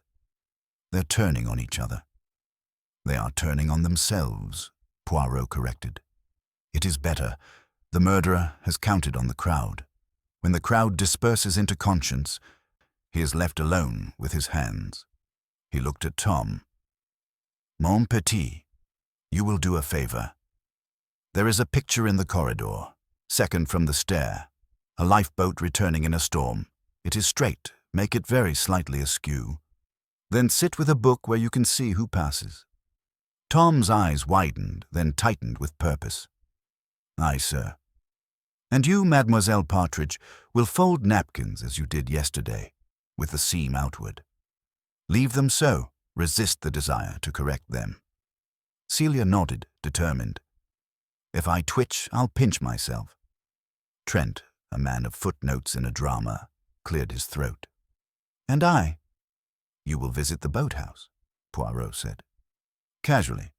They're turning on each other. They are turning on themselves, Poirot corrected. It is better. The murderer has counted on the crowd. When the crowd disperses into conscience, he is left alone with his hands. He looked at Tom. Mon petit, you will do a favor. There is a picture in the corridor, second from the stair, a lifeboat returning in a storm. It is straight, make it very slightly askew. Then sit with a book where you can see who passes. Tom's eyes widened, then tightened with purpose. Aye, sir. And you, Mademoiselle Partridge, will fold napkins as you did yesterday, with the seam outward. Leave them so, resist the desire to correct them. Celia nodded, determined. If I twitch, I'll pinch myself. Trent, a man of footnotes in a drama, cleared his throat. And I? You will visit the boathouse, Poirot said. Casually.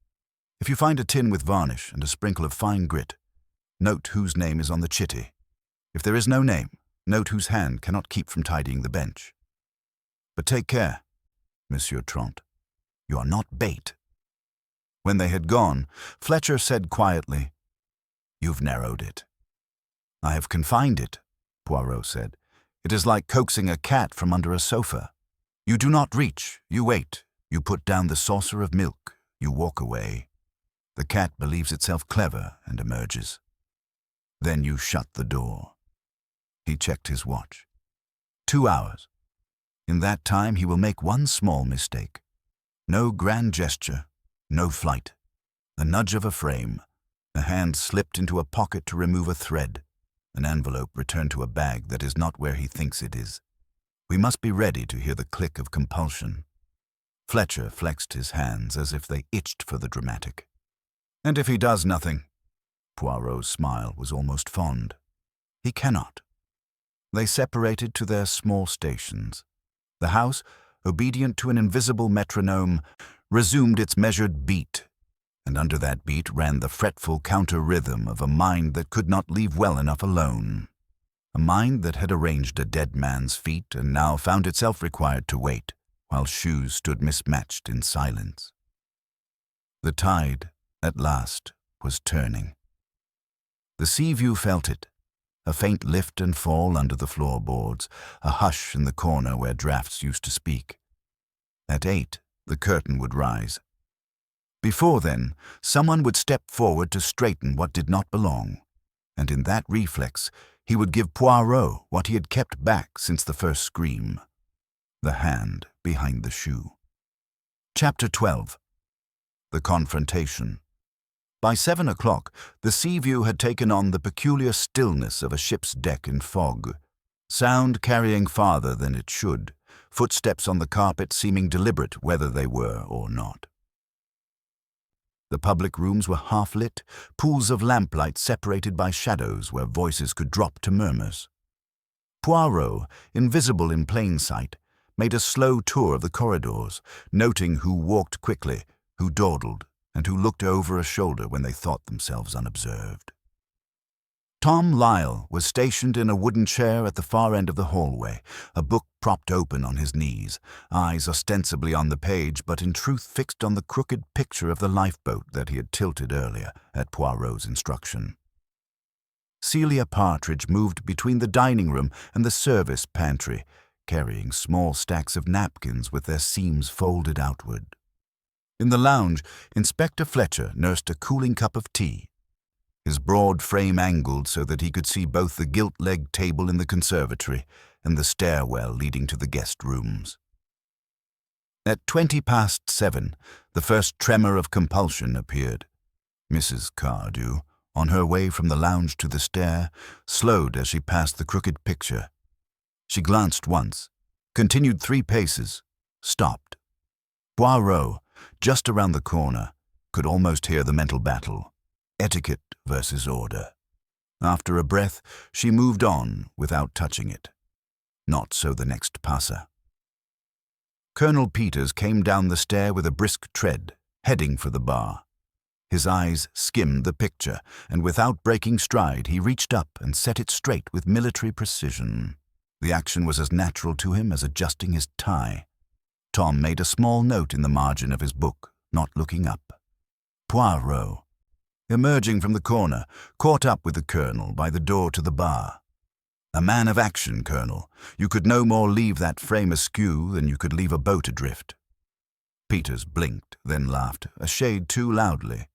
If you find a tin with varnish and a sprinkle of fine grit, note whose name is on the chitty. If there is no name, note whose hand cannot keep from tidying the bench. But take care, Monsieur Trent. You are not bait. When they had gone, Fletcher said quietly, You've narrowed it. I have confined it, Poirot said. It is like coaxing a cat from under a sofa. You do not reach, you wait, you put down the saucer of milk, you walk away. The cat believes itself clever and emerges. Then you shut the door. He checked his watch. 2 hours. In that time he will make one small mistake. No grand gesture, no flight. A nudge of a frame, a hand slipped into a pocket to remove a thread, an envelope returned to a bag that is not where he thinks it is. We must be ready to hear the click of compulsion. Fletcher flexed his hands as if they itched for the dramatic. And if he does nothing? Poirot's smile was almost fond. He cannot. They separated to their small stations. The house, obedient to an invisible metronome, resumed its measured beat, and under that beat ran the fretful counter-rhythm of a mind that could not leave well enough alone. A mind that had arranged a dead man's feet and now found itself required to wait, while shoes stood mismatched in silence. The tide, at last, was turning. The sea view felt it, a faint lift and fall under the floorboards, a hush in the corner where draughts used to speak. At 8, the curtain would rise. Before then, someone would step forward to straighten what did not belong, and in that reflex, he would give Poirot what he had kept back since the first scream: the hand behind the shoe. Chapter 12. The Confrontation. By 7 o'clock, the sea view had taken on the peculiar stillness of a ship's deck in fog, sound carrying farther than it should, footsteps on the carpet seeming deliberate whether they were or not. The public rooms were half-lit, pools of lamplight separated by shadows where voices could drop to murmurs. Poirot, invisible in plain sight, made a slow tour of the corridors, noting who walked quickly, who dawdled, and who looked over a shoulder when they thought themselves unobserved. Tom Lyle was stationed in a wooden chair at the far end of the hallway, a book propped open on his knees, eyes ostensibly on the page but in truth fixed on the crooked picture of the lifeboat that he had tilted earlier at Poirot's instruction. Celia Partridge moved between the dining room and the service pantry, carrying small stacks of napkins with their seams folded outward. In the lounge, Inspector Fletcher nursed a cooling cup of tea, his broad frame angled so that he could see both the gilt-legged table in the conservatory and the stairwell leading to the guest rooms. At 7:20, the first tremor of compulsion appeared. Mrs. Cardew, on her way from the lounge to the stair, slowed as she passed the crooked picture. She glanced once, continued 3 paces, stopped. Poirot, just around the corner, could almost hear the mental battle. Etiquette versus order. After a breath, she moved on without touching it. Not so the next passer. Colonel Peters came down the stair with a brisk tread, heading for the bar. His eyes skimmed the picture, and without breaking stride, he reached up and set it straight with military precision. The action was as natural to him as adjusting his tie. Tom made a small note in the margin of his book, not looking up. Poirot, emerging from the corner, caught up with the colonel by the door to the bar. A man of action, Colonel. You could no more leave that frame askew than you could leave a boat adrift. Peters blinked, then laughed, a shade too loudly.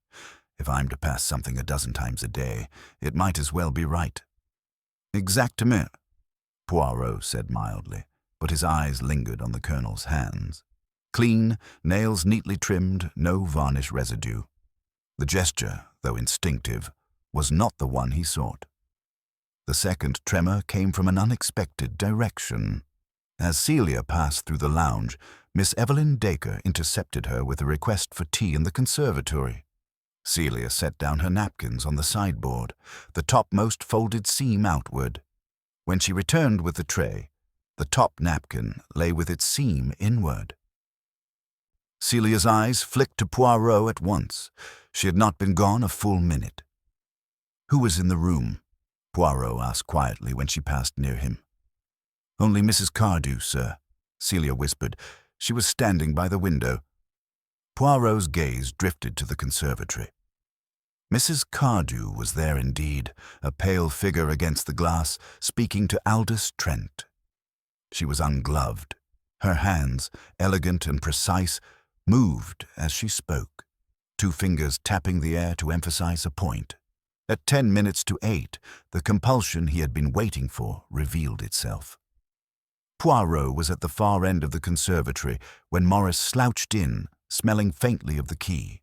If I'm to pass something a dozen times a day, it might as well be right. Exactement, Poirot said mildly, but his eyes lingered on the colonel's hands. Clean, nails neatly trimmed, no varnish residue. The gesture, though instinctive, was not the one he sought. The second tremor came from an unexpected direction. As Celia passed through the lounge, Miss Evelyn Dacre intercepted her with a request for tea in the conservatory. Celia set down her napkins on the sideboard, the topmost folded seam outward. When she returned with the tray, the top napkin lay with its seam inward. Celia's eyes flicked to Poirot at once. She had not been gone a full minute. "Who was in the room?" Poirot asked quietly when she passed near him. "Only Mrs. Cardew, sir," Celia whispered. She was standing by the window. Poirot's gaze drifted to the conservatory. Mrs. Cardew was there indeed, a pale figure against the glass, speaking to Aldous Trent. She was ungloved. Her hands, elegant and precise, moved as she spoke, 2 fingers tapping the air to emphasize a point. At 8:10, the compulsion he had been waiting for revealed itself. Poirot was at the far end of the conservatory when Morris slouched in, smelling faintly of the key.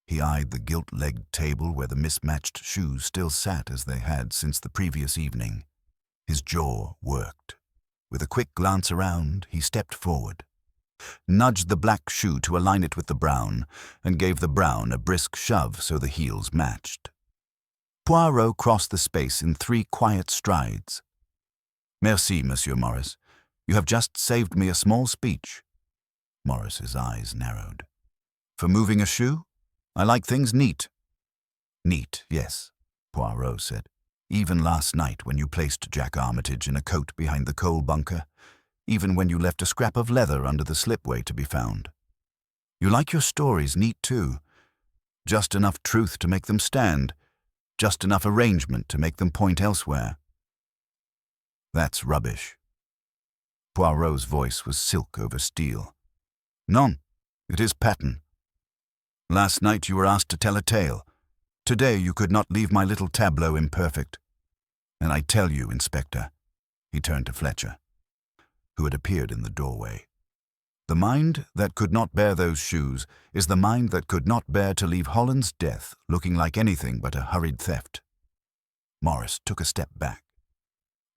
He eyed the gilt-legged table where the mismatched shoes still sat as they had since the previous evening. His jaw worked. With a quick glance around, he stepped forward, nudged the black shoe to align it with the brown, and gave the brown a brisk shove so the heels matched. Poirot crossed the space in 3 quiet strides. "Merci, Monsieur Morris. You have just saved me a small speech." Morris's eyes narrowed. "For moving a shoe? I like things neat." "Neat, yes," Poirot said. "Even last night when you placed Jack Armitage in a coat behind the coal bunker, even when you left a scrap of leather under the slipway to be found. You like your stories neat too. Just enough truth to make them stand, just enough arrangement to make them point elsewhere." "That's rubbish." Poirot's voice was silk over steel. "Non, it is pattern. Last night you were asked to tell a tale. Today you could not leave my little tableau imperfect. And I tell you, Inspector," he turned to Fletcher, who had appeared in the doorway, "the mind that could not bear those shoes is the mind that could not bear to leave Holland's death looking like anything but a hurried theft." Morris took a step back.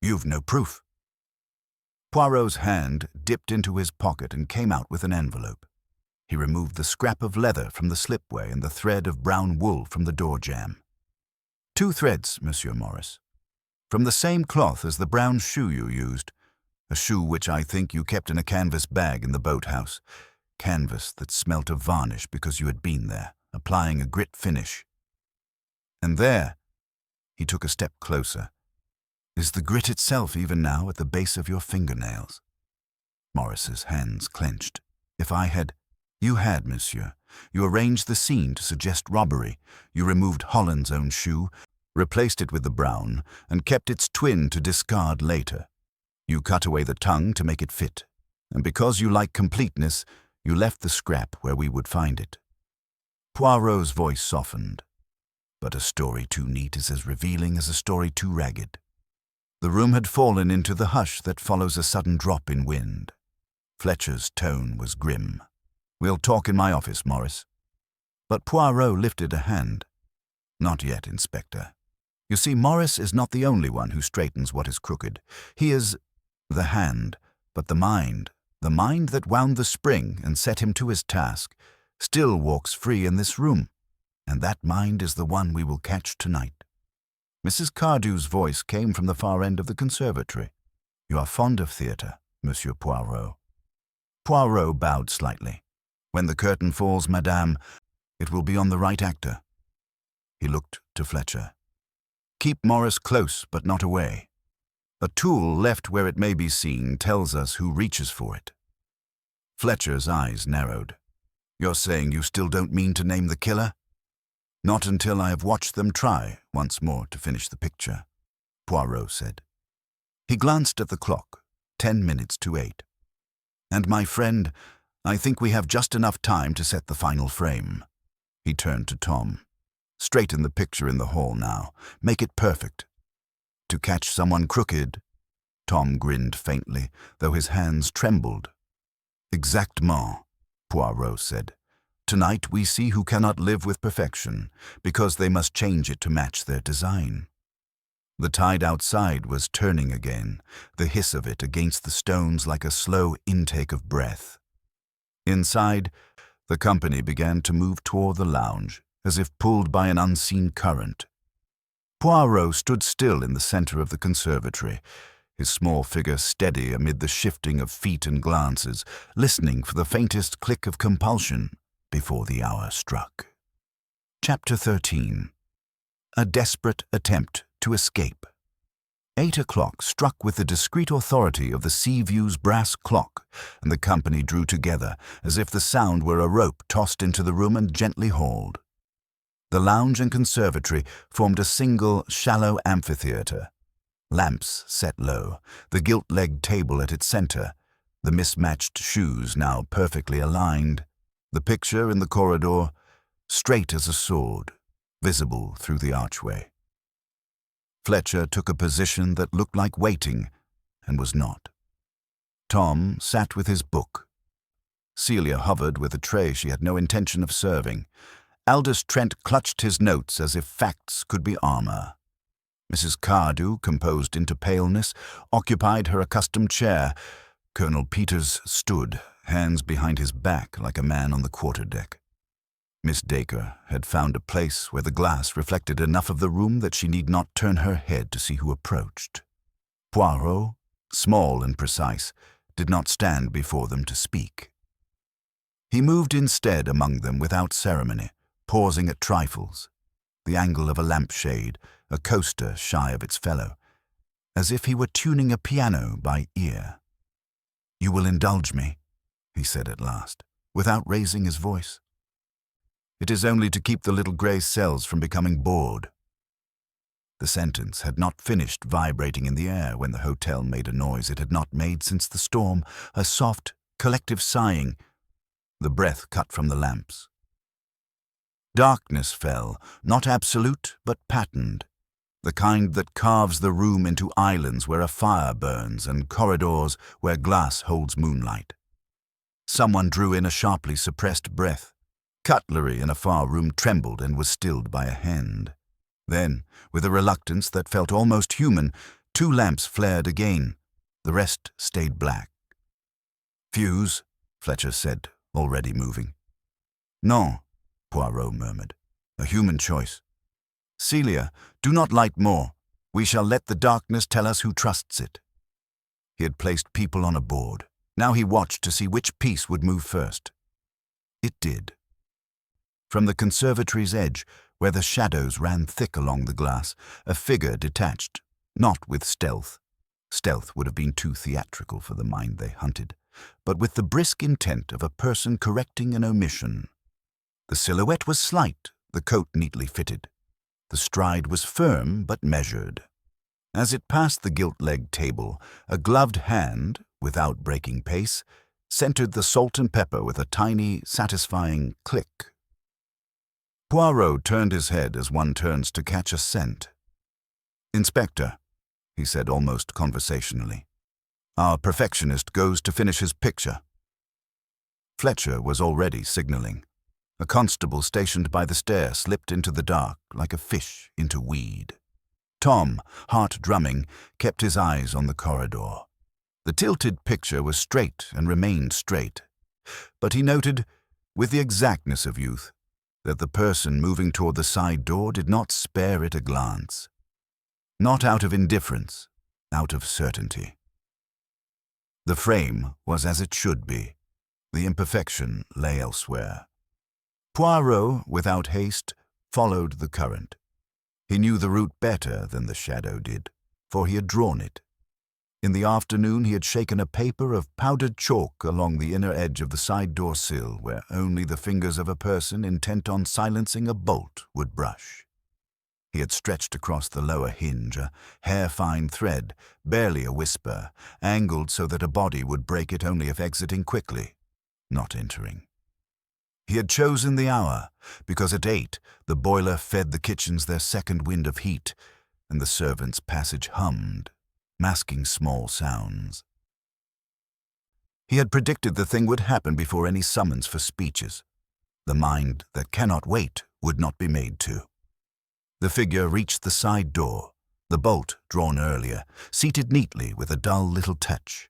"You've no proof." Poirot's hand dipped into his pocket and came out with an envelope. He removed the scrap of leather from the slipway and the thread of brown wool from the door jamb. "2 threads, Monsieur Morris, from the same cloth as the brown shoe you used, a shoe which I think you kept in a canvas bag in the boathouse, canvas that smelt of varnish because you had been there, applying a grit finish. And there," he took a step closer, "is the grit itself even now at the base of your fingernails." Morris's hands clenched. "If I had—" "You had, monsieur. You arranged the scene to suggest robbery. You removed Holland's own shoe, replaced it with the brown, and kept its twin to discard later. You cut away the tongue to make it fit, and because you like completeness, you left the scrap where we would find it." Poirot's voice softened. "But a story too neat is as revealing as a story too ragged." The room had fallen into the hush that follows a sudden drop in wind. Fletcher's tone was grim. "We'll talk in my office, Morris." But Poirot lifted a hand. "Not yet, Inspector. You see, Morris is not the only one who straightens what is crooked. He is the hand, but the mind that wound the spring and set him to his task, still walks free in this room, and that mind is the one we will catch tonight." Mrs. Cardew's voice came from the far end of the conservatory. "You are fond of theatre, Monsieur Poirot." Poirot bowed slightly. "When the curtain falls, madame, it will be on the right actor." He looked to Fletcher. "Keep Morris close, but not away. A tool left where it may be seen tells us who reaches for it." Fletcher's eyes narrowed. "You're saying you still don't mean to name the killer?" "Not until I have watched them try once more to finish the picture," Poirot said. He glanced at the clock, 10 minutes to 8. "And my friend, I think we have just enough time to set the final frame." He turned to Tom. "Straighten the picture in the hall now. Make it perfect." "To catch someone crooked?" Tom grinned faintly, though his hands trembled. "Exactement," Poirot said. "Tonight we see who cannot live with perfection, because they must change it to match their design." The tide outside was turning again, the hiss of it against the stones like a slow intake of breath. Inside, the company began to move toward the lounge, as if pulled by an unseen current. Poirot stood still in the center of the conservatory, his small figure steady amid the shifting of feet and glances, listening for the faintest click of compulsion before the hour struck. Chapter 13. A desperate attempt to escape. 8 o'clock struck with the discreet authority of the Sea-View's brass clock, and the company drew together, as if the sound were a rope tossed into the room and gently hauled. The lounge and conservatory formed a single, shallow amphitheater. Lamps set low, the gilt-legged table at its center, the mismatched shoes now perfectly aligned, the picture in the corridor, straight as a sword, visible through the archway. Fletcher took a position that looked like waiting, and was not. Tom sat with his book. Celia hovered with a tray she had no intention of serving. Aldous Trent clutched his notes as if facts could be armor. Mrs. Cardew, composed into paleness, occupied her accustomed chair. Colonel Peters stood, hands behind his back like a man on the quarterdeck. Miss Dacre had found a place where the glass reflected enough of the room that she need not turn her head to see who approached. Poirot, small and precise, did not stand before them to speak. He moved instead among them without ceremony, pausing at trifles, the angle of a lampshade, a coaster shy of its fellow, as if he were tuning a piano by ear. "You will indulge me," he said at last, without raising his voice. "It is only to keep the little grey cells from becoming bored." The sentence had not finished vibrating in the air when the hotel made a noise it had not made since the storm, a soft, collective sighing, the breath cut from the lamps. Darkness fell, not absolute but patterned, the kind that carves the room into islands where a fire burns and corridors where glass holds moonlight. Someone drew in a sharply suppressed breath. Cutlery in a far room trembled and was stilled by a hand. Then, with a reluctance that felt almost human, 2 lamps flared again. The rest stayed black. "Fuse," Fletcher said, already moving. "Non," Poirot murmured. "A human choice. Celia, do not light more. We shall let the darkness tell us who trusts it." He had placed people on a board. Now he watched to see which piece would move first. It did. From the conservatory's edge, where the shadows ran thick along the glass, a figure detached, not with stealth. Stealth would have been too theatrical for the mind they hunted, but with the brisk intent of a person correcting an omission. The silhouette was slight, the coat neatly fitted. The stride was firm but measured. As it passed the gilt-legged table, a gloved hand, without breaking pace, centered the salt and pepper with a tiny, satisfying click. Poirot turned his head as one turns to catch a scent. "Inspector," he said almost conversationally, "our perfectionist goes to finish his picture." Fletcher was already signaling. A constable stationed by the stair slipped into the dark like a fish into weed. Tom, heart drumming, kept his eyes on the corridor. The tilted picture was straight and remained straight, but he noted, with the exactness of youth, that the person moving toward the side door did not spare it a glance. Not out of indifference, out of certainty. The frame was as it should be. The imperfection lay elsewhere. Poirot, without haste, followed the current. He knew the route better than the shadow did, for he had drawn it. In the afternoon he had shaken a paper of powdered chalk along the inner edge of the side door sill where only the fingers of a person intent on silencing a bolt would brush. He had stretched across the lower hinge a hair-fine thread, barely a whisper, angled so that a body would break it only if exiting quickly, not entering. He had chosen the hour, because at 8 the boiler fed the kitchens their second wind of heat, and the servants' passage hummed, masking small sounds. He had predicted the thing would happen before any summons for speeches. The mind that cannot wait would not be made to. The figure reached the side door, the bolt drawn earlier, seated neatly with a dull little touch.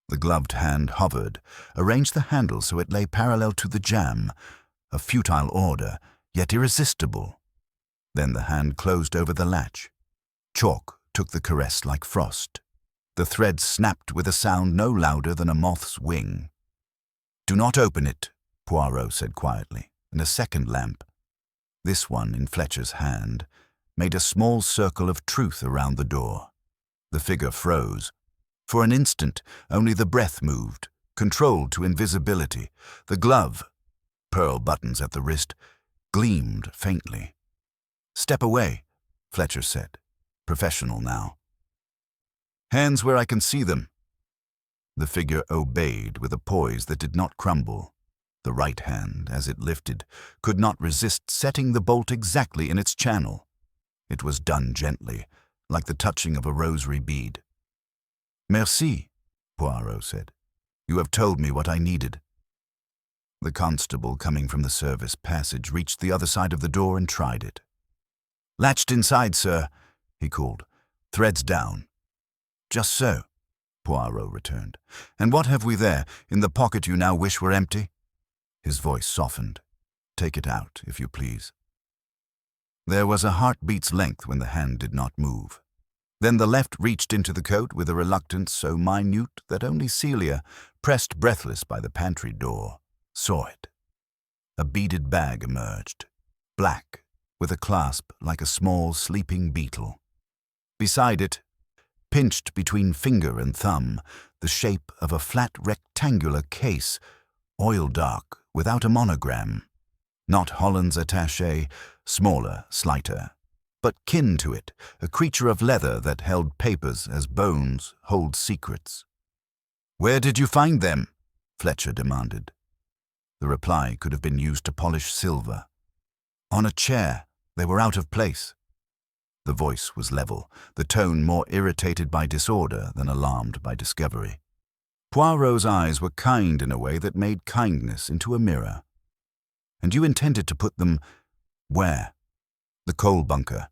The gloved hand hovered, arranged the handle so it lay parallel to the jamb, a futile order, yet irresistible. Then the hand closed over the latch. Chalk took the caress like frost. The thread snapped with a sound no louder than a moth's wing. "Do not open it," Poirot said quietly, and a second lamp, this one in Fletcher's hand, made a small circle of truth around the door. The figure froze. For an instant, only the breath moved, controlled to invisibility. The glove, pearl buttons at the wrist, gleamed faintly. "Step away," Fletcher said, professional now. "Hands where I can see them." The figure obeyed with a poise that did not crumble. The right hand, as it lifted, could not resist setting the bolt exactly in its channel. It was done gently, like the touching of a rosary bead. "Merci," Poirot said. "You have told me what I needed." The constable, coming from the service passage, reached the other side of the door and tried it. "Latched inside, sir. he called. "Threads down." "Just so," Poirot returned. "And what have we there, in the pocket you now wish were empty?" His voice softened. "Take it out, if you please." There was a heartbeat's length when the hand did not move. Then the left reached into the coat with a reluctance so minute that only Celia, pressed breathless by the pantry door, saw it. A beaded bag emerged, black, with a clasp like a small sleeping beetle. Beside it, pinched between finger and thumb, the shape of a flat rectangular case, oil-dark, without a monogram. Not Holland's attaché, smaller, slighter, but kin to it, a creature of leather that held papers as bones hold secrets. "Where did you find them?" Fletcher demanded. The reply could have been used to polish silver. "On a chair. They were out of place." The voice was level, the tone more irritated by disorder than alarmed by discovery. Poirot's eyes were kind in a way that made kindness into a mirror. "And you intended to put them where? The coal bunker,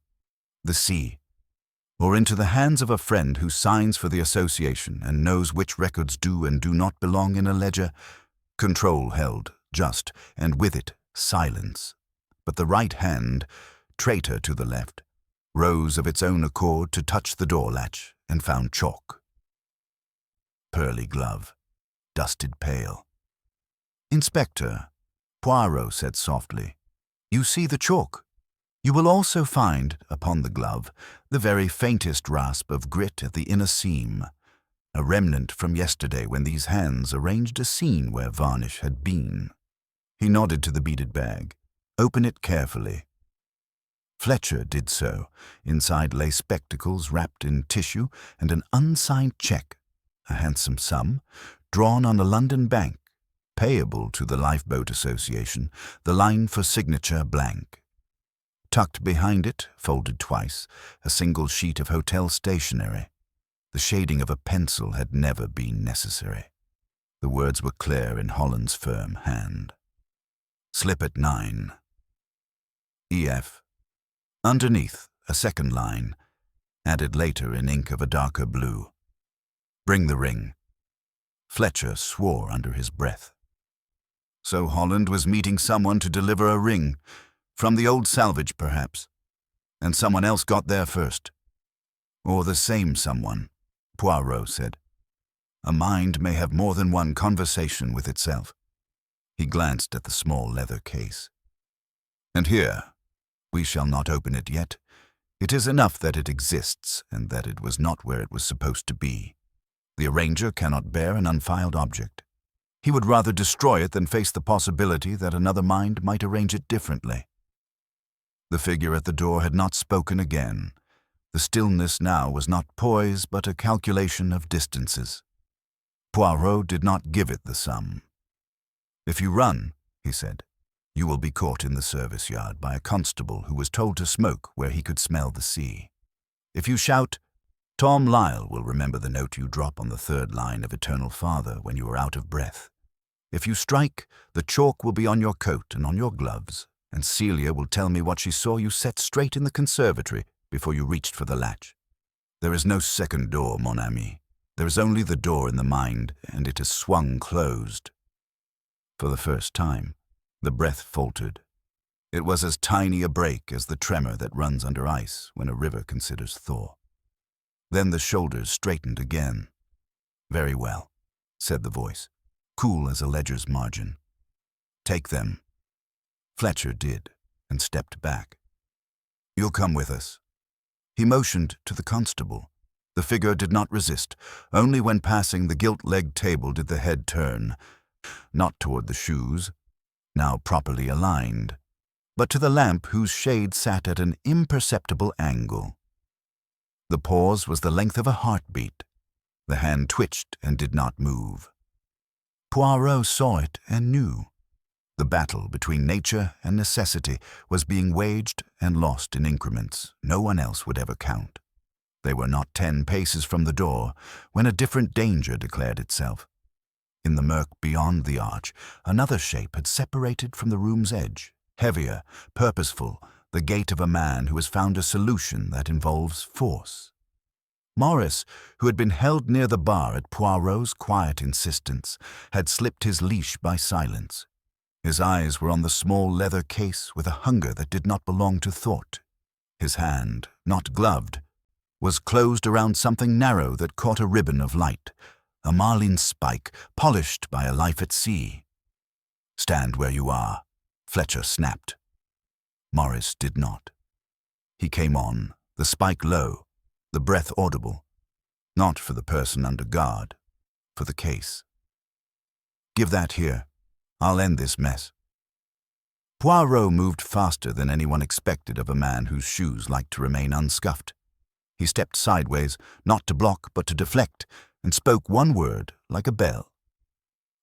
the sea, or into the hands of a friend who signs for the association and knows which records do and do not belong in a ledger?" Control held, just, and with it, silence. But the right hand, traitor to the left, rose of its own accord to touch the door latch and found chalk. Pearly glove, dusted pale. "Inspector," Poirot said softly, "you see the chalk. You will also find, upon the glove, the very faintest rasp of grit at the inner seam, a remnant from yesterday when these hands arranged a scene where varnish had been." He nodded to the beaded bag. "Open it carefully." Fletcher did so. Inside lay spectacles wrapped in tissue and an unsigned cheque, a handsome sum, drawn on a London bank, payable to the Lifeboat Association, the line for signature blank. Tucked behind it, folded twice, a single sheet of hotel stationery. The shading of a pencil had never been necessary. The words were clear in Holland's firm hand. "Slip at 9. E.F." Underneath, a second line, added later in ink of a darker blue. "Bring the ring." Fletcher swore under his breath. So Holland was meeting someone to deliver a ring, from the old salvage perhaps, and someone else got there first. Or the same someone, Poirot said. A mind may have more than one conversation with itself. He glanced at the small leather case. "And here, we shall not open it yet. It is enough that it exists and that it was not where it was supposed to be. The arranger cannot bear an unfiled object. He would rather destroy it than face the possibility that another mind might arrange it differently." The figure at the door had not spoken again. The stillness now was not poise, but a calculation of distances. Poirot did not give it the sum. "If you run," he said, "you will be caught in the service yard by a constable who was told to smoke where he could smell the sea. If you shout, Tom Lyle will remember the note you drop on the third line of Eternal Father when you are out of breath. If you strike, the chalk will be on your coat and on your gloves, and Celia will tell me what she saw you set straight in the conservatory before you reached for the latch. There is no second door, mon ami. There is only the door in the mind, and it is swung closed." For the first time, the breath faltered. It was as tiny a break as the tremor that runs under ice when a river considers thaw. Then the shoulders straightened again. "Very well," said the voice, cool as a ledger's margin. "Take them." Fletcher did, and stepped back. "You'll come with us." He motioned to the constable. The figure did not resist. Only when passing the gilt-legged table did the head turn, not toward the shoes, now properly aligned, but to the lamp whose shade sat at an imperceptible angle. The pause was the length of a heartbeat. The hand twitched and did not move. Poirot saw it and knew. The battle between nature and necessity was being waged and lost in increments no one else would ever count. They were not 10 paces from the door when a different danger declared itself. In the murk beyond the arch, another shape had separated from the room's edge, heavier, purposeful, the gait of a man who has found a solution that involves force. Morris, who had been held near the bar at Poirot's quiet insistence, had slipped his leash by silence. His eyes were on the small leather case with a hunger that did not belong to thought. His hand, not gloved, was closed around something narrow that caught a ribbon of light, a marline spike polished by a life at sea. "Stand where you are," Fletcher snapped. Morris did not. He came on, the spike low, the breath audible, not for the person under guard, for the case. "Give that here. I'll end this mess." Poirot moved faster than anyone expected of a man whose shoes liked to remain unscuffed. He stepped sideways, not to block but to deflect, and spoke one word like a bell.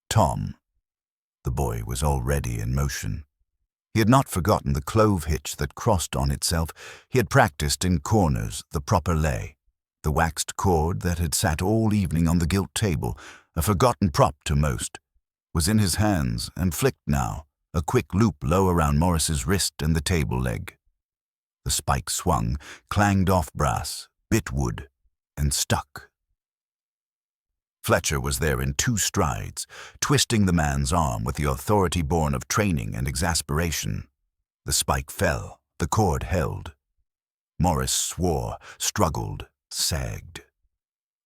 "Tom." The boy was already in motion. He had not forgotten the clove hitch that crossed on itself. He had practiced in corners the proper lay. The waxed cord that had sat all evening on the gilt table, a forgotten prop to most, was in his hands and flicked now, a quick loop low around Morris's wrist and the table leg. The spike swung, clanged off brass, bit wood, and stuck. Fletcher was there in 2 strides, twisting the man's arm with the authority born of training and exasperation. The spike fell, the cord held. Morris swore, struggled, sagged.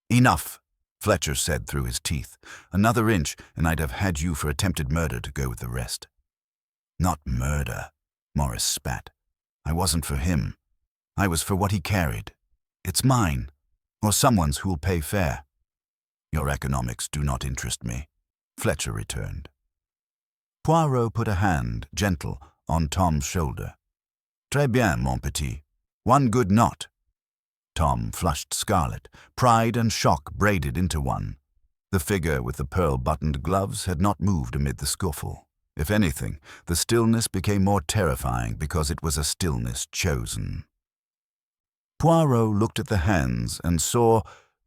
"Enough," Fletcher said through his teeth. "Another inch, and I'd have had you for attempted murder to go with the rest." "Not murder," Morris spat. "I wasn't for him. I was for what he carried. It's mine, or someone's who'll pay fair." "Your economics do not interest me," Fletcher returned. Poirot put a hand, gentle, on Tom's shoulder. "Très bien, mon petit. One good knot." Tom flushed scarlet, pride and shock braided into one. The figure with the pearl-buttoned gloves had not moved amid the scuffle. If anything, the stillness became more terrifying because it was a stillness chosen. Poirot looked at the hands and saw,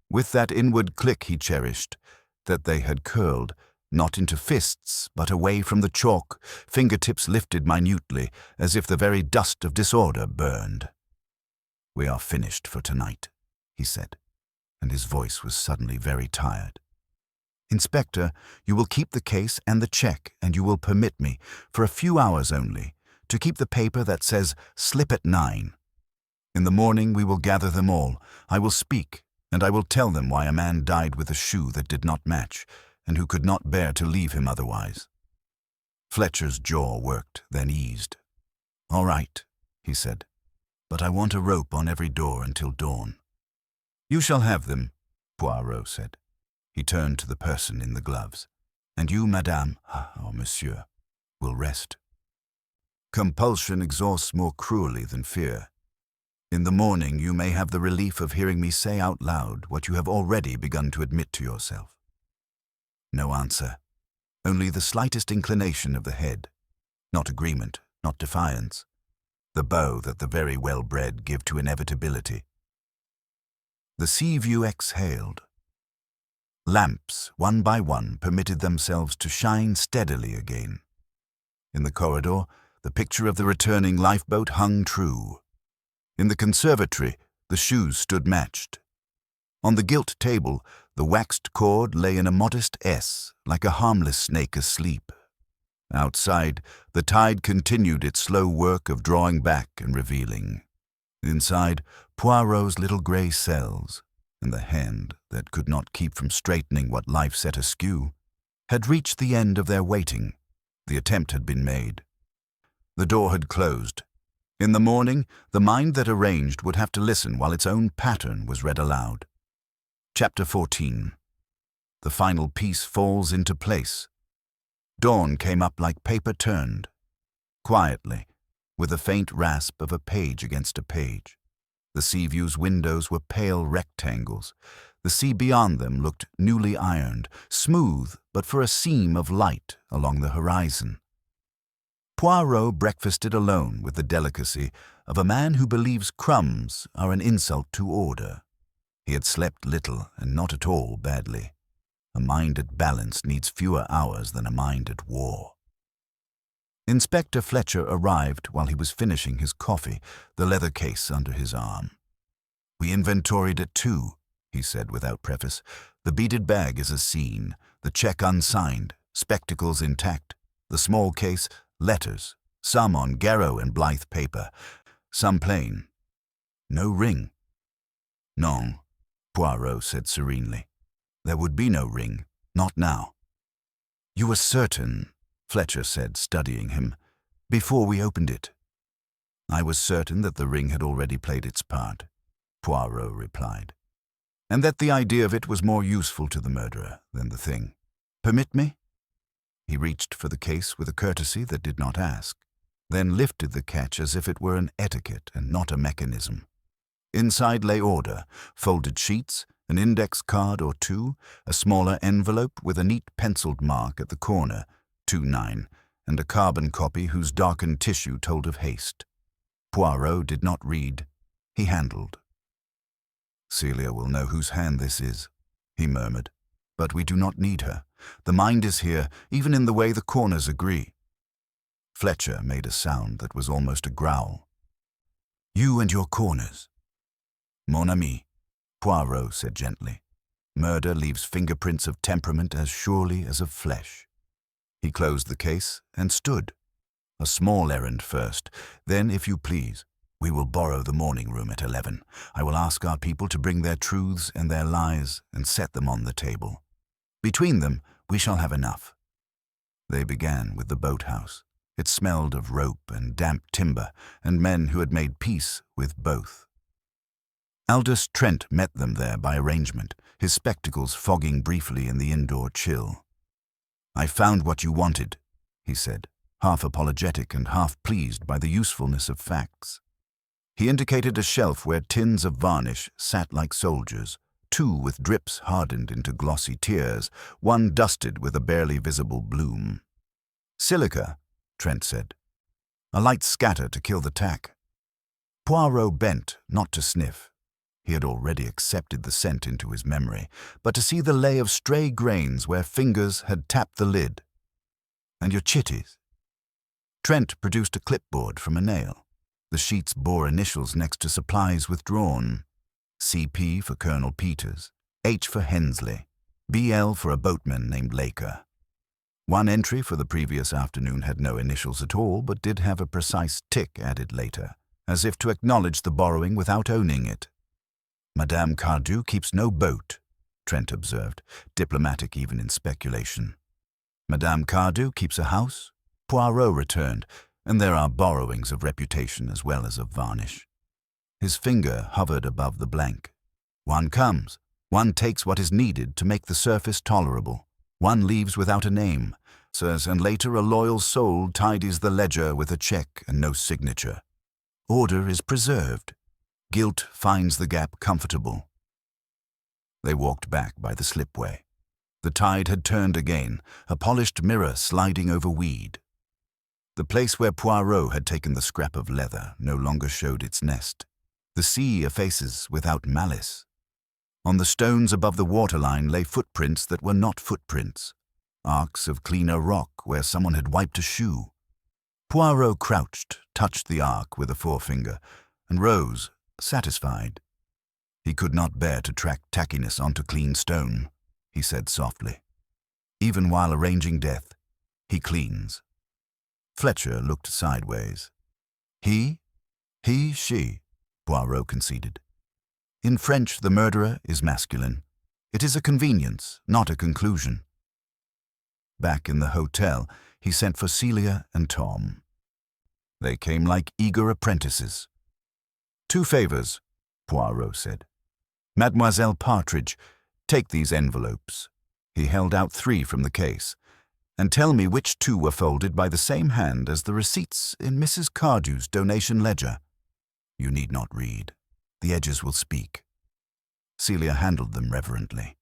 with that inward click he cherished, that they had curled, not into fists, but away from the chalk, fingertips lifted minutely, as if the very dust of disorder burned. "We are finished for tonight," he said, and his voice was suddenly very tired. "Inspector, you will keep the case and the check, and you will permit me, for a few hours only, to keep the paper that says 'Slip at 9. In the morning we will gather them all. I will speak, and I will tell them why a man died with a shoe that did not match, and who could not bear to leave him otherwise." Fletcher's jaw worked, then eased. "All right," he said, "but I want a rope on every door until dawn." "You shall have them," Poirot said. He turned to the person in the gloves. "And you, madame, or monsieur, will rest. Compulsion exhausts more cruelly than fear. In the morning you may have the relief of hearing me say out loud what you have already begun to admit to yourself." No answer, only the slightest inclination of the head. Not agreement, not defiance. The bow that the very well-bred give to inevitability. The sea view exhaled. Lamps, one by one, permitted themselves to shine steadily again. In the corridor, the picture of the returning lifeboat hung true. In the conservatory, the shoes stood matched. On the gilt table, the waxed cord lay in a modest S, like a harmless snake asleep. Outside, the tide continued its slow work of drawing back and revealing. Inside, Poirot's little grey cells, and the hand that could not keep from straightening what life set askew, had reached the end of their waiting. The attempt had been made. The door had closed. In the morning, the mind that arranged would have to listen while its own pattern was read aloud. Chapter 14. The final piece falls into place. Dawn came up like paper turned, quietly, with a faint rasp of a page against a page. The sea view's windows were pale rectangles. The sea beyond them looked newly ironed, smooth but for a seam of light along the horizon. Poirot breakfasted alone with the delicacy of a man who believes crumbs are an insult to order. He had slept little and not at all badly. A mind at balance needs fewer hours than a mind at war. Inspector Fletcher arrived while he was finishing his coffee, the leather case under his arm. "We inventoried it too," he said without preface. "The beaded bag is a scene, the check unsigned, spectacles intact, the small case, letters, some on Garrow and Blythe paper, some plain. No ring." "Non," Poirot said serenely. "There would be no ring, not now." "You were certain," Fletcher said, studying him, "before we opened it." "I was certain that the ring had already played its part," Poirot replied, "and that the idea of it was more useful to the murderer than the thing. Permit me?" He reached for the case with a courtesy that did not ask, then lifted the catch as if it were an etiquette and not a mechanism. Inside lay order, folded sheets, an index card or two, a smaller envelope with a neat penciled mark at the corner, 2-9, and a carbon copy whose darkened tissue told of haste. Poirot did not read. He handled. "Celia will know whose hand this is," he murmured. "But we do not need her. The mind is here, even in the way the corners agree." Fletcher made a sound that was almost a growl. "You and your corners." "Mon ami," Poirot said gently. "Murder leaves fingerprints of temperament as surely as of flesh." He closed the case and stood. "A small errand first. Then, if you please, we will borrow the morning room at 11. I will ask our people to bring their truths and their lies and set them on the table. Between them, we shall have enough." They began with the boathouse. It smelled of rope and damp timber and men who had made peace with both. Aldous Trent met them there by arrangement, his spectacles fogging briefly in the indoor chill. "I found what you wanted," he said, half apologetic and half pleased by the usefulness of facts. He indicated a shelf where tins of varnish sat like soldiers, two with drips hardened into glossy tears, one dusted with a barely visible bloom. "Silica," Trent said. "A light scatter to kill the tack." Poirot bent, not to sniff. He had already accepted the scent into his memory, but to see the lay of stray grains where fingers had tapped the lid. "And your chitties?" Trent produced a clipboard from a nail. The sheets bore initials next to supplies withdrawn. CP for Colonel Peters, H for Hensley, BL for a boatman named Laker. One entry for the previous afternoon had no initials at all, but did have a precise tick added later, as if to acknowledge the borrowing without owning it. "Madame Cardew keeps no boat," Trent observed, diplomatic even in speculation. "Madame Cardew keeps a house," Poirot returned, "and there are borrowings of reputation as well as of varnish." His finger hovered above the blank. "One comes, one takes what is needed to make the surface tolerable. One leaves without a name, says, and later a loyal soul tidies the ledger with a check and no signature. Order is preserved. Guilt finds the gap comfortable." They walked back by the slipway. The tide had turned again, a polished mirror sliding over weed. The place where Poirot had taken the scrap of leather no longer showed its nest. The sea effaces without malice. On the stones above the waterline lay footprints that were not footprints, arcs of cleaner rock where someone had wiped a shoe. Poirot crouched, touched the arc with a forefinger, and rose, satisfied. He could not bear to track tackiness onto clean stone, he said softly. Even while arranging death, he cleans. Fletcher looked sideways. He, she, Poirot conceded. In French, the murderer is masculine. It is a convenience, not a conclusion. Back in the hotel, he sent for Celia and Tom. They came like eager apprentices. "2 favors," Poirot said. "Mademoiselle Partridge, take these envelopes." He held out 3 from the case. "And tell me which 2 were folded by the same hand as the receipts in Mrs. Cardew's donation ledger. You need not read. The edges will speak." Celia handled them reverently.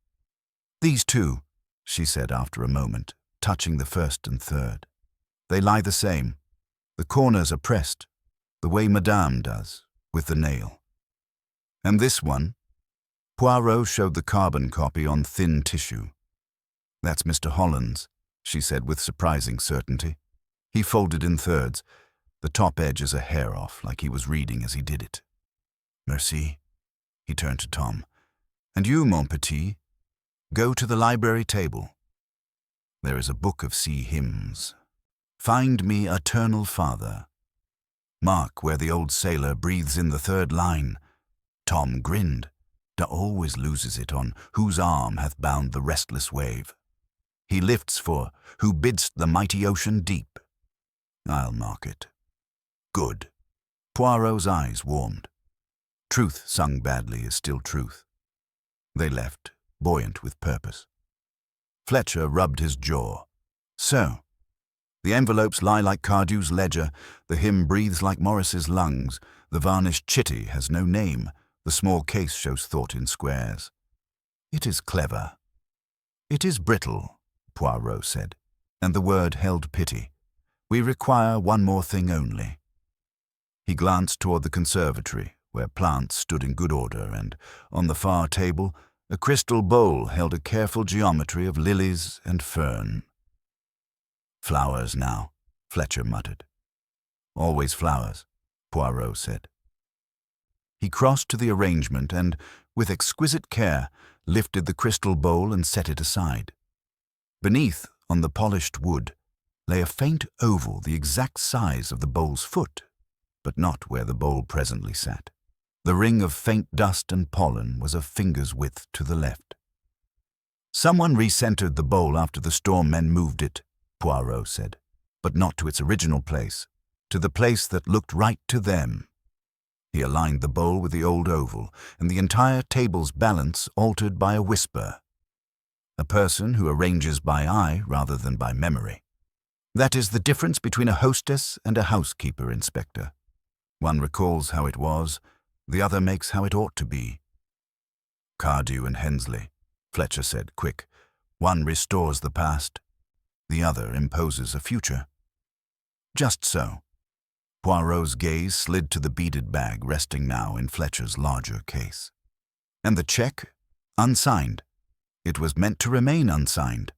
"These 2, she said after a moment, touching the first and third. "They lie the same. The corners are pressed, the way Madame does, with the nail. And this one?" Poirot showed the carbon copy on thin tissue. "That's Mr. Holland's," she said with surprising certainty. He folded in thirds. The top edge is a hair off, like he was reading as he did it. Merci. He turned to Tom. And you, mon petit, go to the library table. There is a book of sea hymns. Find me eternal Father. Mark where the old sailor breathes in the third line. Tom grinned. Always loses it on whose arm hath bound the restless wave. He lifts for who bidst the mighty ocean deep. I'll mark it. Good. Poirot's eyes warmed. Truth sung badly is still truth. They left, buoyant with purpose. Fletcher rubbed his jaw. So, the envelopes lie like Cardew's ledger, the hymn breathes like Morris's lungs, the varnished chitty has no name, the small case shows thought in squares. It is clever. It is brittle, Poirot said, and the word held pity. We require one more thing only. He glanced toward the conservatory, where plants stood in good order, and on the far table, a crystal bowl held a careful geometry of lilies and fern. Flowers now, Fletcher muttered. Always flowers, Poirot said. He crossed to the arrangement and, with exquisite care, lifted the crystal bowl and set it aside. Beneath, on the polished wood, lay a faint oval the exact size of the bowl's foot, but not where the bowl presently sat. The ring of faint dust and pollen was a finger's width to the left. Someone recentered the bowl after the storm men moved it, Poirot said, but not to its original place, to the place that looked right to them. He aligned the bowl with the old oval, and the entire table's balance altered by a whisper. A person who arranges by eye rather than by memory. That is the difference between a hostess and a housekeeper, Inspector. One recalls how it was, the other makes how it ought to be. Cardew and Hensley, Fletcher said, quick. One restores the past, the other imposes a future. Just so. Poirot's gaze slid to the beaded bag resting now in Fletcher's larger case. And the check? Unsigned. It was meant to remain unsigned.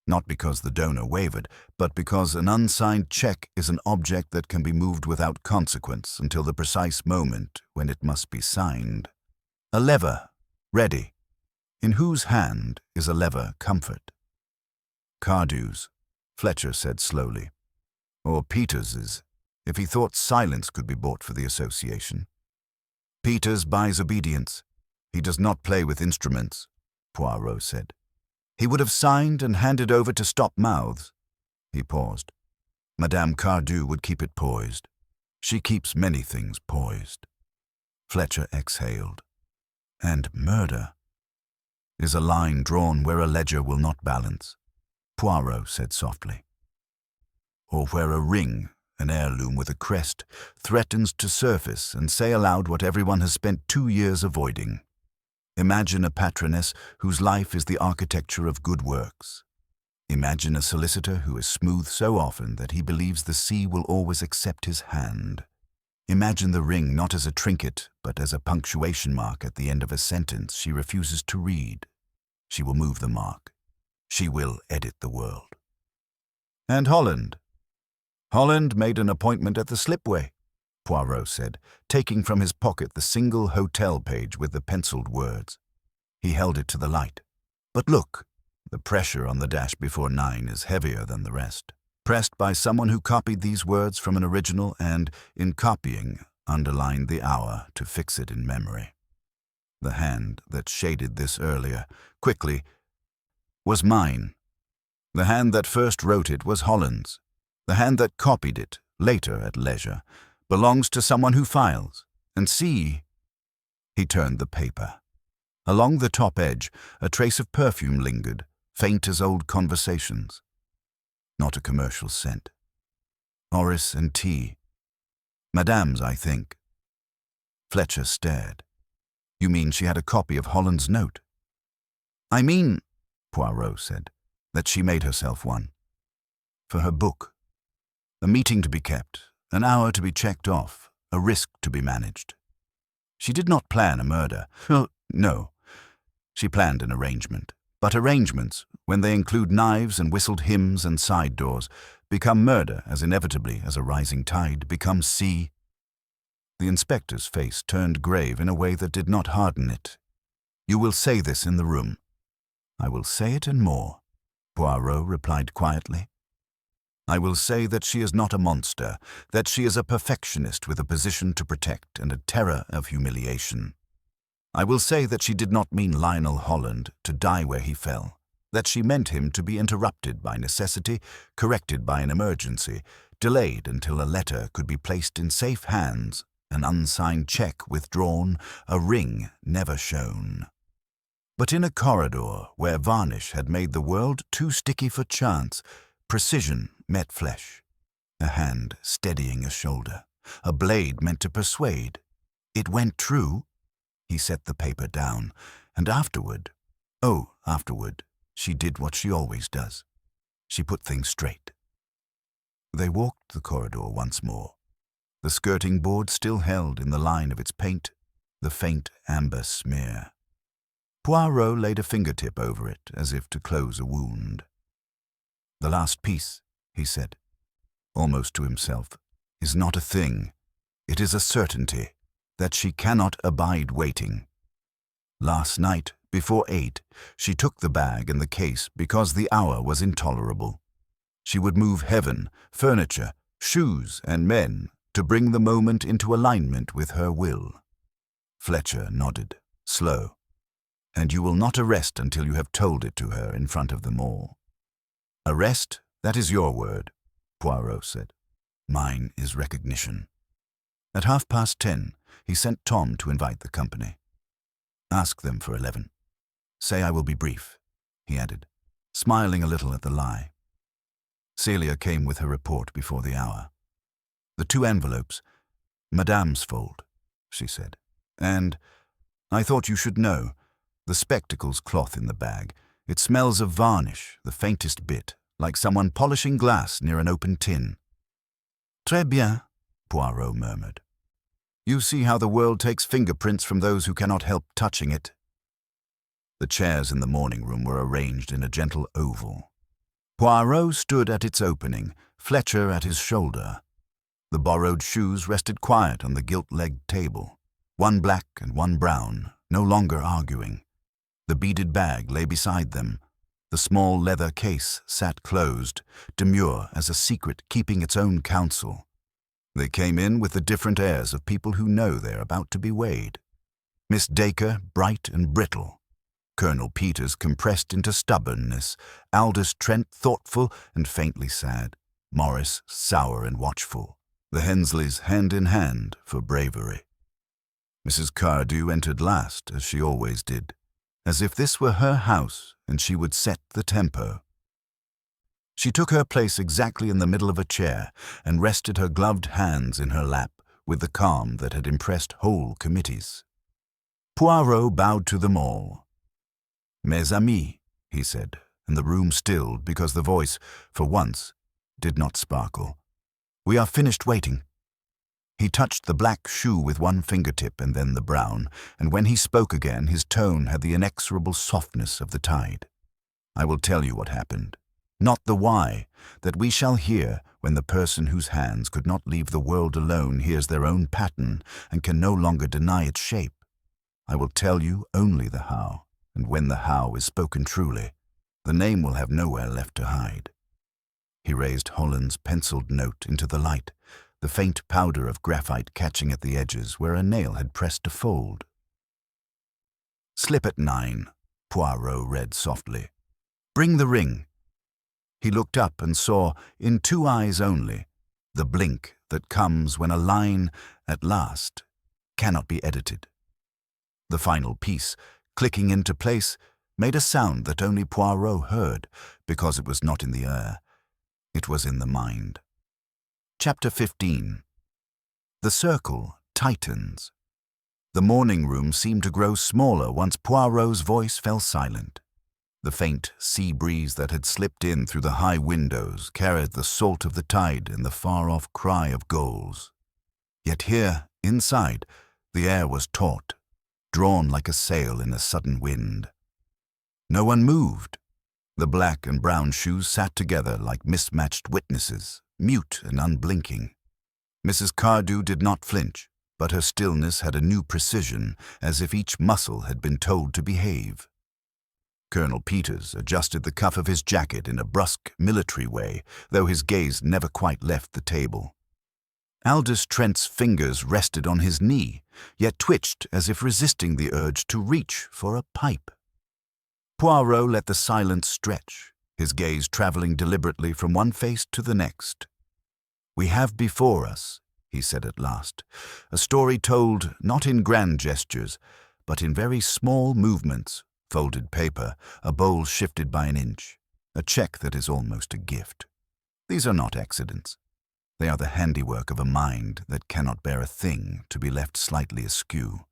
Not because the donor wavered, but because an unsigned check is an object that can be moved without consequence until the precise moment when it must be signed. A lever, ready. In whose hand is a lever comfort? Cardew's, Fletcher said slowly. Or Peters's, if he thought silence could be bought for the association. Peters buys obedience. He does not play with instruments, Poirot said. He would have signed and handed over to stop mouths. He paused. Madame Cardew would keep it poised. She keeps many things poised. Fletcher exhaled. And murder is a line drawn where a ledger will not balance, Poirot said softly. Or where a ring, an heirloom with a crest, threatens to surface and say aloud what everyone has spent 2 years avoiding. Imagine a patroness whose life is the architecture of good works. Imagine a solicitor who is smooth so often that he believes the sea will always accept his hand. Imagine the ring not as a trinket, but as a punctuation mark at the end of a sentence she refuses to read. She will move the mark. She will edit the world. And Holland? Holland made an appointment at the slipway, Poirot said, taking from his pocket the single hotel page with the penciled words. He held it to the light. But look, the pressure on the dash before 9 is heavier than the rest, pressed by someone who copied these words from an original and, in copying, underlined the hour to fix it in memory. The hand that shaded this earlier, quickly, was mine. The hand that first wrote it was Holland's. The hand that copied it, later at leisure, belongs to someone who files. And see, he turned the paper. Along the top edge, a trace of perfume lingered, faint as old conversations. Not a commercial scent. Orris and tea. Madame's, I think. Fletcher stared. You mean she had a copy of Holland's note? I mean, Poirot said, that she made herself one. For her book. A meeting to be kept, an hour to be checked off, a risk to be managed. She did not plan a murder. Oh, no. She planned an arrangement. But arrangements, when they include knives and whistled hymns and side doors, become murder as inevitably as a rising tide becomes sea. The inspector's face turned grave in a way that did not harden it. "You will say this in the room." "I will say it and more," Poirot replied quietly. "I will say that she is not a monster, that she is a perfectionist with a position to protect and a terror of humiliation. I will say that she did not mean Lionel Holland to die where he fell, that she meant him to be interrupted by necessity, corrected by an emergency, delayed until a letter could be placed in safe hands, an unsigned check withdrawn, a ring never shown. But in a corridor where varnish had made the world too sticky for chance, precision met flesh, a hand steadying a shoulder, a blade meant to persuade. It went true." He set the paper down, and afterward, she did what she always does. She put things straight. They walked the corridor once more. The skirting board still held in the line of its paint the faint amber smear. Poirot laid a fingertip over it as if to close a wound. "The last piece," he said, almost to himself, "is not a thing. It is a certainty that she cannot abide waiting. Last night, before 8, she took the bag and the case because the hour was intolerable. She would move heaven, furniture, shoes, and men to bring the moment into alignment with her will." Fletcher nodded, slow. "And you will not arrest until you have told it to her in front of them all." "Arrest, that is your word," Poirot said. "Mine is recognition." At 10:30, he sent Tom to invite the company. "Ask them for 11. Say I will be brief," he added, smiling a little at the lie. Celia came with her report before the hour. "The 2 envelopes, Madame's fold," she said. "And I thought you should know, the spectacles cloth in the bag. It smells of varnish, the faintest bit, like someone polishing glass near an open tin." "Très bien," Poirot murmured. "You see how the world takes fingerprints from those who cannot help touching it." The chairs in the morning room were arranged in a gentle oval. Poirot stood at its opening, Fletcher at his shoulder. The borrowed shoes rested quiet on the gilt-legged table, one black and one brown, no longer arguing. The beaded bag lay beside them. The small leather case sat closed, demure as a secret keeping its own counsel. They came in with the different airs of people who know they are about to be weighed. Miss Dacre, bright and brittle. Colonel Peters compressed into stubbornness. Aldous Trent, thoughtful and faintly sad. Morris, sour and watchful. The Hensleys hand in hand for bravery. Mrs. Cardew entered last, as she always did, as if this were her house and she would set the tempo. She took her place exactly in the middle of a chair and rested her gloved hands in her lap with the calm that had impressed whole committees. Poirot bowed to them all. "Mes amis," he said, and the room stilled because the voice, for once, did not sparkle. "We are finished waiting." He touched the black shoe with one fingertip and then the brown, and when he spoke again his tone had the inexorable softness of the tide. "I will tell you what happened. Not the why, that we shall hear when the person whose hands could not leave the world alone hears their own pattern and can no longer deny its shape. I will tell you only the how, and when the how is spoken truly, the name will have nowhere left to hide." He raised Holland's penciled note into the light, the faint powder of graphite catching at the edges where a nail had pressed a fold. "Slip at 9, Poirot read softly. "Bring the ring." He looked up and saw, in 2 eyes only, the blink that comes when a line, at last, cannot be edited. The final piece, clicking into place, made a sound that only Poirot heard, because it was not in the air. It was in the mind. Chapter 15. The circle tightens. The morning room seemed to grow smaller once Poirot's voice fell silent. The faint sea breeze that had slipped in through the high windows carried the salt of the tide and the far-off cry of gulls. Yet here, inside, the air was taut, drawn like a sail in a sudden wind. No one moved. The black and brown shoes sat together like mismatched witnesses, mute and unblinking. Mrs. Cardew did not flinch, but her stillness had a new precision, as if each muscle had been told to behave. Colonel Peters adjusted the cuff of his jacket in a brusque, military way, though his gaze never quite left the table. Aldous Trent's fingers rested on his knee, yet twitched as if resisting the urge to reach for a pipe. Poirot let the silence stretch, his gaze traveling deliberately from one face to the next. "We have before us," he said at last, "a story told not in grand gestures, but in very small movements, folded paper, a bowl shifted by an inch, a check that is almost a gift. These are not accidents. They are the handiwork of a mind that cannot bear a thing to be left slightly askew."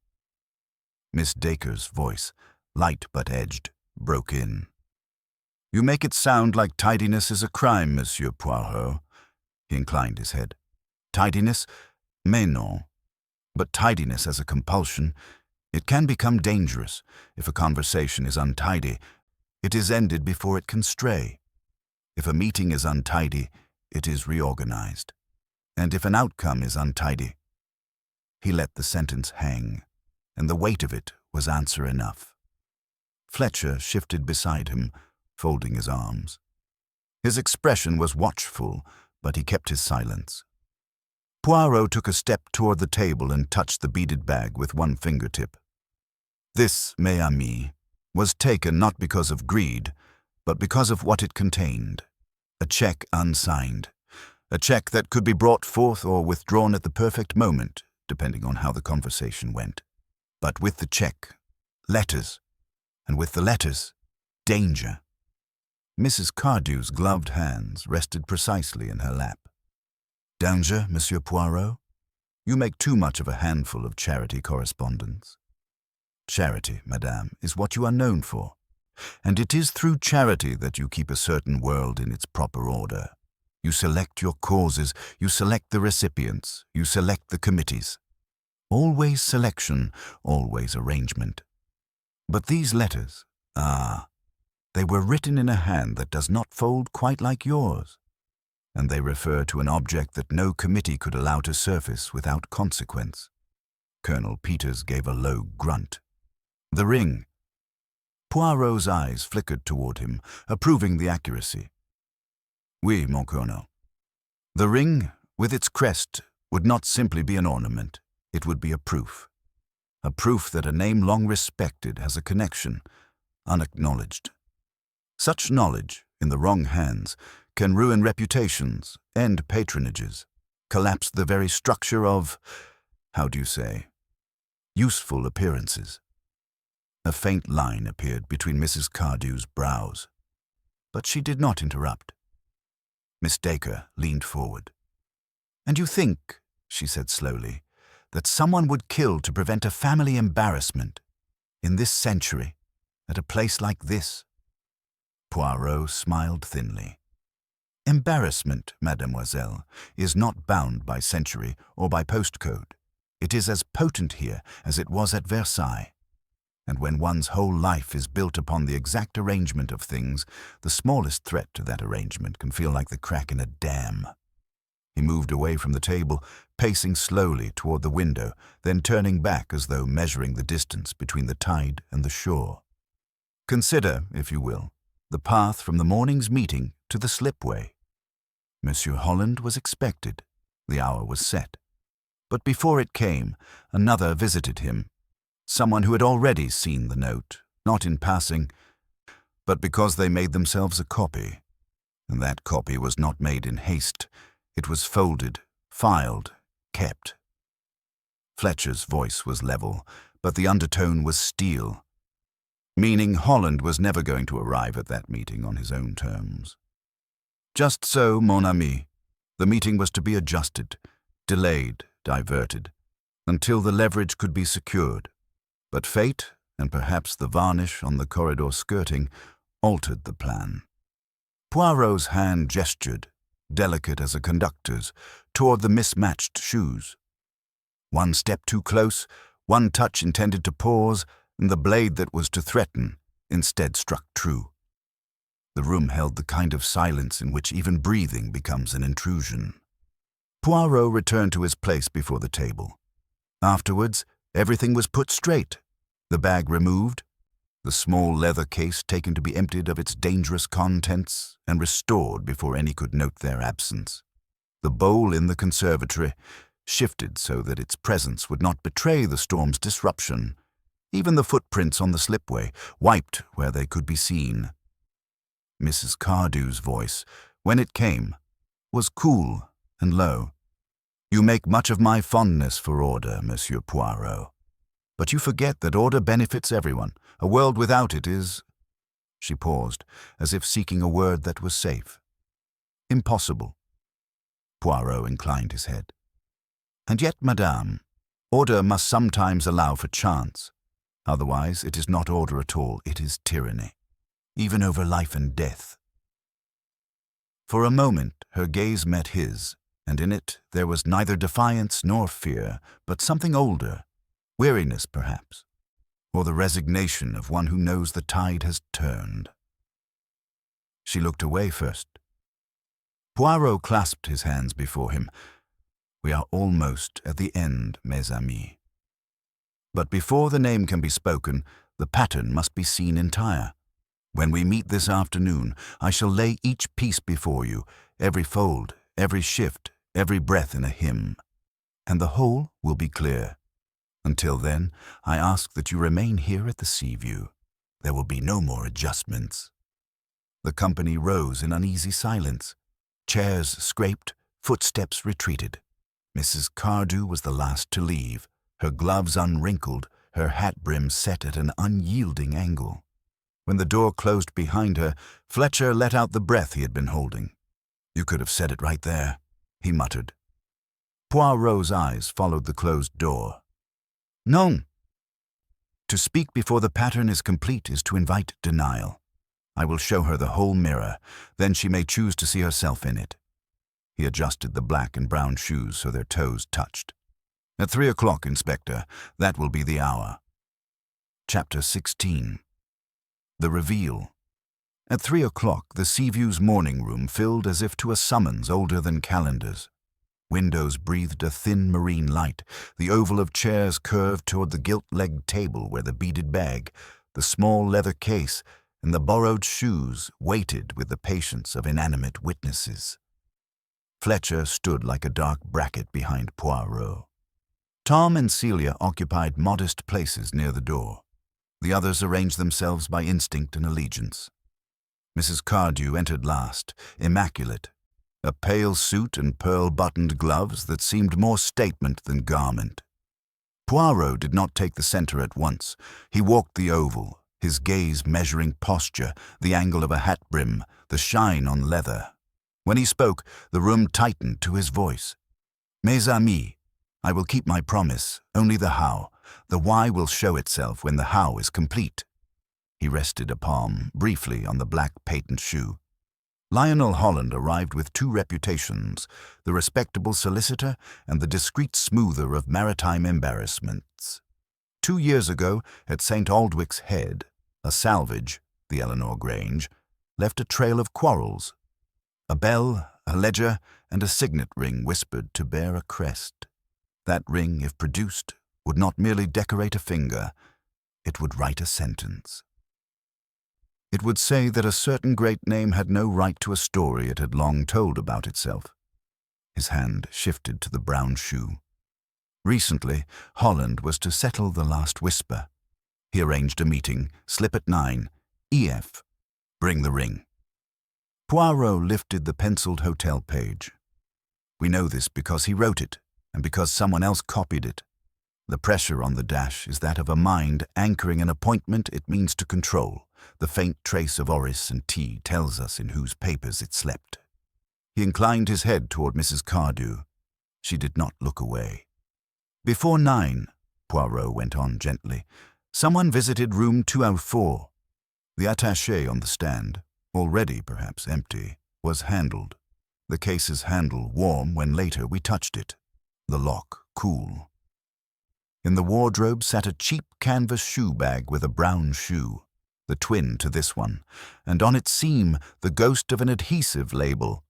Miss Dacre's voice, light but edged, broke in. "You make it sound like tidiness is a crime, Monsieur Poirot." He inclined his head. "Tidiness? Mais non. But tidiness as a compulsion, it can become dangerous. If a conversation is untidy, it is ended before it can stray. If a meeting is untidy, it is reorganized. And if an outcome is untidy—" He let the sentence hang, and the weight of it was answer enough. Fletcher shifted beside him, folding his arms. His expression was watchful, but he kept his silence. Poirot took a step toward the table and touched the beaded bag with one fingertip. This, mes amis, was taken not because of greed, but because of what it contained. A check unsigned. A check that could be brought forth or withdrawn at the perfect moment, depending on how the conversation went. But with the check, letters. And with the letters, danger. Mrs. Cardew's gloved hands rested precisely in her lap. "Danger, Monsieur Poirot? You make too much of a handful of charity correspondence. Charity, madame, is what you are known for, and it is through charity that you keep a certain world in its proper order. You select your causes, you select the recipients, you select the committees. Always selection, always arrangement. But these letters, they were written in a hand that does not fold quite like yours, and they refer to an object that no committee could allow to surface without consequence." Colonel Peters gave a low grunt. "The ring." Poirot's eyes flickered toward him, approving the accuracy. "Oui, mon colonel. The ring, with its crest, would not simply be an ornament. It would be a proof. A proof that a name long respected has a connection, unacknowledged. Such knowledge, in the wrong hands, can ruin reputations, end patronages, collapse the very structure of, how do you say, useful appearances." A faint line appeared between Mrs. Cardew's brows, but she did not interrupt. Miss Dacre leaned forward. "And you think," she said slowly, "that someone would kill to prevent a family embarrassment, in this century, at a place like this?" Poirot smiled thinly. "Embarrassment, mademoiselle, is not bound by century or by postcode. It is as potent here as it was at Versailles. And when one's whole life is built upon the exact arrangement of things, the smallest threat to that arrangement can feel like the crack in a dam." He moved away from the table, pacing slowly toward the window, then turning back as though measuring the distance between the tide and the shore. "Consider, if you will, the path from the morning's meeting to the slipway. Monsieur Holland was expected. The hour was set. But before it came, another visited him. Someone who had already seen the note, not in passing, but because they made themselves a copy. And that copy was not made in haste. It was folded, filed, kept." Fletcher's voice was level, but the undertone was steel. "Meaning Holland was never going to arrive at that meeting on his own terms." "Just so, mon ami. The meeting was to be adjusted, delayed, diverted, until the leverage could be secured. But fate, and perhaps the varnish on the corridor skirting, altered the plan." Poirot's hand gestured, delicate as a conductor's, toward the mismatched shoes. One step too close, one touch intended to pause, and the blade that was to threaten instead struck true. The room held the kind of silence in which even breathing becomes an intrusion. Poirot returned to his place before the table. Afterwards, everything was put straight. The bag removed, the small leather case taken to be emptied of its dangerous contents and restored before any could note their absence. The bowl in the conservatory shifted so that its presence would not betray the storm's disruption. Even the footprints on the slipway wiped where they could be seen. Mrs. Cardew's voice, when it came, was cool and low. "You make much of my fondness for order, Monsieur Poirot. But you forget that order benefits everyone. A world without it is—" She paused, as if seeking a word that was safe. "Impossible." Poirot inclined his head. "And yet, madame, order must sometimes allow for chance. Otherwise, it is not order at all, it is tyranny, even over life and death." For a moment, her gaze met his, and in it there was neither defiance nor fear, but something older, weariness perhaps, or the resignation of one who knows the tide has turned. She looked away first. Poirot clasped his hands before him. "We are almost at the end, mes amis. But before the name can be spoken, the pattern must be seen entire. When we meet this afternoon, I shall lay each piece before you, every fold, every shift, every breath in a hymn, and the whole will be clear. Until then, I ask that you remain here at the Sea-View. There will be no more adjustments." The company rose in uneasy silence. Chairs scraped, footsteps retreated. Mrs. Cardew was the last to leave, her gloves unwrinkled, her hat brim set at an unyielding angle. When the door closed behind her, Fletcher let out the breath he had been holding. "You could have said it right there," he muttered. Poirot's eyes followed the closed door. "Non. To speak before the pattern is complete is to invite denial. I will show her the whole mirror, then she may choose to see herself in it." He adjusted the black and brown shoes so their toes touched. "At 3 o'clock, Inspector. That will be the hour." Chapter 16. The Reveal. At 3 o'clock, the Sea-View's morning room filled as if to a summons older than calendars. Windows breathed a thin marine light. The oval of chairs curved toward the gilt-legged table where the beaded bag, the small leather case, and the borrowed shoes waited with the patience of inanimate witnesses. Fletcher stood like a dark bracket behind Poirot. Tom and Celia occupied modest places near the door. The others arranged themselves by instinct and allegiance. Mrs. Cardew entered last, immaculate, a pale suit and pearl-buttoned gloves that seemed more statement than garment. Poirot did not take the center at once. He walked the oval, his gaze measuring posture, the angle of a hat brim, the shine on leather. When he spoke, the room tightened to his voice. "Mes amis, I will keep my promise, only the how. The why will show itself when the how is complete." He rested a palm briefly on the black patent shoe. Lionel Holland arrived with two reputations, the respectable solicitor and the discreet smoother of maritime embarrassments. 2 years ago, at St. Aldwick's Head, a salvage, the Eleanor Grange, left a trail of quarrels. A bell, a ledger, and a signet ring whispered to bear a crest. That ring, if produced, would not merely decorate a finger, it would write a sentence. It would say that a certain great name had no right to a story it had long told about itself. His hand shifted to the brown shoe. Recently, Holland was to settle the last whisper. He arranged a meeting, slip at 9, EF. Bring the ring. Poirot lifted the penciled hotel page. We know this because he wrote it, and because someone else copied it. The pressure on the dash is that of a mind anchoring an appointment it means to control. The faint trace of Oris and T tells us in whose papers it slept. He inclined his head toward Mrs. Cardew. She did not look away. Before 9, Poirot went on gently, someone visited room 204. The attaché on the stand, already perhaps empty, was handled. The case's handle warm when later we touched it. The lock cool. In the wardrobe sat a cheap canvas shoe bag with a brown shoe. the twin to this one, and on its seam the ghost of an adhesive label.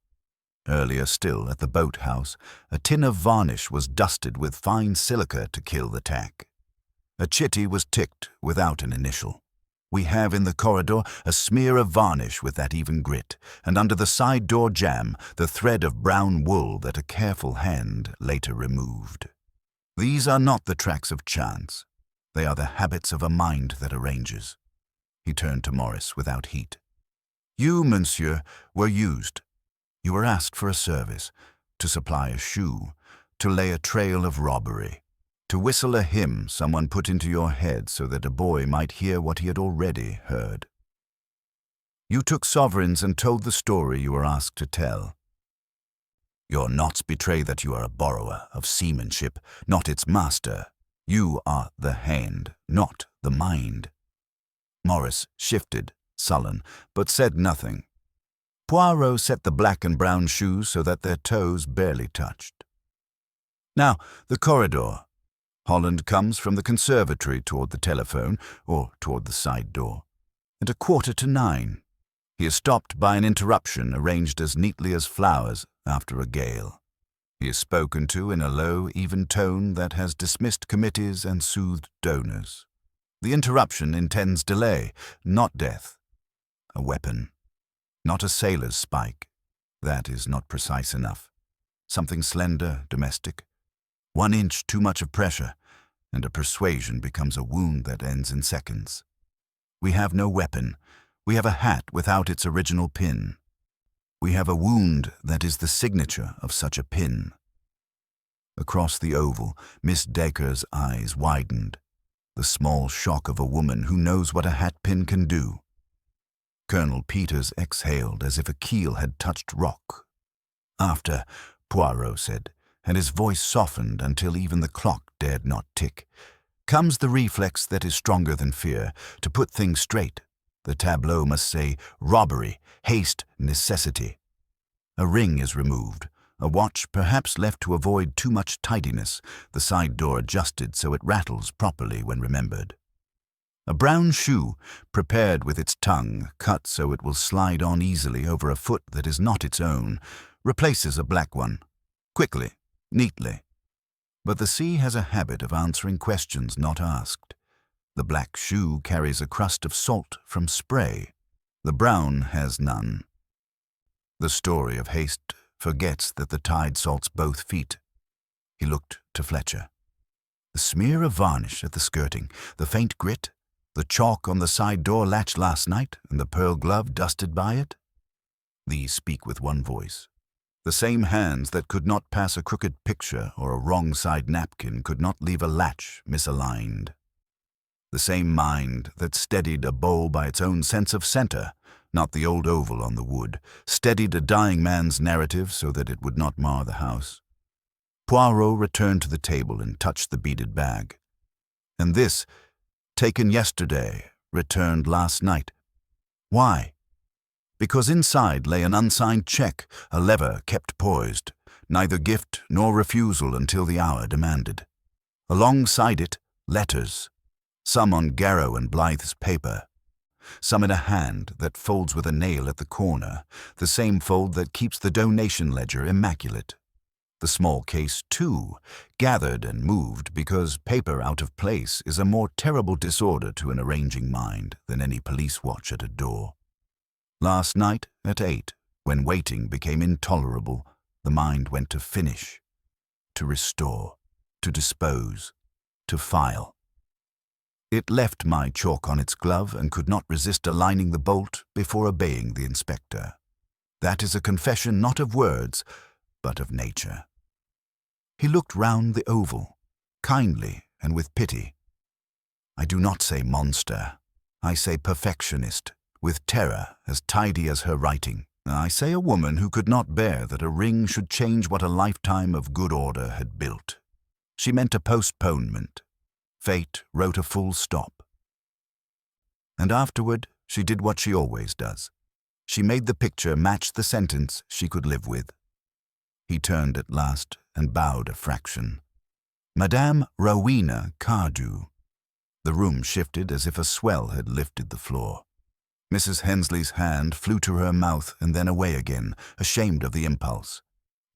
Earlier still, at the boathouse, a tin of varnish was dusted with fine silica to kill the tack. A chitty was ticked without an initial. We have in the corridor a smear of varnish with that even grit, and under the side door jamb the thread of brown wool that a careful hand later removed. These are not the tracks of chance. They are the habits of a mind that arranges. He turned to Morris without heat. You, monsieur, were used. You were asked for a service, to supply a shoe, to lay a trail of robbery, to whistle a hymn someone put into your head so that a boy might hear what he had already heard. You took sovereigns and told the story you were asked to tell. Your knots betray that you are a borrower of seamanship, not its master. You are the hand, not the mind. Morris shifted, sullen, but said nothing. Poirot set the black and brown shoes so that their toes barely touched. Now, the corridor. Holland comes from the conservatory toward the telephone, or toward the side door. At 9:15, he is stopped by an interruption arranged as neatly as flowers after a gale. He is spoken to in a low, even tone that has dismissed committees and soothed donors. The interruption intends delay, not death. A weapon. Not a sailor's spike. That is not precise enough. Something slender, domestic. 1 inch too much of pressure, and a persuasion becomes a wound that ends in seconds. We have no weapon. We have a hat without its original pin. We have a wound that is the signature of such a pin. Across the oval, Miss Dacre's eyes widened. The small shock of a woman who knows what a hat pin can do. Colonel Peters exhaled as if a keel had touched rock. After, Poirot said, and his voice softened until even the clock dared not tick, comes the reflex that is stronger than fear, to put things straight. The tableau must say robbery, haste, necessity. A ring is removed, a watch perhaps left to avoid too much tidiness, the side door adjusted so it rattles properly when remembered. A brown shoe, prepared with its tongue, cut so it will slide on easily over a foot that is not its own, replaces a black one, quickly, neatly. But the sea has a habit of answering questions not asked. The black shoe carries a crust of salt from spray. The brown has none. The story of haste forgets that the tide salts both feet. He looked to Fletcher. The smear of varnish at the skirting, the faint grit, the chalk on the side door latch last night, and the pearl glove dusted by it? These speak with one voice. The same hands that could not pass a crooked picture or a wrong-side napkin could not leave a latch misaligned. The same mind that steadied a bowl by its own sense of center, not the old oval on the wood, steadied a dying man's narrative so that it would not mar the house. Poirot returned to the table and touched the beaded bag. And this, taken yesterday, returned last night. Why? Because inside lay an unsigned check, a lever kept poised, neither gift nor refusal until the hour demanded. Alongside it, letters, some on Garrow and Blythe's paper, some in a hand that folds with a nail at the corner, the same fold that keeps the donation ledger immaculate. The small case, too, gathered and moved because paper out of place is a more terrible disorder to an arranging mind than any police watch at a door. Last night at 8, when waiting became intolerable, the mind went to finish, to restore, to dispose, to file. It left my chalk on its glove and could not resist aligning the bolt before obeying the inspector. That is a confession not of words, but of nature. He looked round the oval, kindly and with pity. I do not say monster. I say perfectionist, with terror as tidy as her writing. I say a woman who could not bear that a ring should change what a lifetime of good order had built. She meant a postponement. Fate wrote a full stop. And afterward, she did what she always does. She made the picture match the sentence she could live with. He turned at last and bowed a fraction. Madame Rowena Cardew. The room shifted as if a swell had lifted the floor. Mrs. Hensley's hand flew to her mouth and then away again, ashamed of the impulse.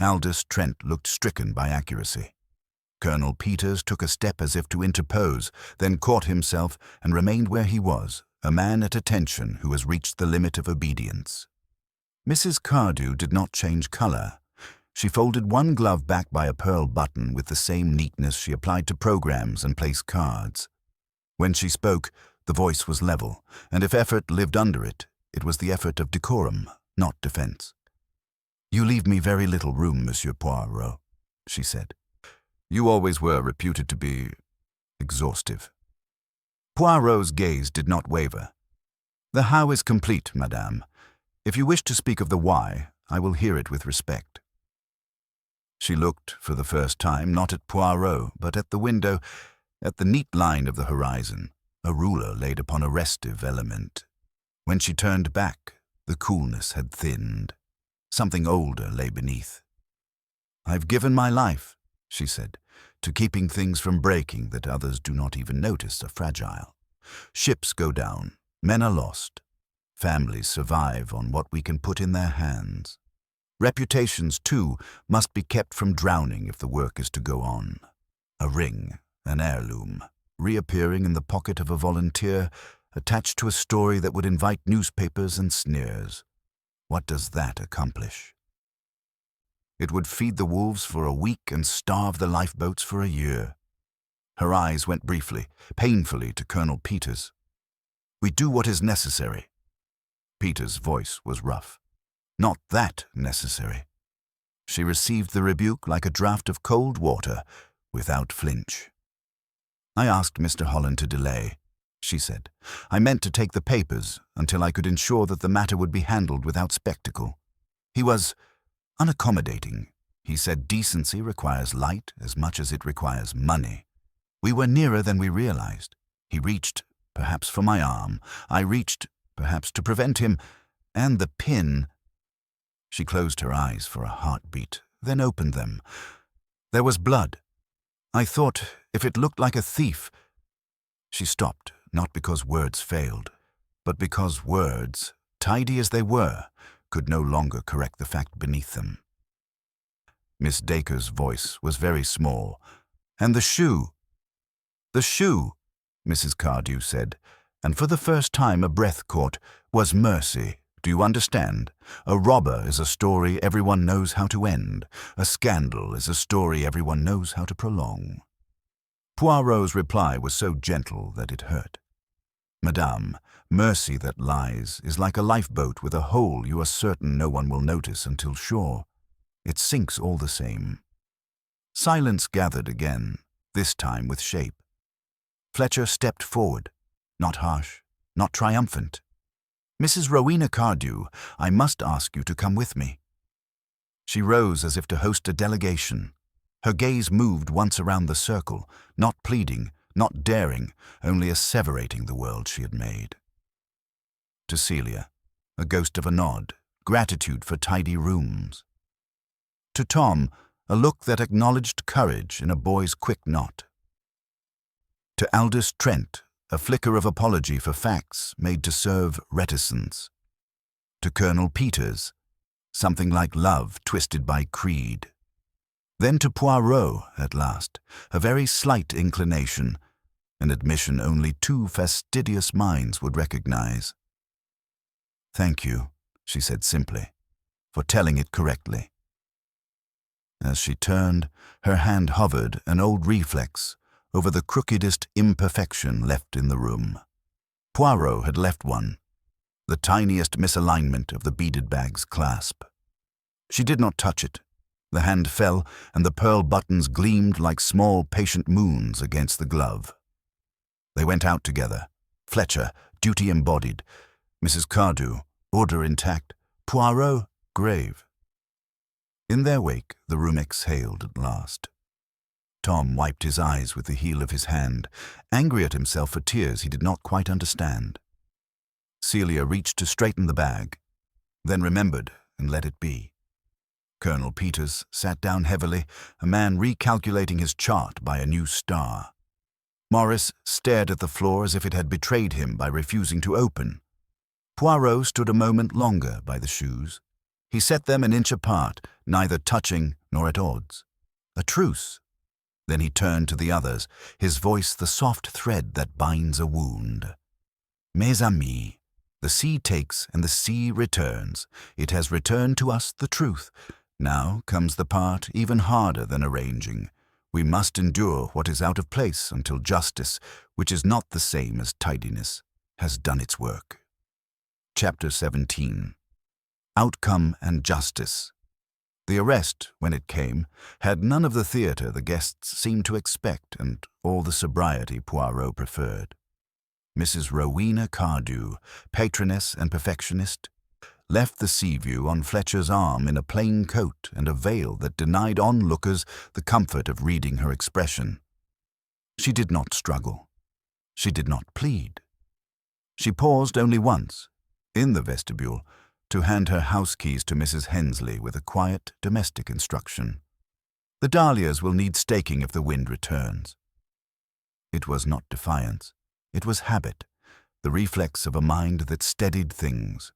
Aldous Trent looked stricken by accuracy. Colonel Peters took a step as if to interpose, then caught himself and remained where he was, a man at attention who has reached the limit of obedience. Mrs. Cardew did not change color. She folded one glove back by a pearl button with the same neatness she applied to programs and placed cards. When she spoke, the voice was level, and if effort lived under it, it was the effort of decorum, not defense. "You leave me very little room, Monsieur Poirot," she said. "You always were reputed to be exhaustive." Poirot's gaze did not waver. "The how is complete, madame. If you wish to speak of the why, I will hear it with respect." She looked, for the first time, not at Poirot, but at the window, at the neat line of the horizon, a ruler laid upon a restive element. When she turned back, the coolness had thinned. Something older lay beneath. "I've given my life," she said, "to keeping things from breaking that others do not even notice are fragile. Ships go down, men are lost. Families survive on what we can put in their hands. Reputations, too, must be kept from drowning if the work is to go on. A ring, an heirloom, reappearing in the pocket of a volunteer, attached to a story that would invite newspapers and sneers. What does that accomplish? It would feed the wolves for a week and starve the lifeboats for a year." Her eyes went briefly, painfully, to Colonel Peters. "We do what is necessary." Peters' voice was rough. "Not that necessary." She received the rebuke like a draught of cold water, without flinch. "I asked Mr. Holland to delay," she said. "I meant to take the papers until I could ensure that the matter would be handled without spectacle. He was unaccommodating. He said decency requires light as much as it requires money. We were nearer than we realized. He reached, perhaps for my arm. I reached, perhaps to prevent him, and the pin—" She closed her eyes for a heartbeat, then opened them. There was blood. I thought, if it looked like a thief— She stopped, not because words failed, but because words, tidy as they were, could no longer correct the fact beneath them. Miss Dacre's voice was very small. "And the shoe?" "The shoe," Mrs. Cardew said, and for the first time a breath caught, "was mercy. Do you understand? A robber is a story everyone knows how to end. A scandal is a story everyone knows how to prolong." Poirot's reply was so gentle that it hurt. "Madame, mercy that lies is like a lifeboat with a hole you are certain no one will notice until shore. It sinks all the same." Silence gathered again, this time with shape. Fletcher stepped forward, not harsh, not triumphant. "Mrs. Rowena Cardew, I must ask you to come with me." She rose as if to host a delegation. Her gaze moved once around the circle, not pleading, not daring, only asseverating the world she had made. To Celia, a ghost of a nod, gratitude for tidy rooms. To Tom, a look that acknowledged courage in a boy's quick knot. To Aldous Trent, a flicker of apology for facts made to serve reticence. To Colonel Peters, something like love twisted by creed. Then to Poirot, at last, a very slight inclination, an admission only two fastidious minds would recognize. "Thank you," she said simply, "for telling it correctly." As she turned, her hand hovered, an old reflex, over the crookedest imperfection left in the room. Poirot had left one, the tiniest misalignment of the beaded bag's clasp. She did not touch it. The hand fell, and the pearl buttons gleamed like small patient moons against the glove. They went out together. Fletcher, duty embodied. Mrs. Cardew, order intact. Poirot, grave. In their wake, the room exhaled at last. Tom wiped his eyes with the heel of his hand, angry at himself for tears he did not quite understand. Celia reached to straighten the bag, then remembered and let it be. Colonel Peters sat down heavily, a man recalculating his chart by a new star. Morris stared at the floor as if it had betrayed him by refusing to open. Poirot stood a moment longer by the shoes. He set them an inch apart, neither touching nor at odds. A truce. Then he turned to the others, his voice the soft thread that binds a wound. Mes amis, the sea takes and the sea returns. It has returned to us the truth. Now comes the part even harder than arranging. We must endure what is out of place until justice, which is not the same as tidiness, has done its work. Chapter 17. Outcome and Justice. The arrest, when it came, had none of the theatre the guests seemed to expect and all the sobriety Poirot preferred. Mrs. Rowena Cardew, patroness and perfectionist, left the sea view on Fletcher's arm in a plain coat and a veil that denied onlookers the comfort of reading her expression. She did not struggle. She did not plead. She paused only once, in the vestibule, to hand her house keys to Mrs. Hensley with a quiet, domestic instruction. The dahlias will need staking if the wind returns. It was not defiance. It was habit, the reflex of a mind that steadied things.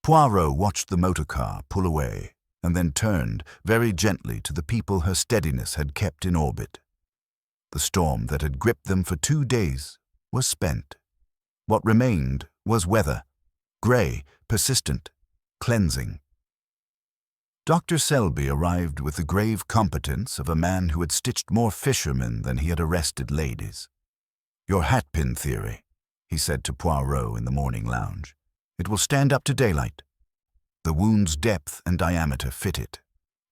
Poirot watched the motor car pull away and then turned very gently to the people her steadiness had kept in orbit. The storm that had gripped them for 2 days was spent. What remained was weather, grey, persistent, cleansing. Dr. Selby arrived with the grave competence of a man who had stitched more fishermen than he had arrested ladies. "Your hatpin theory," he said to Poirot in the morning lounge. "It will stand up to daylight. The wound's depth and diameter fit it.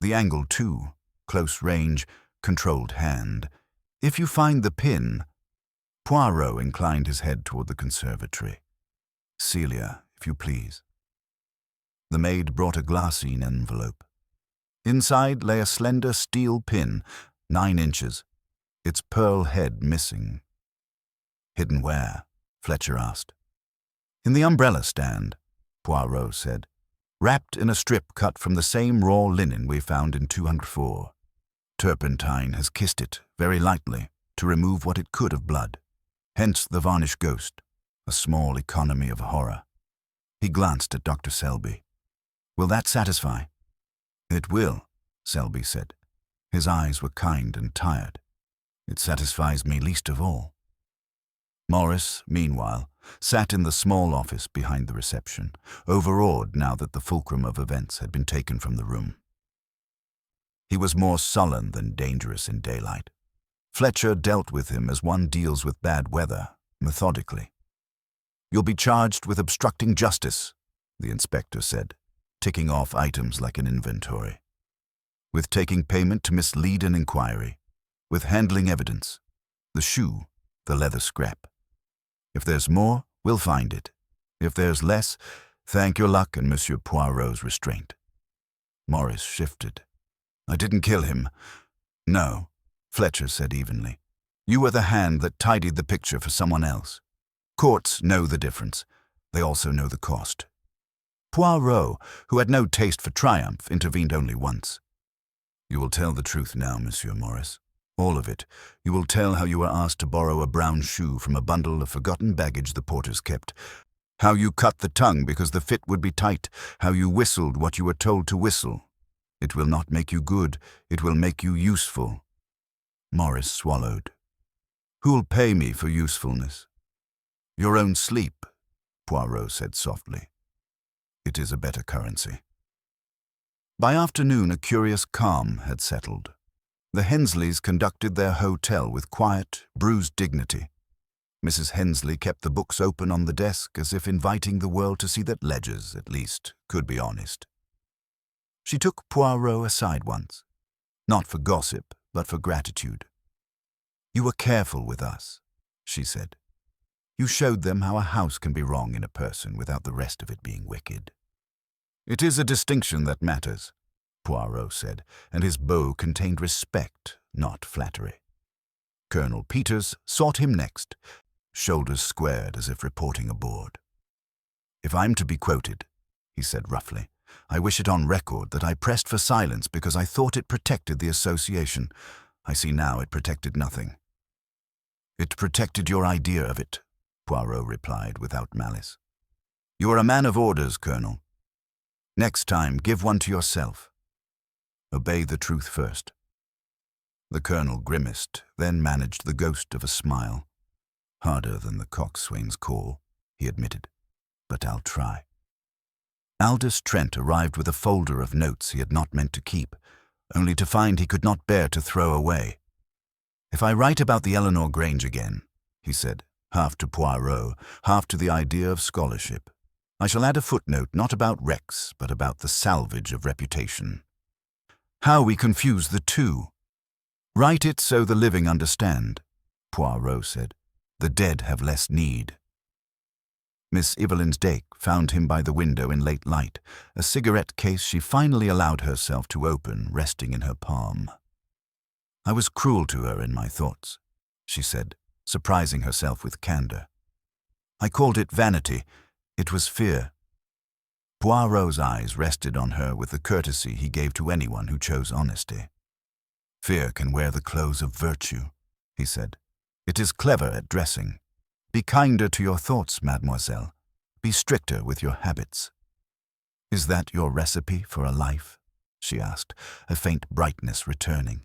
The angle, too, close range, controlled hand. If you find the pin—" Poirot inclined his head toward the conservatory. "Celia, if you please." The maid brought a glassine envelope. Inside lay a slender steel pin, 9 inches, its pearl head missing. "Hidden where?" Fletcher asked. "In the umbrella stand," Poirot said, "wrapped in a strip cut from the same raw linen we found in 204. Turpentine has kissed it, very lightly, to remove what it could of blood. Hence the varnish ghost, a small economy of horror." He glanced at Dr. Selby. "Will that satisfy?" "It will," Selby said. His eyes were kind and tired. "It satisfies me least of all." Morris, meanwhile, sat in the small office behind the reception, overawed now that the fulcrum of events had been taken from the room. He was more sullen than dangerous in daylight. Fletcher dealt with him as one deals with bad weather, methodically. "You'll be charged with obstructing justice," the inspector said, ticking off items like an inventory. "With taking payment to mislead an inquiry, with handling evidence, the shoe, the leather scrap. If there's more, we'll find it. If there's less, thank your luck and Monsieur Poirot's restraint." Morris shifted. "I didn't kill him." "No," Fletcher said evenly. "You were the hand that tidied the picture for someone else. Courts know the difference. They also know the cost." Poirot, who had no taste for triumph, intervened only once. "You will tell the truth now, Monsieur Morris. All of it. You will tell how you were asked to borrow a brown shoe from a bundle of forgotten baggage the porters kept. How you cut the tongue because the fit would be tight. How you whistled what you were told to whistle. It will not make you good. It will make you useful." Morris swallowed. "Who'll pay me for usefulness?" "Your own sleep," Poirot said softly. "It is a better currency." By afternoon, a curious calm had settled. The Hensleys conducted their hotel with quiet, bruised dignity. Mrs. Hensley kept the books open on the desk as if inviting the world to see that ledgers, at least, could be honest. She took Poirot aside once, not for gossip, but for gratitude. "You were careful with us," she said. "You showed them how a house can be wrong in a person without the rest of it being wicked." "It is a distinction that matters," Poirot said, and his bow contained respect, not flattery. Colonel Peters sought him next, shoulders squared as if reporting aboard. "If I'm to be quoted," he said roughly, "I wish it on record that I pressed for silence because I thought it protected the association. I see now it protected nothing." It protected your idea of it, Poirot replied without malice. You are a man of orders, Colonel. Next time, give one to yourself. Obey the truth first. The Colonel grimaced, then managed the ghost of a smile. Harder than the coxswain's call, he admitted, but I'll try. Aldous Trent arrived with a folder of notes he had not meant to keep, only to find he could not bear to throw away. If I write about the Eleanor Grange again, he said, half to Poirot, half to the idea of scholarship, I shall add a footnote not about wrecks, but about the salvage of reputation. How we confuse the two. Write it so the living understand, Poirot said. The dead have less need. Miss Evelyn's Dake found him by the window in late light, a cigarette case she finally allowed herself to open resting in her palm. I was cruel to her in my thoughts, she said, surprising herself with candor. I called it vanity. It was fear. Poirot's eyes rested on her with the courtesy he gave to anyone who chose honesty. Fear can wear the clothes of virtue, he said. It is clever at dressing. Be kinder to your thoughts, mademoiselle. Be stricter with your habits. Is that your recipe for a life? She asked, a faint brightness returning.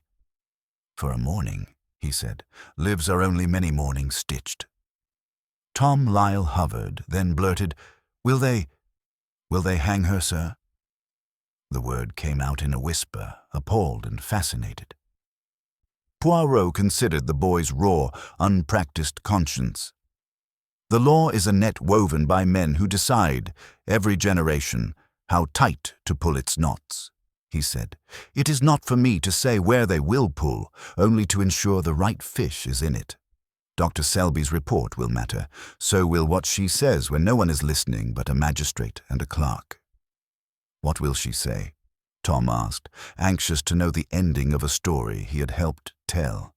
For a morning, he said. Lives are only many mornings stitched. Tom Lyle hovered, then blurted, Will they hang her, sir? The word came out in a whisper, appalled and fascinated. Poirot considered the boy's raw, unpracticed conscience. The law is a net woven by men who decide, every generation, how tight to pull its knots, he said. It is not for me to say where they will pull, only to ensure the right fish is in it. Dr. Selby's report will matter, so will what she says when no one is listening but a magistrate and a clerk. What will she say? Tom asked, anxious to know the ending of a story he had helped tell.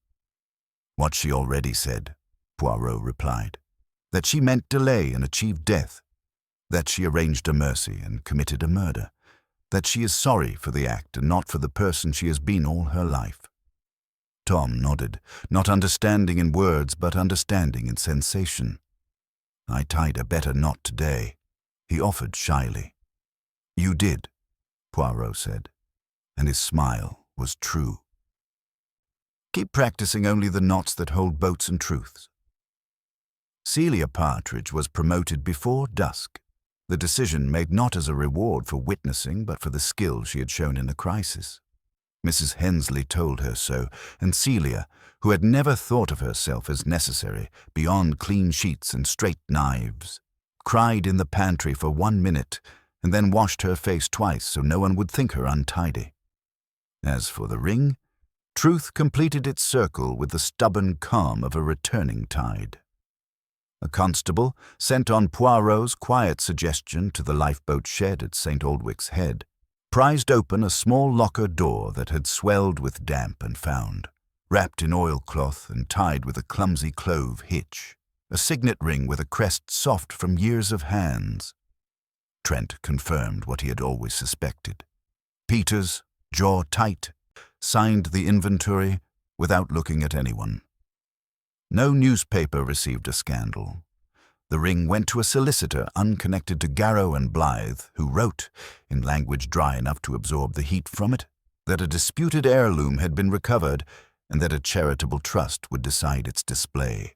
What she already said, Poirot replied. That she meant delay and achieved death. That she arranged a mercy and committed a murder. That she is sorry for the act and not for the person she has been all her life. Tom nodded, not understanding in words but understanding in sensation. I tied a better knot today, he offered shyly. You did, Poirot said, and his smile was true. Keep practicing only the knots that hold boats and truths. Celia Partridge was promoted before dusk, the decision made not as a reward for witnessing but for the skill she had shown in a crisis. Mrs. Hensley told her so, and Celia, who had never thought of herself as necessary beyond clean sheets and straight knives, cried in the pantry for 1 minute and then washed her face twice so no one would think her untidy. As for the ring, truth completed its circle with the stubborn calm of a returning tide. A constable, sent on Poirot's quiet suggestion to the lifeboat shed at St. Aldwick's Head, prized open a small locker door that had swelled with damp and found, wrapped in oilcloth and tied with a clumsy clove hitch, a signet ring with a crest soft from years of hands. Trent confirmed what he had always suspected. Peters, jaw tight, signed the inventory without looking at anyone. No newspaper received a scandal. The ring went to a solicitor unconnected to Garrow and Blythe, who wrote, in language dry enough to absorb the heat from it, that a disputed heirloom had been recovered and that a charitable trust would decide its display.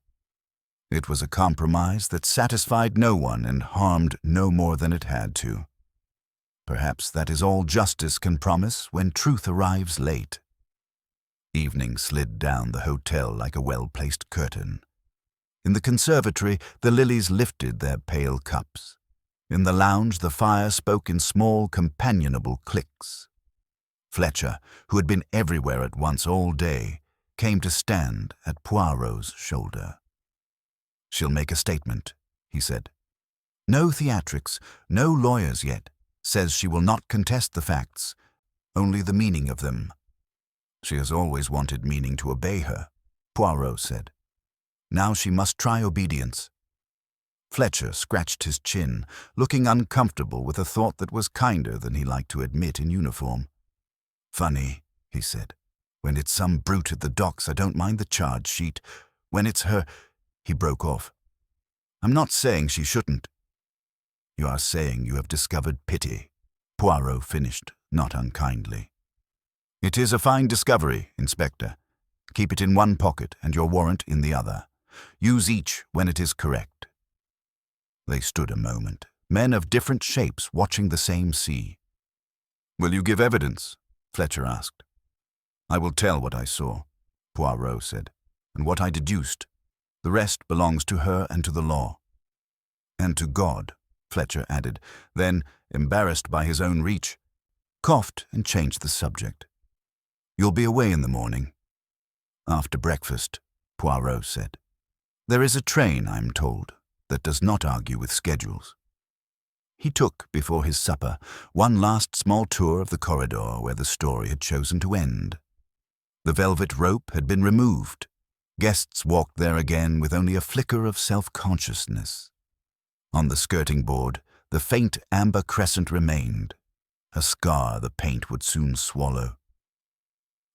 It was a compromise that satisfied no one and harmed no more than it had to. Perhaps that is all justice can promise when truth arrives late. Evening slid down the hotel like a well-placed curtain. In the conservatory, the lilies lifted their pale cups. In the lounge, the fire spoke in small, companionable clicks. Fletcher, who had been everywhere at once all day, came to stand at Poirot's shoulder. She'll make a statement, he said. No theatrics, no lawyers yet. Says she will not contest the facts, only the meaning of them. She has always wanted meaning to obey her, Poirot said. Now she must try obedience. Fletcher scratched his chin, looking uncomfortable with a thought that was kinder than he liked to admit in uniform. Funny, he said. When it's some brute at the docks, I don't mind the charge sheet. When it's her—" He broke off. "I'm not saying she shouldn't." "You are saying you have discovered pity," Poirot finished, not unkindly. "It is a fine discovery, Inspector. Keep it in one pocket and your warrant in the other. Use each when it is correct." They stood a moment, men of different shapes watching the same sea. "Will you give evidence?" Fletcher asked. "I will tell what I saw," Poirot said, "and what I deduced. The rest belongs to her and to the law." "And to God," Fletcher added, then, embarrassed by his own reach, coughed and changed the subject. "You'll be away in the morning?" "After breakfast," Poirot said. "There is a train, I'm told, that does not argue with schedules." He took, before his supper, one last small tour of the corridor where the story had chosen to end. The velvet rope had been removed. Guests walked there again with only a flicker of self-consciousness. On the skirting board, the faint amber crescent remained, a scar the paint would soon swallow.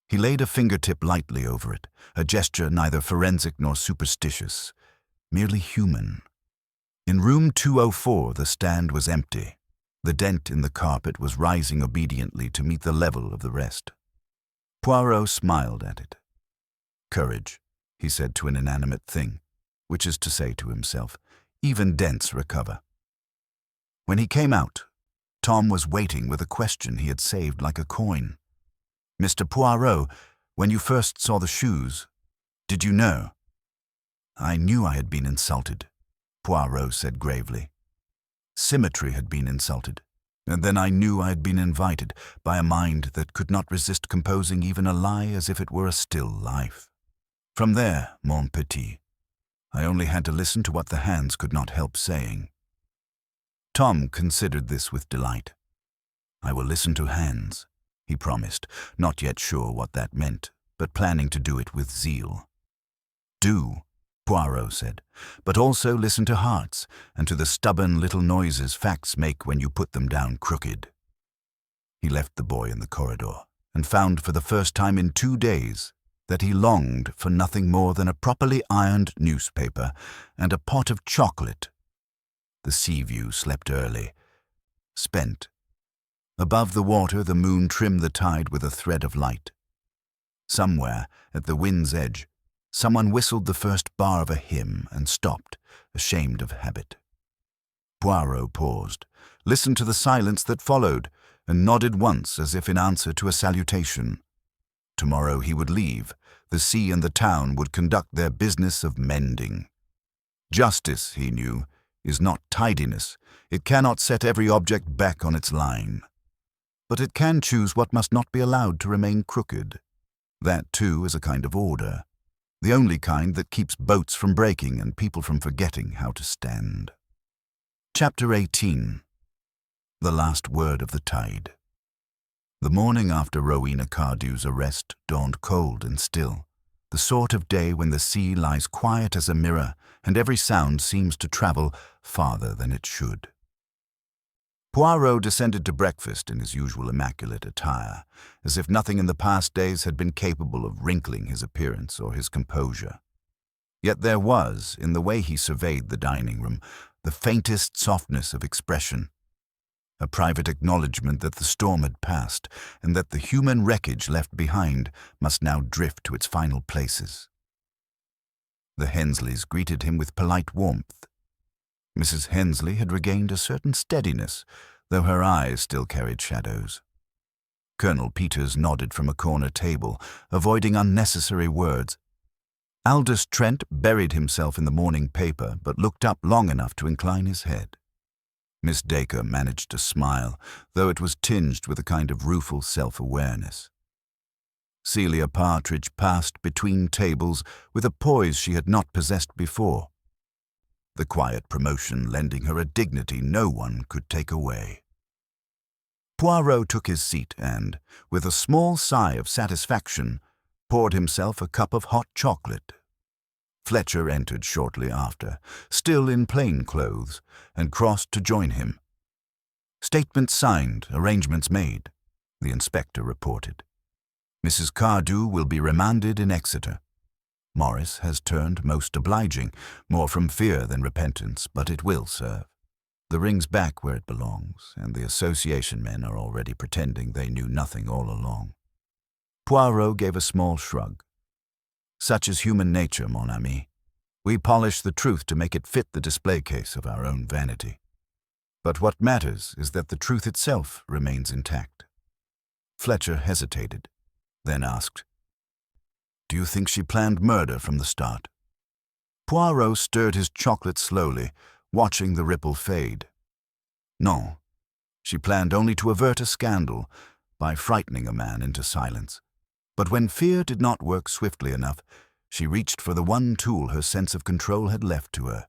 He laid a fingertip lightly over it, a gesture neither forensic nor superstitious, merely human. In room 204 the stand was empty. The dent in the carpet was rising obediently to meet the level of the rest. Poirot smiled at it. "Courage," he said to an inanimate thing, which is to say to himself, "even dents recover." When he came out, Tom was waiting with a question he had saved like a coin. "Mr. Poirot, when you first saw the shoes, did you know?" "I knew I had been insulted," Poirot said gravely. "Symmetry had been insulted, and then I knew I had been invited by a mind that could not resist composing even a lie as if it were a still life. From there, mon petit, I only had to listen to what the hands could not help saying." Tom considered this with delight. "I will listen to hands," he promised, not yet sure what that meant, but planning to do it with zeal. "Do," Poirot said, "but also listen to hearts and to the stubborn little noises facts make when you put them down crooked." He left the boy in the corridor and found for the first time in 2 days that he longed for nothing more than a properly ironed newspaper and a pot of chocolate. The sea view slept early, spent. Above the water the moon trimmed the tide with a thread of light. Somewhere, at the wind's edge, someone whistled the first bar of a hymn and stopped, ashamed of habit. Poirot paused, listened to the silence that followed, and nodded once as if in answer to a salutation. Tomorrow he would leave. The sea and the town would conduct their business of mending. Justice, he knew, is not tidiness. It cannot set every object back on its line. But it can choose what must not be allowed to remain crooked. That, too, is a kind of order. The only kind that keeps boats from breaking and people from forgetting how to stand. Chapter 18. The Last Word of the Tide. The morning after Rowena Cardew's arrest dawned cold and still, the sort of day when the sea lies quiet as a mirror and every sound seems to travel farther than it should. Poirot descended to breakfast in his usual immaculate attire, as if nothing in the past days had been capable of wrinkling his appearance or his composure. Yet there was, in the way he surveyed the dining room, the faintest softness of expression, a private acknowledgment that the storm had passed and that the human wreckage left behind must now drift to its final places. The Hensleys greeted him with polite warmth. Mrs. Hensley had regained a certain steadiness, though her eyes still carried shadows. Colonel Peters nodded from a corner table, avoiding unnecessary words. Aldous Trent buried himself in the morning paper, but looked up long enough to incline his head. Miss Dacre managed to smile, though it was tinged with a kind of rueful self-awareness. Celia Partridge passed between tables with a poise she had not possessed before, the quiet promotion lending her a dignity no one could take away. Poirot took his seat and, with a small sigh of satisfaction, poured himself a cup of hot chocolate. Fletcher entered shortly after, still in plain clothes, and crossed to join him. "Statement signed, arrangements made," the inspector reported. "Mrs. Cardew will be remanded in Exeter." Morris has turned most obliging, more from fear than repentance, but it will serve. The ring's back where it belongs, and the association men are already pretending they knew nothing all along. Poirot gave a small shrug. Such is human nature, mon ami. We polish the truth to make it fit the display case of our own vanity. But what matters is that the truth itself remains intact. Fletcher hesitated, then asked, "Do you think she planned murder from the start?" Poirot stirred his chocolate slowly, watching the ripple fade. "No. She planned only to avert a scandal by frightening a man into silence. But when fear did not work swiftly enough, she reached for the one tool her sense of control had left to her.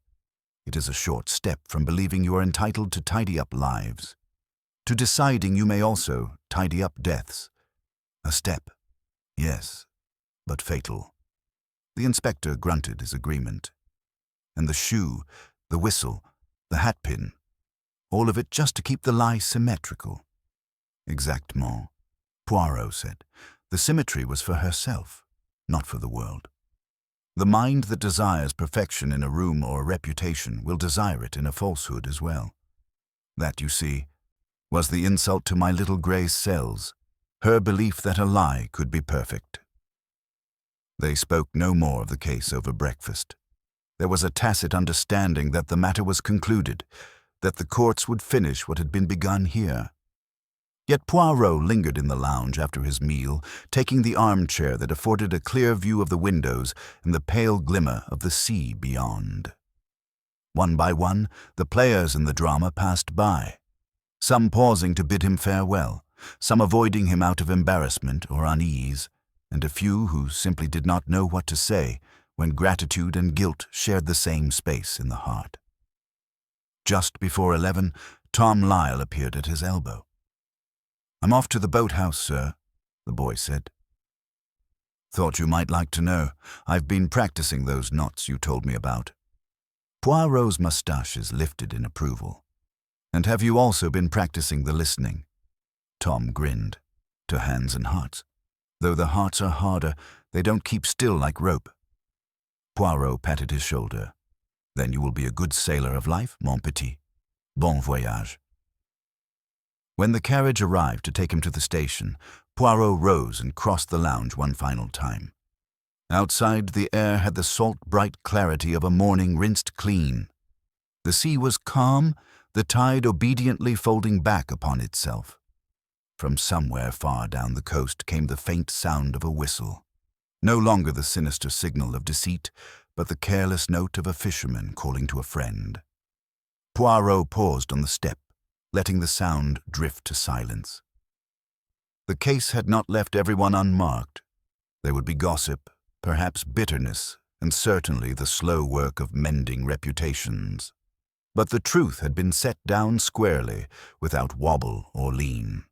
It is a short step from believing you are entitled to tidy up lives, to deciding you may also tidy up deaths. A step, yes, but fatal." The inspector grunted his agreement. And the shoe, the whistle, the hatpin, all of it just to keep the lie symmetrical. "Exactement," Poirot said. The symmetry was for herself, not for the world. The mind that desires perfection in a room or a reputation will desire it in a falsehood as well. That, you see, was the insult to my little grey cells, her belief that a lie could be perfect. They spoke no more of the case over breakfast. There was a tacit understanding that the matter was concluded, that the courts would finish what had been begun here. Yet Poirot lingered in the lounge after his meal, taking the armchair that afforded a clear view of the windows and the pale glimmer of the sea beyond. One by one, the players in the drama passed by, some pausing to bid him farewell, some avoiding him out of embarrassment or unease, and a few who simply did not know what to say when gratitude and guilt shared the same space in the heart. Just before 11, Tom Lyle appeared at his elbow. "I'm off to the boathouse, sir," the boy said. "Thought you might like to know. I've been practicing those knots you told me about." Poirot's mustaches lifted in approval. "And have you also been practicing the listening?" Tom grinned. "To hands and hearts. Though the hearts are harder, they don't keep still like rope." Poirot patted his shoulder. "Then you will be a good sailor of life, mon petit. Bon voyage." When the carriage arrived to take him to the station, Poirot rose and crossed the lounge one final time. Outside, the air had the salt-bright clarity of a morning rinsed clean. The sea was calm, the tide obediently folding back upon itself. From somewhere far down the coast came the faint sound of a whistle. No longer the sinister signal of deceit, but the careless note of a fisherman calling to a friend. Poirot paused on the step, letting the sound drift to silence. The case had not left everyone unmarked. There would be gossip, perhaps bitterness, and certainly the slow work of mending reputations. But the truth had been set down squarely, without wobble or lean.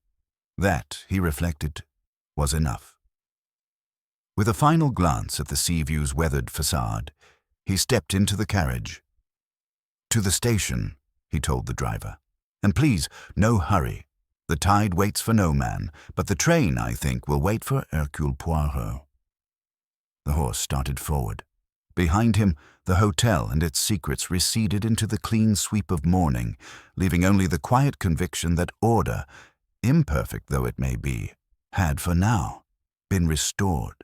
That, he reflected, was enough. With a final glance at the Seaview's weathered facade, he stepped into the carriage. "To the station," he told the driver. "And please, no hurry. The tide waits for no man, but the train, I think, will wait for Hercule Poirot." The horse started forward. Behind him, the hotel and its secrets receded into the clean sweep of morning, leaving only the quiet conviction that order, imperfect though it may be, had for now been restored.